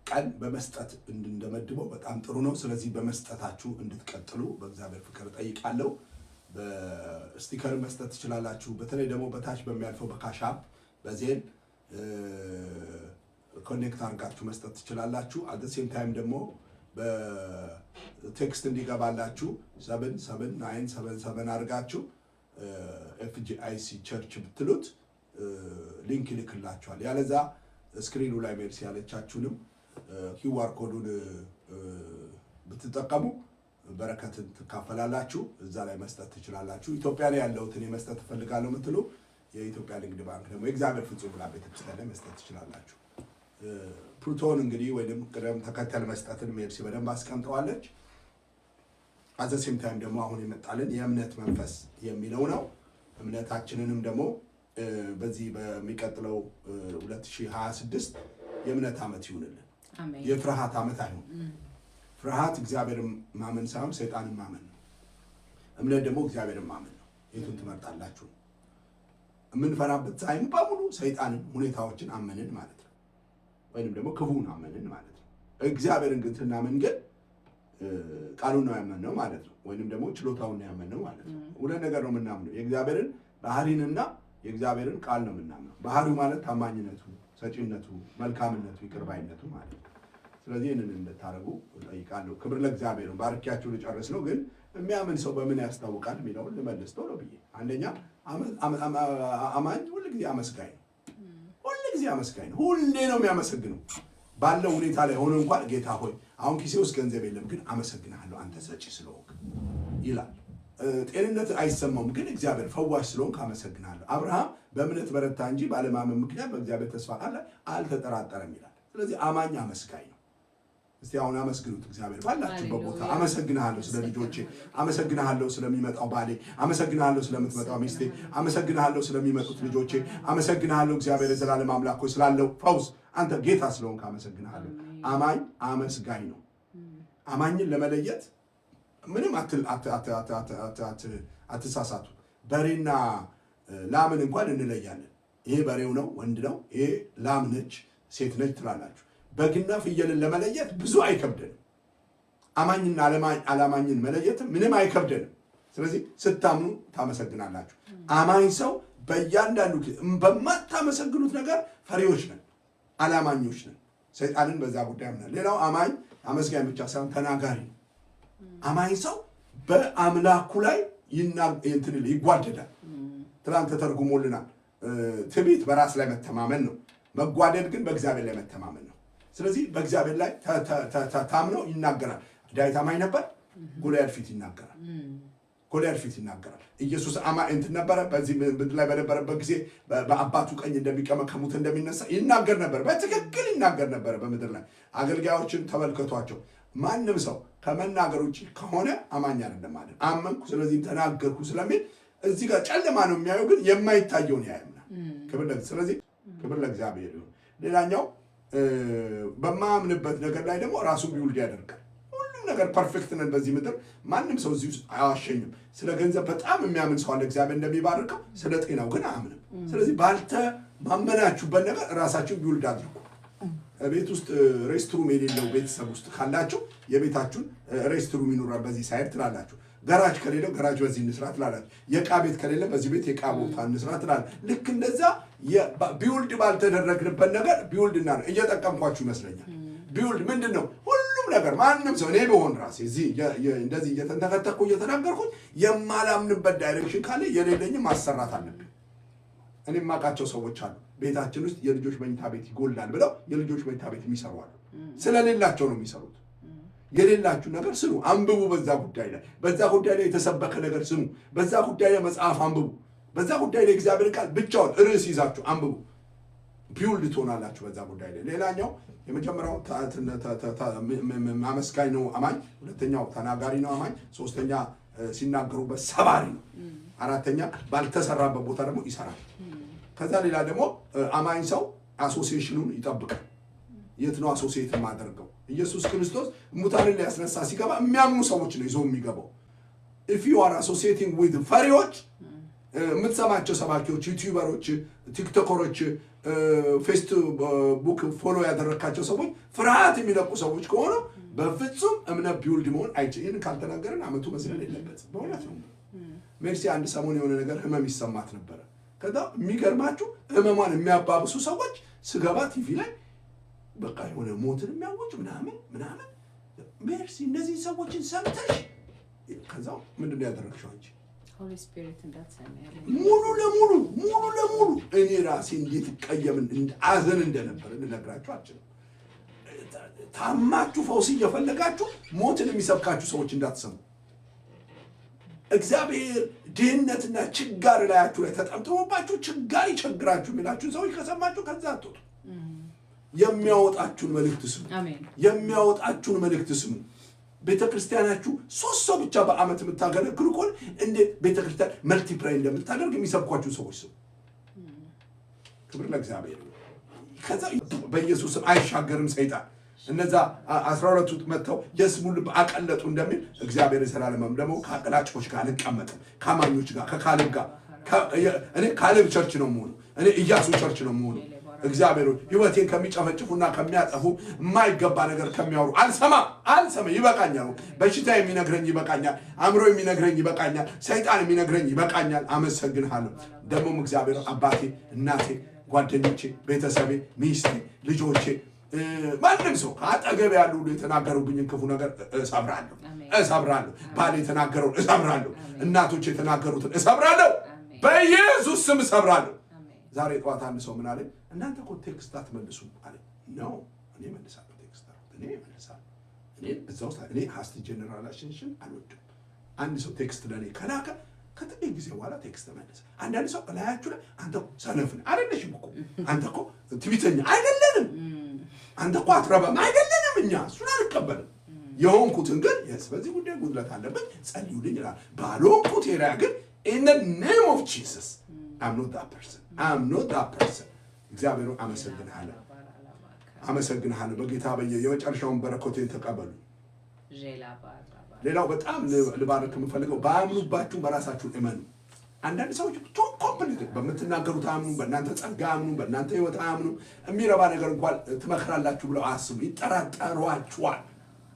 Speaker 2: ቀን በመስጠት እንድንደመድበው በጣም ጥሩ ነው። ስለዚህ በመስጠታችሁ እንድትቀጥሉ በእግዚአብሔር ፍቅር ጠይቃለሁ። በስቲከር መስጠት ትችላላችሁ። በተለይ ደግሞ በታች በሚያልፈው በካሻፕ በዜል ኮኔክት አድርጋችሁ መስጠት ትችላላችሁ። አት ዘ ሴም ታይም ደግሞ በቴክስት እንዲገባላችሁ 77977 አድርጋችሁ FGIC ቸርች ብትሉት ሊንክ ይልክላችኋል። ያለዛ ስክሪኑ ላይ ሜልስ ያለቻችሁንም QR ኮዱን ብትጠቀሙ በረከትን ትካፈላላችሁ። እዛ ላይ መስጠት ትችላላችሁ። ኢትዮጵያ ላይ ያለውትን መስጠት ፈልጋለሁ የምትሉ የኢትዮጵያ ንግድ ባንክ ደግሞ የእግዚአብሔር ፍጹም ብላ ቤተክርስቲያን ላይ መስጠት ትችላላችሁ። ፕሩቶን እንግዲህ ወይንም ቅደም ተከተል መስጠትን ሜልሲ በደንብ አስቀምጠዋለች። አት ዘ ሴም ታይም ደግሞ አሁን የመጣልን የእምነት መንፈስ የሚለው ነው። እምነታችንንም ደግሞ በዚህ በሚቀጥለው 2026 የእምነት ዓመት ይሁንልን።
Speaker 1: አሜን።
Speaker 2: የፍርሃት ዓመት አይሁን። ፍርሃት እግዚአብሔርን ማመን ሳይሆን ሰይጣንን ማመን ነው። እምነት ደግሞ እግዚአብሔርን ማመን ነው። የቱን ትመርጣላችሁ? የምንፈራበት ሳይሆን በሙሉ ሰይጣንን ሁኔታዎችን አመንን ማለት ነው። ወይንም ደግሞ ክፉን አመንን ማለት ነው። እግዚአብሔርን ግን ስናምን ግን ቃሉን ነው ያመንነው ማለት ነው። ወይንም ደግሞ ችሎታውን ነው ያመንነው ማለት ነው። ሁለት ነገር ነው የምናምነው። የእግዚአብሔርን ባህሪንና የእግዚአብሔርን ቃል ነው የምናምነው። ባህሪው ማለት ታማኝነቱ፣ ሰጪነቱ፣ መልካምነቱ፣ ይቅርባይነቱ ማለት ነው። ስለዚህ ይህንን እንድታደርጉ እጠይቃለሁ። ክብር ለእግዚአብሔር ነው። ባርኪያችሁ ልጨርስ ነው። ግን የሚያምን ሰው በምን ያስታውቃል የሚለውን ልመልስ ቶሎ ብዬ። አንደኛ አማኝ ሁልጊዜ አመስጋኝ ነው። ሁልጊዜ አመስጋኝ ነው። ሁሌ ነው የሚያመሰግነው። ባለው ሁኔታ ላይ ሆኖ እንኳን ጌታ ሆይ አሁን ኪሴ ውስጥ ገንዘብ የለም ግን አመሰግናለሁ አንተ ሰጪ ስለሆንክ ይላል። ጤንነት አይሰማውም ግን እግዚአብሔር ፈዋሽ ስለሆንክ አመሰግናለሁ። አብርሃም በእምነት በረታ እንጂ ባለማመን ምክንያት በእግዚአብሔር ተስፋ ቃል ላይ አልተጠራጠረም ይላል። ስለዚህ አማኝ አመስጋኝ ነው። እስቲ አሁን አመስግኑት እግዚአብሔር ባላችሁበት ቦታ። አመሰግናለሁ ስለ ልጆቼ፣ አመሰግናለሁ ስለሚመጣው ባሌ፣ አመሰግናለሁ ስለምትመጣው ሚስቴ፣ አመሰግናለሁ ስለሚመጡት ልጆቼ፣ አመሰግናለሁ እግዚአብሔር የዘላለም አምላክ ሆይ ስላለው ፈውስ አንተ ጌታ ስለሆንክ አመሰግናለሁ። አማኝ አመስጋኝ ነው። አማኝን ለመለየት ምንም አትሳሳቱ። በሬና ላምን እንኳን እንለያለን። ይሄ በሬው ነው ወንድ ነው፣ ይሄ ላም ነች ሴት ነች ትላላችሁ። በግና ፍየልን ለመለየት ብዙ አይከብደንም። አማኝና አላማኝን መለየት ምንም አይከብደንም። ስለዚህ ስታምኑ ታመሰግናላችሁ። አማኝ ሰው በእያንዳንዱ በማታመሰግኑት ነገር ፈሪዎች ነን፣ አላማኞች ነን። ሰይጣንን በዛ ጉዳይ ምናል። ሌላው አማኝ አመስጋኝ ብቻ ሳይሆን ተናጋሪ ነው። አማኝ ሰው በአምላኩ ላይ ይጓደዳል። ትናንት ተተርጉሞልናል። ትዕቢት በራስ ላይ መተማመን ነው። መጓደድ ግን በእግዚአብሔር ላይ መተማመን ነው። ስለዚህ በእግዚአብሔር ላይ ታምነው ይናገራል። ዳዊት አማኝ ነበር፣ ጎልያድ ፊት ይናገራል። ጎልያድ ፊት ይናገራል። ኢየሱስ እንት ነበረ በዚህ ምድር ላይ በነበረበት ጊዜ በአባቱ ቀኝ እንደሚቀመጥ ከሙት እንደሚነሳ ይናገር ነበር። በትክክል ይናገር ነበር። በምድር ላይ አገልጋዮችን ተመልከቷቸው። ማንም ሰው ከመናገር ውጪ ከሆነ አማኝ አይደለም ማለት አመንኩ ስለዚህ ተናገርኩ ስለሚል እዚህ ጋር ጨለማ ነው የሚያየው፣ ግን የማይታየውን ያያምና ስለዚህ ክብር ለእግዚአብሔር ይሁን። ሌላኛው በማምንበት ነገር ላይ ደግሞ ራሱን ቢውልድ ያደርጋል። ሁሉም ነገር ፐርፌክት ነን በዚህ ምድር። ማንም ሰው እዚህ ውስጥ አያዋሸኝም። ስለ ገንዘብ በጣም የሚያምን ሰው አለ፣ እግዚአብሔር እንደሚባርከው። ስለ ጤናው ግን አያምንም። ስለዚህ ባልተማመናችሁበት ነገር ራሳችሁን ቢውልድ አድርጉ። ቤት ውስጥ ሬስትሩም የሌለው ቤተሰብ ውስጥ ካላችሁ የቤታችሁን ሬስትሩም ይኖራል በዚህ ሳይድ ትላላችሁ። ገራጅ ከሌለው ገራጅ በዚህ እንስራ ትላላችሁ። የዕቃ ቤት ከሌለ በዚህ ቤት የዕቃ ቦታ እንስራ ትላላችሁ። ልክ እንደዛ ቢውልድ ባልተደረግንበት ነገር ቢውልድ እና እየጠቀምኳችሁ ይመስለኛል። ቢውልድ ምንድን ነው? ሁሉም ነገር ማንም ሰው እኔ በሆን ራሴ እንደዚህ እየተንተከተኩ እየተናገርኩኝ የማላምንበት ዳይሬክሽን ካለ የሌለኝም ማሰራት አለብኝ። እኔ የማውቃቸው ሰዎች አሉ ቤታችን ውስጥ የልጆች መኝታ ቤት ይጎላል ብለው የልጆች መኝታ ቤት የሚሰሩ አሉ። ስለሌላቸው ነው የሚሰሩት። የሌላችሁ ነገር ስሩ፣ አንብቡ። በዛ ጉዳይ ላይ የተሰበከ ነገር ስሙ። በዛ ጉዳይ ላይ መጽሐፍ አንብቡ። በዛ ጉዳይ ላይ እግዚአብሔር ቃል ብቻውን ርዕስ ይዛችሁ አንብቡ። ቢውልድ ትሆናላችሁ በዛ ጉዳይ ላይ። ሌላኛው የመጀመሪያው አመስጋኝ ነው አማኝ፣ ሁለተኛው ተናጋሪ ነው አማኝ፣ ሶስተኛ ሲናገሩበት ሰባሪ ነው፣ አራተኛ ባልተሰራበት ቦታ ደግሞ ይሰራል። ከዛ ሌላ ደግሞ አማኝ ሰው አሶሲዬሽኑን ይጠብቃል። የት ነው አሶሲዬት ማድረገው? ኢየሱስ ክርስቶስ ሙታንን ሊያስነሳ ሲገባ የሚያምኑ ሰዎች ነው ይዞ የሚገባው። if you are associating with ፈሪዎች፣ የምትሰማቸው ሰባኪዎች፣ ዩቲዩበሮች፣ ቲክቶከሮች፣ ፌስቡክ ፎሎ ያደረካቸው ሰዎች ፍርሃት የሚለቁ ሰዎች ከሆኑ በፍጹም እምነት ቢውልድ መሆን አይችልም። ይህን ካልተናገርን አመቱ መስለን የለበትም። በእውነት ነው። ሜርሲ አንድ ሰሞን የሆነ ነገር ህመም ይሰማት ነበረ። ከዛ የሚገርማችሁ ህመሟን የሚያባብሱ ሰዎች ስገባ ቲቪ ላይ በቃ የሆነ ሞትን የሚያውጅ ምናምን ሜርሲ እነዚህ ሰዎችን ሰምተሽ ከዛው ምንድን ነው ያደረግሽው አንቺ?
Speaker 1: ሆሊ ስፒሪት እንዳትሰማያለ
Speaker 2: ሙሉ ለሙሉ እኔ ራሴ እንዴት ቀየምን አዘን እንደነበር ልነግራችሁ አልችልም። ታማችሁ ፈውስ እየፈለጋችሁ ሞትን የሚሰብካችሁ ሰዎች እንዳትሰሙ። እግዚአብሔር ድህነትና ችጋር ላያችሁ ላይ ተጠምጥሞባችሁ ችጋር ይቸግራችሁ የሚላችሁ ሰዎች ከሰማችሁ ከዛ አትወጡ። የሚያወጣችሁን መልእክት ስሙ። ቤተክርስቲያናችሁ 3 ሰው ብቻ በአመት የምታገለግሉ ከሆነ እንዴት ቤተክርስቲያን መልቲፕላይ እንደምታደርግ የሚሰብኳችሁ ሰዎች ስሙ። ክብር ለእግዚአብሔር። ከዛ በኢየሱስ ስም አይሻገርም ሰይጣን። እነዛ 12ቱ መተው የስሙን ልብ አቀለጡ እንደሚል እግዚአብሔር የሰላለምም ደግሞ ከአቀላጮች ጋር አልቀመጥም፣ ከአማኞች ጋር ከካሌብ ጋር። እኔ ካሌብ ቸርች ነው የምሆነው፣ እኔ ኢያሱ ቸርች ነው የምሆነው። እግዚአብሔር ህይወቴን ከሚጨፈጭፉና ከሚያጠፉ የማይገባ ነገር ከሚያወሩ አልሰማ ይበቃኛል። በሽታ የሚነግረኝ ይበቃኛል፣ አእምሮ የሚነግረኝ ይበቃኛል፣ ሰይጣን የሚነግረኝ ይበቃኛል። አመሰግንሃለሁ። ደግሞም እግዚአብሔር አባቴ፣ እናቴ፣ ጓደኞቼ፣ ቤተሰቤ፣ ሚስቴ፣ ልጆቼ፣ ማንም ሰው አጠገብ ያሉ የተናገሩብኝን ክፉ ነገር እሰብራለሁ። ባል የተናገረውን እሰብራለሁ። እናቶች የተናገሩትን እሰብራለሁ። በኢየሱስ ስም እሰብራለሁ። ዛሬ ጠዋት አንድ ሰው ምን አለኝ? እናንተ እኮ ቴክስት አትመልሱም አለኝ። ነው እኔ መልሳለሁ። ቴክስት እኔ መልሳለሁ። እዛ ውስጥ እኔ ሃስቲ ጀነራላይዜሽን አልወድም። አንድ ሰው ቴክስት ለኔ ከላከ ከጥቂት ጊዜ በኋላ ቴክስት መልስ። አንዳንድ ሰው በላያችሁ ላይ አንተ ሰነፍ ነህ አይደለሽም እኮ አንተ እኮ ትዕቢተኛ አይደለንም፣ አንተ እኮ አትረባም አይደለንም። እኛ እሱን አንቀበልም። የሆንኩትን ግን በዚህ ጉዳይ ጉድለት አለብኝ ጸልዩልኝ ይላል። ባልሆንኩት ኤሪያ ግን in the name of Jesus I'm not that person እግዚአብሔር አመሰግንሃለሁ። በጌታ የመጨረሻውን በረከቴን ተቀበሉ። ሌላው በጣም ልባርክ የምፈልገው ባያምኑባችሁ በራሳችሁ እመኑ። አንዳንድ ሰዎች ኮምፕሊት በምትናገሩት አያምኑ፣ በእናንተ ጸጋ አያምኑ፣ በእናንተ ህይወት አያምኑ። የሚረባ ነገር እንኳን ትመክራላችሁ ብለው አያስቡ። ይጠራጠሯችኋል።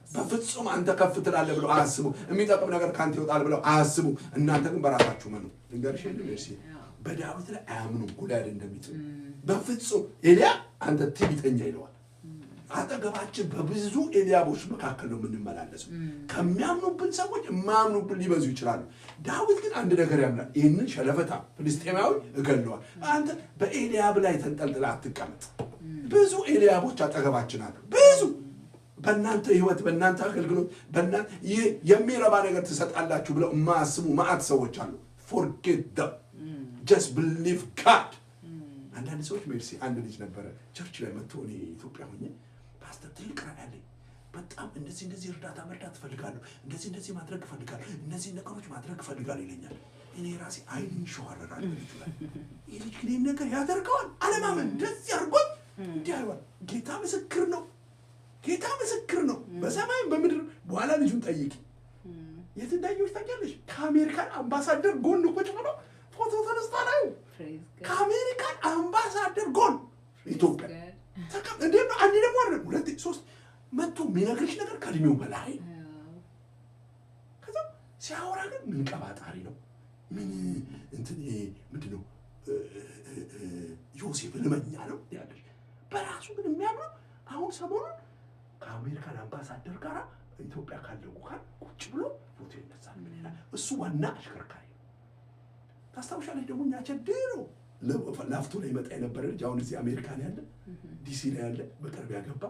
Speaker 2: በፍጹም አንተ ከፍ ትላለህ ብለው አያስቡ። የሚጠቅም ነገር ካንተ ይወጣል ብለው አያስቡ። እናንተ ግን በራሳችሁ እመኑ። ልንገርሽ ሜርሲ በዳዊት ላይ አያምኑ ጎልያድ እንደሚጥል በፍጹም። ኤልያ አንተ ትዕቢተኛ ይለዋል። አጠገባችን በብዙ ኤልያቦች መካከል ነው የምንመላለሰው። ከሚያምኑብን ሰዎች የማያምኑብን ሊበዙ ይችላሉ። ዳዊት ግን አንድ ነገር ያምናል። ይህንን ሸለፈታ ፍልስጤማዊ እገለዋል። አንተ በኤልያብ ላይ ተንጠልጥላ አትቀመጥ። ብዙ ኤልያቦች አጠገባችን አሉ። በእናንተ ህይወት በእናንተ አገልግሎት በእናንተ የሚረባ ነገር ትሰጣላችሁ ብለው ማስቡ ማአት ሰዎች አሉ። forget them just believe God። አንዳንድ ሰዎች ሜርሲ አንድ ልጅ ነበረ ቸርች ላይ መጥቶ እኔ ኢትዮጵያ ሆኜ ፓስተር ትልቅ ራዕይ አለኝ በጣም እንደዚህ እርዳታ መርዳት ፈልጋለሁ እንደዚህ ማድረግ ፈልጋለሁ እነዚህ ነገሮች ማድረግ ፈልጋለሁ ይለኛል። እኔ ራሴ አይኔን ሸዋረራለሁ ልጅ ላይ ይሄ ልጅ ግን ነገር ያደርገዋል አለማመን እንደዚህ አድርጎት እንዲህ አይዋል። ጌታ ምስክር ነው በሰማይም በምድር። በኋላ ልጁን ጠይቂ የት እንዳየሁሽ ታውቂያለሽ? ከአሜሪካን አምባሳደር ጎን ቁጭ ብሎ ፎቶ ተነስታ ነው። ከአሜሪካን አምባሳደር ጎን ኢትዮጵያ እንዴ ነው። አንዴ ደግሞ አይደለም ሁለት ሶስት መጥቶ የሚነግርሽ ነገር ከእድሜው በላይ ከዛ ሲያወራ ግን ምን ቀባጣሪ ነው ምን እንትን ምንድነው ዮሴፍ ልመኛ ነው ያለሽ። በራሱ ግን የሚያምነው አሁን ሰሞኑን ከአሜሪካን አምባሳደር ጋር ኢትዮጵያ ካለው ጋር ቁጭ ብሎ ፎቶ ይነሳል። ምን ይላል እሱ ዋና አሽከርካሪ። ታስታውሻለሽ ደግሞ እኛ ቸድሮ ላፍቶ ላይ መጣ የነበረ ልጅ አሁን እዚህ አሜሪካን ያለ ዲሲ ላይ ያለ በቅርብ ያገባ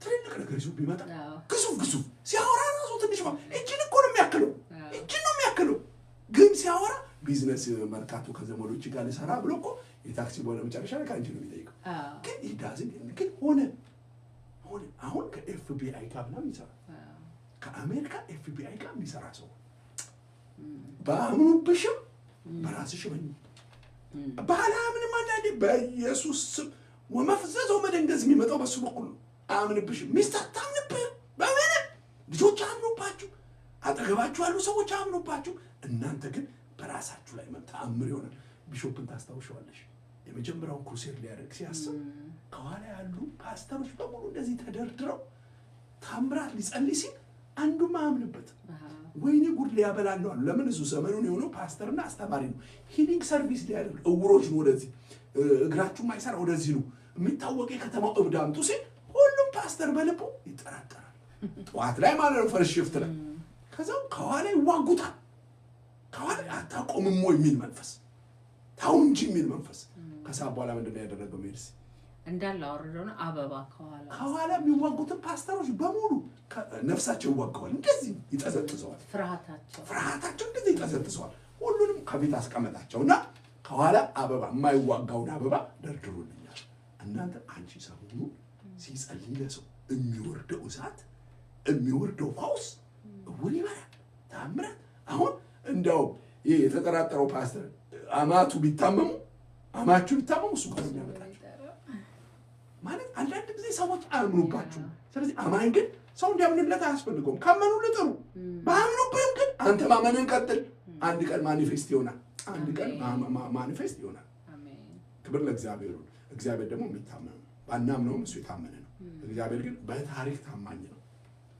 Speaker 2: ትልልቅ ነገር ይዞ ቢመጣ ግዙፍ ሲያወራ ራሱ ትንሽ እጅን እኮ ነው የሚያክለው ግን ሲያወራ ቢዝነስ መርካቶ ከዘመዶች ጋር ልሰራ ብሎ እኮ የታክሲ በሆነ መጨረሻ ላይ ካንቺ ነው የሚጠይቀው። ግን ይዳዝን ግን ሆነ አሁን ከኤፍቢአይ ጋር ምናምን ይሰራል። ከአሜሪካ ኤፍቢአይ ጋር የሚሰራ ሰው በአምኑብሽም በራስሽ በኝ ባላምንም አንዳንዴ በኢየሱስ ስም ወመፍዘዝ ወመደንገዝ የሚመጣው በሱ በኩል ነው። አምንብሽም ሚስት አታምንብህ በምንም ልጆች አምኑባችሁ አጠገባችሁ ያሉ ሰዎች አምኑባችሁ እናንተ ግን በራሳችሁ ላይ ተአምር ይሆናል። ቢሾፕን ታስታውሻለሽ? የመጀመሪያውን ክሩሴድ ሊያደርግ ሲያስብ ከኋላ ያሉ ፓስተሮች በሙሉ እንደዚህ ተደርድረው ታምራት ሊጸልይ ሲል አንዱም አያምንበት። ወይኔ ጉድ ሊያበላል አሉ። ለምን እሱ ዘመኑን የሆነው ፓስተርና አስተማሪ ነው። ሂሊንግ ሰርቪስ ሊያደርግ እውሮች ነው ወደዚህ እግራችሁ ማይሰራ ወደዚህ ነው የሚታወቅ የከተማው እብድ አምጡ ሲል ሁሉም ፓስተር በልቡ ይጠራጠራል። ጠዋት ላይ ማለት ነው ፈርስት ሽፍት ላይ ከዛው ከኋላ ይዋጉታል። ከኋላ አታቆምም ወይ የሚል መንፈስ ታው እንጂ የሚል መንፈስ ከሳብ በኋላ ምንድነው ያደረገው? ሜርሲ
Speaker 1: እንዳለ አወረደው ነው አበባ
Speaker 2: ከኋላ የሚዋጉት ፓስተሮች በሙሉ ነፍሳቸው ይዋጋዋል። እንደዚህ ይጠዘጥዘዋል። ፍርሃታቸው እንደዚህ ይጠዘጥዘዋል። ሁሉንም ከፊት አስቀመጣቸውና ከኋላ አበባ የማይዋጋውን አበባ ደርድሩልኛል። እናንተ አንቺ ሰሞኑ ሲጸልይ ለሰው የሚወርደው እሳት የሚወርደው ፈውስ እውል ይበራል ታምራት። አሁን እንደው ይሄ የተጠራጠረው ፓስተር አማቹ ቢታመሙ እሱ ጋር የሚያመጣቸው ማለት አንዳንድ ጊዜ ሰዎች አያምኑባችሁ። ስለዚህ አማኝ ግን ሰው እንዲያምንለት አያስፈልገውም። ካመኑለት ጥሩ፣ ባያምኑብህም ግን አንተ ማመንን ቀጥል። አንድ ቀን ማኒፌስት ይሆናል። ክብር ለእግዚአብሔር። እግዚአብሔር ደግሞ የሚታመን ነው። ባናምነውም እሱ የታመነ ነው። እግዚአብሔር ግን በታሪክ ታማኝ ነው።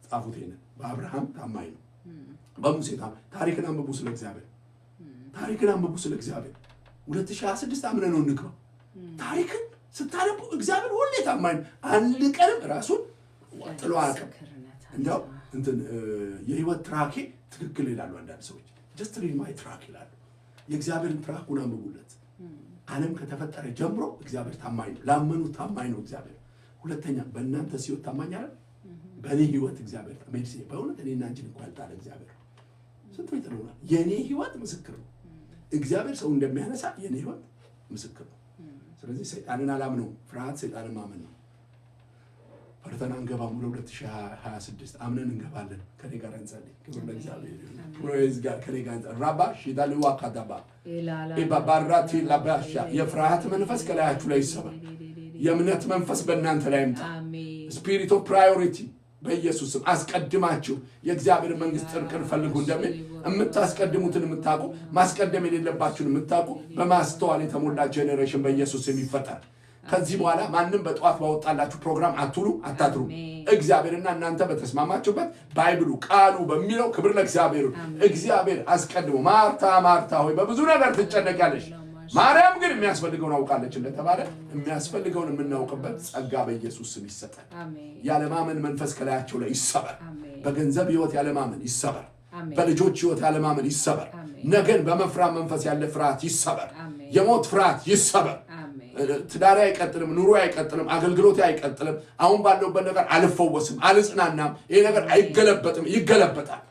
Speaker 2: ጻፉት ይሄንን። በአብርሃም ታማኝ ነው። በሙሴ ታሪክን አንብቡ ስለ እግዚአብሔር። 2026 አምነን ነው እንግባ። ታሪክን ስታነቡ እግዚአብሔር ሁሌ ታማኝ ነው። አንድ ቀንም ራሱን ጥሎ አያውቅም። እንደው እንትን የህይወት ትራኬ ትክክል ይላሉ አንዳንድ ሰዎች። just read my track ይላሉ። የእግዚአብሔርን ትራኩን አንብቡለት። ዓለም ከተፈጠረ ጀምሮ እግዚአብሔር ታማኝ ነው። ላመኑት ታማኝ ነው እግዚአብሔር። ሁለተኛ በእናንተ ህይወት ታማኝ አይደል? በእኔ ህይወት እግዚአብሔር ታማኝ ነው። በእውነት እኔና አንቺን እንኳን ታለ እግዚአብሔር ስንት ይጥሩናል። የኔ ህይወት ምስክር ነው። እግዚአብሔር ሰው እንደሚያነሳ የኔ ህይወት ምስክር ነው። ስለዚህ ሰይጣንን አላምነው። ፍርሃት ሰይጣንን ማመን ነው። ፈርተን አንገባም። 2026 አምነን እንገባለን። ከኔ ጋር እንጸልይ። ክብር ለእግዚአብሔር ይሁን። ፕሮይዝ ጋር ከኔ ጋር ራባ ሺዳልዋ ካዳባ ኢባባራቲ ላባሻ የፍርሃት መንፈስ ከላያችሁ ላይ ይሰበር። የእምነት መንፈስ በእናንተ ላይ ይምጣ። ስፒሪት ኦፍ ፕራዮሪቲ በኢየሱስ ስም አስቀድማችሁ የእግዚአብሔር መንግስት ጽድቅን ፈልጉ እንደምን የምታስቀድሙትን የምታውቁ ማስቀደም የሌለባችሁን የምታውቁ በማስተዋል የተሞላ ጄኔሬሽን በኢየሱስ ስም ይፈጠር። ከዚህ በኋላ ማንም በጧት ባወጣላችሁ ፕሮግራም አትሉ አታድሩ። እግዚአብሔርና እናንተ በተስማማችሁበት ባይብሉ ቃሉ በሚለው ክብር ለእግዚአብሔር። እግዚአብሔር አስቀድሞ ማርታ ሆይ በብዙ ነገር ትጨነቂያለሽ፣ ማርያም ግን የሚያስፈልገውን አውቃለች እንደተባለ የሚያስፈልገውን የምናውቅበት ጸጋ በኢየሱስ ስም ይሰጣል። ያለማመን መንፈስ ከላያቸው ላይ ይሰበር። በገንዘብ ህይወት ያለማመን ይሰበር። በልጆች ህይወት ያለማመን ይሰበር። ነገን በመፍራት መንፈስ ያለ ፍርሃት ይሰበር። የሞት ፍርሃት ይሰበር። ትዳሬ አይቀጥልም ኑሮ አይቀጥልም አገልግሎቴ አይቀጥልም አሁን ባለውበት ነገር አልፈወስም አልጽናናም ይሄ ነገር አይገለበጥም ይገለበጣል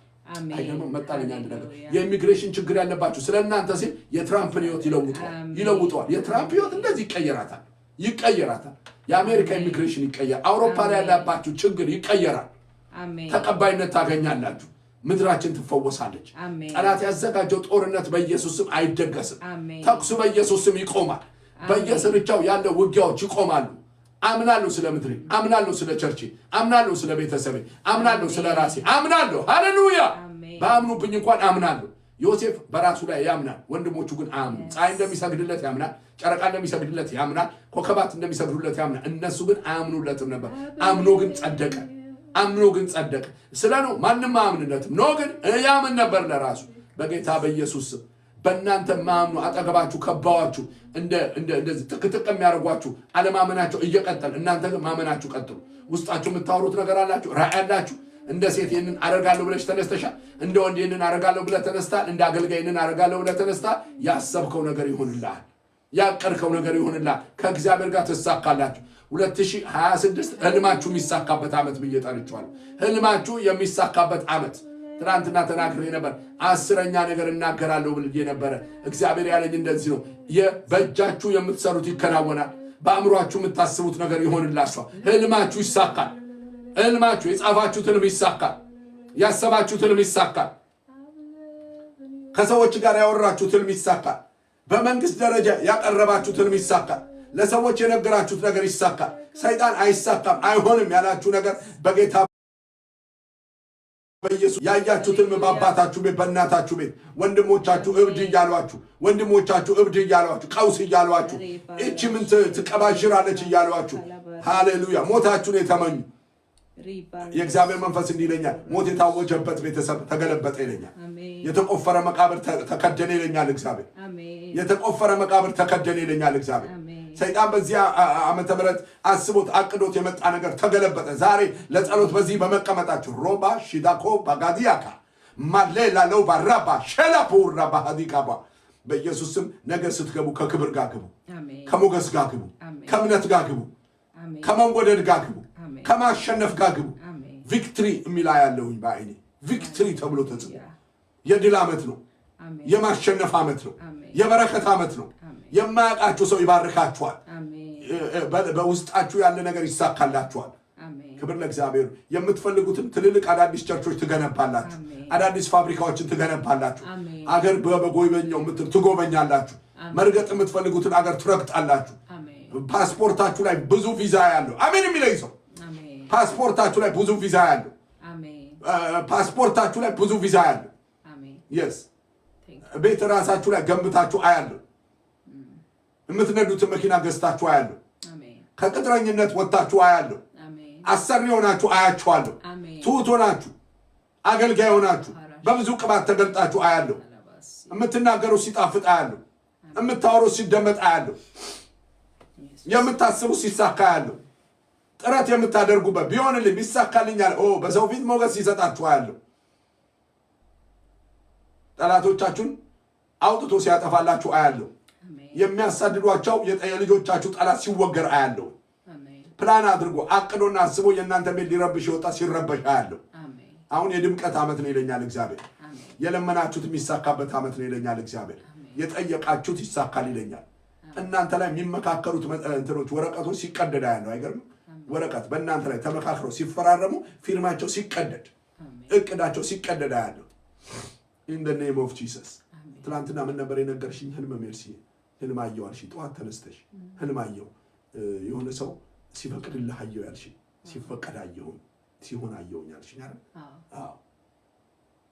Speaker 2: አይደለም መጣለኛ አንድ ነገር የኢሚግሬሽን ችግር ያለባችሁ ስለናንተ ሲል የትራምፕን ህይወት ይለውጣል የትራምፕ ህይወት እንደዚህ ይቀየራታል የአሜሪካ ኢሚግሬሽን ይቀየራል አውሮፓ ላይ ያለባችሁ ችግር ይቀየራል ተቀባይነት ታገኛላችሁ ምድራችን ትፈወሳለች ጠላት ያዘጋጀው ጦርነት በኢየሱስም አይደገስም ተኩሱ በኢየሱስም ይቆማል በየስርቻው ያለው ውጊያዎች ይቆማሉ አምናለሁ ስለ ምድሬ አምናለሁ ስለ ቸርች አምናለሁ ስለ ቤተሰቤ አምናለሁ ስለ ራሴ አምናለሁ ሃሌሉያ ባምኑብኝ እንኳን አምናለሁ ዮሴፍ በራሱ ላይ ያምናል ወንድሞቹ ግን አምኑ ፀሐይ እንደሚሰግድለት ያምናል ጨረቃ እንደሚሰግድለት ያምናል ኮከባት እንደሚሰግዱለት ያምናል እነሱ ግን አምኑለትም ነበር አምኖ ግን ጸደቀ ስለነው ማንንም አምንለትም ነው ግን ያምን ነበር ለራሱ በጌታ በኢየሱስ በእናንተ ማምኑ አጠገባችሁ ከባዋችሁ እንደዚህ ጥቅጥቅ የሚያርጓችሁ አለማመናቸው እየቀጠል እናንተ ግን ማመናችሁ ቀጥሉ ውስጣችሁ የምታወሩት ነገር አላችሁ ራእይ አላችሁ እንደ ሴት ይሄንን አረጋለሁ ብለሽ ተነስተሻል እንደ ወንድ ይሄንን አረጋለሁ ብለ ተነስታል እንደ አገልጋይ ይሄንን አረጋለሁ ብለ ተነስታል ያሰብከው ነገር ይሆንልሃል ያቀርከው ነገር ይሆንልሃል ከእግዚአብሔር ጋር ተሳካላችሁ 2026 ህልማችሁ የሚሳካበት አመት ብየጣልቻለሁ ህልማችሁ የሚሳካበት አመት ትናንትና ተናግሬ ነበር 10ኛ ነገር እናገራለሁ ብዬ ነበር እግዚአብሔር ያለኝ እንደዚህ ነው በእጃችሁ የምትሰሩት ይከናወናል በአእምሮአችሁ የምታስቡት ነገር ይሆንላችኋል ህልማችሁ ይሳካል ህልማችሁ የጻፋችሁት ህልም ይሳካል ያሰባችሁት ህልም ይሳካል ከሰዎች ጋር ያወራችሁት ህልም ይሳካል በመንግስት ደረጃ ያቀረባችሁት ህልም ይሳካል ለሰዎች የነገራችሁት ነገር ይሳካል ሰይጣን አይሳካም አይሆንም ያላችሁ ነገር በጌታ በኢየሱስ ያያችሁትን በአባታችሁ ቤት በእናታችሁ ቤት ወንድሞቻችሁ እብድ እያሏችሁ ቀውስ እያሏችሁ እቺ ምን ትቀባዥራለች እያሏችሁ ሃሌሉያ ሞታችሁን የተመኙ የእግዚአብሔር መንፈስ እንዲለኛል ሞት የታወጀበት ቤተሰብ ተገለበጠ ይለኛል የተቆፈረ መቃብር ተከደነ ይለኛል እግዚአብሔር የተቆፈረ መቃብር ተከደነ ይለኛል እግዚአብሔር ሰይጣን በዚህ ዓመተ ምህረት አስቦት አቅዶት የመጣ ነገር ተገለበጠ ዛሬ ለጸሎት በዚህ በመቀመጣችሁ ሮባ ሺዳኮ ባጋዲያካ ማሌላ ለው ባራባ ሸላፖራ ባሃዲካባ በኢየሱስም ነገር ስትገቡ ከክብር ጋር ግቡ ከሞገስ ጋር ግቡ ከእምነት ጋር ግቡ ከመንጎደድ ጋር ግቡ ከማሸነፍ ጋር ግቡ ቪክትሪ የሚላ ያለውኝ በአይኔ ቪክትሪ ተብሎ ተጽፎ የድል ዓመት ነው የማሸነፍ ዓመት ነው የበረከት ዓመት ነው የማያውቃችሁ ሰው ይባርካችኋል በውስጣችሁ ያለ ነገር ይሳካላችኋል ክብር ለእግዚአብሔር የምትፈልጉትን ትልልቅ አዳዲስ ቸርቾች ትገነባላችሁ አዳዲስ ፋብሪካዎችን ትገነባላችሁ አገር በጎይበኛው ትጎበኛላችሁ መርገጥ የምትፈልጉትን አገር ትረግጣላችሁ ፓስፖርታችሁ ላይ ብዙ ቪዛ ያለው አሜን የሚለኝ ሰው ፓስፖርታችሁ ላይ ብዙ ቪዛ ያለው ፓስፖርታችሁ ላይ ብዙ ቪዛ ያለው yes ቤት ራሳችሁ ላይ ገንብታችሁ አያለው የምትነዱት መኪና ገዝታችሁ አያለው ከቅጥረኝነት ወጣችሁ አያለው አሰሪ ሆናችሁ አያችኋለሁ ትሁት ሆናችሁ አገልጋይ ሆናችሁ በብዙ ቅባት ተገልጣችሁ አያለው የምትናገሩ ሲጣፍጥ አያለው የምታወሩ ሲደመጥ አያለው የምታስቡ ሲሳካ አያለው ጥረት የምታደርጉበት ቢሆንልኝ ቢሳካልኛል በሰው ፊት ሞገስ ይሰጣችሁ አያለው ጠላቶቻችሁን አውጥቶ ሲያጠፋላችሁ አያለው የሚያሳድዷቸው የልጆቻችሁ ጠላት ሲወገር አያለው ፕላን አድርጎ አቅዶና አስቦ የእናንተ ቤት ሊረብሽ ይወጣ ሲረበሽ አያለው አሁን የድምቀት ዓመት ነው ይለኛል እግዚአብሔር የለመናችሁት የሚሳካበት ዓመት ነው ይለኛል እግዚአብሔር የጠየቃችሁት ይሳካል ይለኛል እናንተ ላይ የሚመካከሩት እንትኖች ወረቀቶች ሲቀደድ አያለው አይገርም ወረቀት በእናንተ ላይ ተመካክረው ሲፈራረሙ ፊርማቸው ሲቀደድ እቅዳቸው ሲቀደድ አያለው in the name of Jesus ትላንትና ምን ነበር የነገርሽኝ ህልም ሜርሲ ህልም አየሁ አልሽ ጠዋት ተነስተሽ ህልም አየሁ የሆነ ሰው ሲፈቅድልህ አየሁ ያልሽ ሲፈቀድ አየሁ ሲሆን አየሁ ያልሽ አይደል አዎ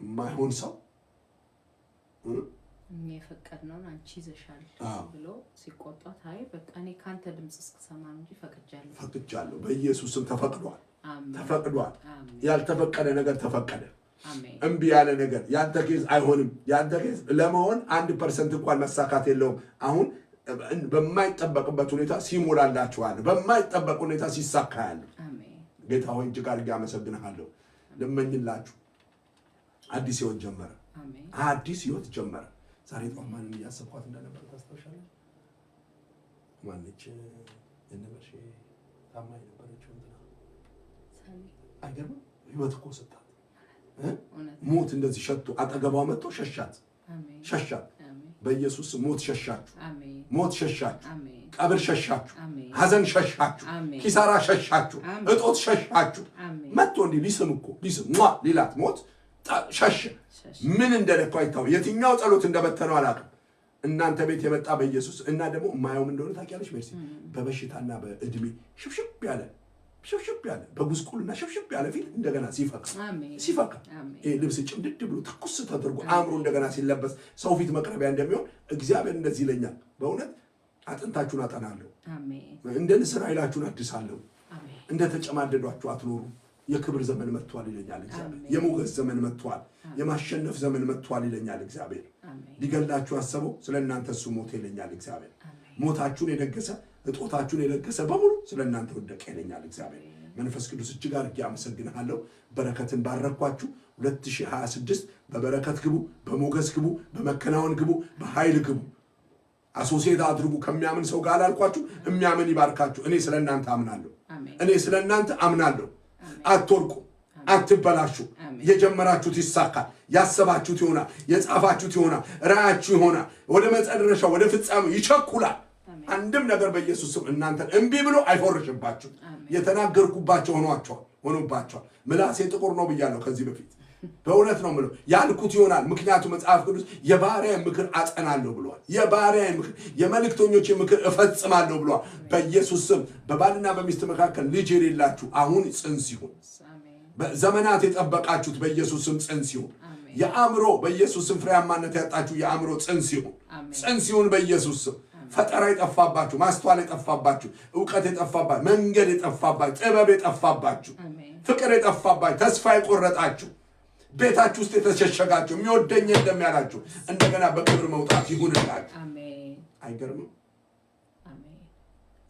Speaker 2: ማይሆን ሰው
Speaker 1: የፈቀድነው አንቺ ይዘሻል ብሎ ሲቆጣት አይ በቃ እኔ ካንተ ድምጽ እስከሰማ እንጂ ፈቅጃለሁ በኢየሱስም ተፈቅዷል ተፈቅዷል ያልተፈቀደ ነገር ተፈቀደ እምቢ ያለ ነገር ያንተ ኬዝ አይሆንም ያንተ ኬዝ ለመሆን 1% እንኳን መሳካት የለውም አሁን በማይጠበቅበት ሁኔታ ሲሞላላችኋል በማይጠበቅ ሁኔታ ሲሳካያል አሜን ጌታ ሆይ እጅግ አድርጌ አመሰግናለሁ ለምኝላችሁ አዲስ ህይወት ጀመረ አሜን አዲስ ህይወት ጀመረ ዛሬ ጧት ማንን ያሰብኳት እንደነበር ታስተውሻለህ
Speaker 2: ማንች የነበርሽ ታማኝ ነበረችው እንትና አይገርም ህይወት እኮ ሰጣት ሞት እንደዚህ ሸቶ አጠገቧ መጥቶ ሸሻት በኢየሱስ ሞት ሸሻችሁ ሞት ሸሻችሁ ቀብር ሸሻችሁ ሐዘን ሸሻችሁ ኪሳራ ሸሻችሁ እጦት ሸሻችሁ መጥቶ እንዲህ ሊስም ሊላት ሞት ሸሽ ምን እንደለፋው አይታው የትኛው ጸሎት እንደበተነው አላውቅም እናንተ ቤት የመጣ በኢየሱስ እና ደግሞ ማየውም እንደሆነ ታውቂያለሽ ሜርሲ በበሽታና በእድሜ ሽፍሽፍ ያለ በጉስቁልና ሽፍሽፍ ያለ ፊት እንደገና ሲፈካ ልብስ ጭምድድ ብሎ ትኩስ ተደርጎ አእምሮ እንደገና ሲለበስ ሰው ፊት መቅረቢያ እንደሚሆን እግዚአብሔር እንደዚህ ይለኛል በእውነት አጥንታችሁን አጠናለሁ እንደ ንስር ኃይላችሁን አድሳለሁ እንደ ተጨማደዷችሁ አትኖሩ የክብር ዘመን መጥቷል ይለኛል እግዚአብሔር የሞገስ ዘመን መጥቷል የማሸነፍ ዘመን መጥቷል ይለኛል እግዚአብሔር ሊገላችሁ አሰበው ስለናንተ እሱ ሞት ይለኛል እግዚአብሔር ሞታችሁን የደገሰ እጦታችሁን የደገሰ በሙሉ ስለናንተ ወደቀ ይለኛል እግዚአብሔር መንፈስ ቅዱስ እጅግ አድርጌ አመሰግናለሁ በረከትን ባረኳችሁ 2026 በበረከት ግቡ በሞገስ ግቡ በመከናወን ግቡ በኃይል ግቡ አሶሲየት አድርጉ ከሚያምን ሰው ጋር አልኳችሁ የሚያምን ይባርካችሁ እኔ ስለናንተ አምናለሁ አትወርቁ አትበላሹ የጀመራችሁት ይሳካል ያሰባችሁት ይሆናል የጻፋችሁት ይሆናል ራያችሁ ይሆናል ወደ መጨረሻው ወደ ፍጻሜው ይቸኩላል አንድም ነገር በኢየሱስ ስም እናንተን እንቢ ብሎ አይፎርሽባችሁ የተናገርኩባቸው ሆኖባቸዋል ምላሴ ጥቁር ነው ብያለሁ ከዚህ በፊት በእውነት ነው ምለው ያልኩት ይሆናል ምክንያቱም መጽሐፍ ቅዱስ የባሪያ ምክር አጸናለሁ ብሏል የባሪያ ምክር የመልእክተኞች ምክር እፈጽማለሁ ብሏል በኢየሱስ ስም በባልና በሚስት መካከል ልጅ የሌላችሁ አሁን ጽንስ ይሁን በዘመናት የጠበቃችሁት በኢየሱስ ስም ጽንስ ይሁን የአእምሮ በኢየሱስ ስም ፍሬያማነት ያጣችሁ የአእምሮ ጽንስ ይሁን በኢየሱስ ስም ፈጠራ የጠፋባችሁ ማስተዋል የጠፋባችሁ ዕውቀት የጠፋባችሁ መንገድ የጠፋባችሁ ጥበብ የጠፋባችሁ ፍቅር የጠፋባችሁ ተስፋ የቆረጣችሁ ቤታችሁ ውስጥ የተሸሸጋችሁ የሚወደኝ የለም ያላችሁ እንደገና በክብር መውጣት ይሁንላችሁ አሜን አይገርምም አሜን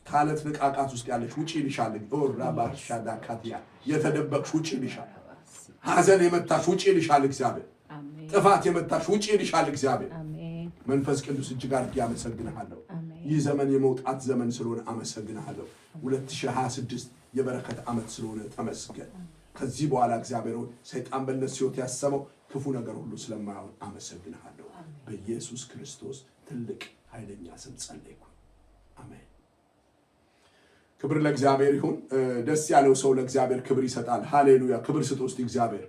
Speaker 2: ካለት ንቃቃት ውስጥ ያለሽ ውጪ ይልሻል ኦራባሻዳ ካቲያ የተደበቅሽ ውጪ ይልሻል ሐዘን የመታሽ ውጪ ይልሻል እግዚአብሔር አሜን ጥፋት የመታሽ ውጪ ይልሻል እግዚአብሔር አሜን መንፈስ ቅዱስ እጅግ አድርጌ አመሰግንሃለሁ ይህ ዘመን የመውጣት ዘመን ስለሆነ አመሰግንሃለሁ 2026 የበረከት ዓመት ስለሆነ ተመስገን ከዚህ በኋላ እግዚአብሔር ሰይጣን በእነሱ ሕይወት ያሰበው ክፉ ነገር ሁሉ ስለማይሆን አመሰግንሃለሁ በኢየሱስ ክርስቶስ ትልቅ ኃይለኛ ስም ጸለይኩ አሜን ክብር ለእግዚአብሔር ይሁን ደስ ያለው ሰው ለእግዚአብሔር ክብር ይሰጣል ሃሌሉያ ክብር ስጡ እስቲ እግዚአብሔር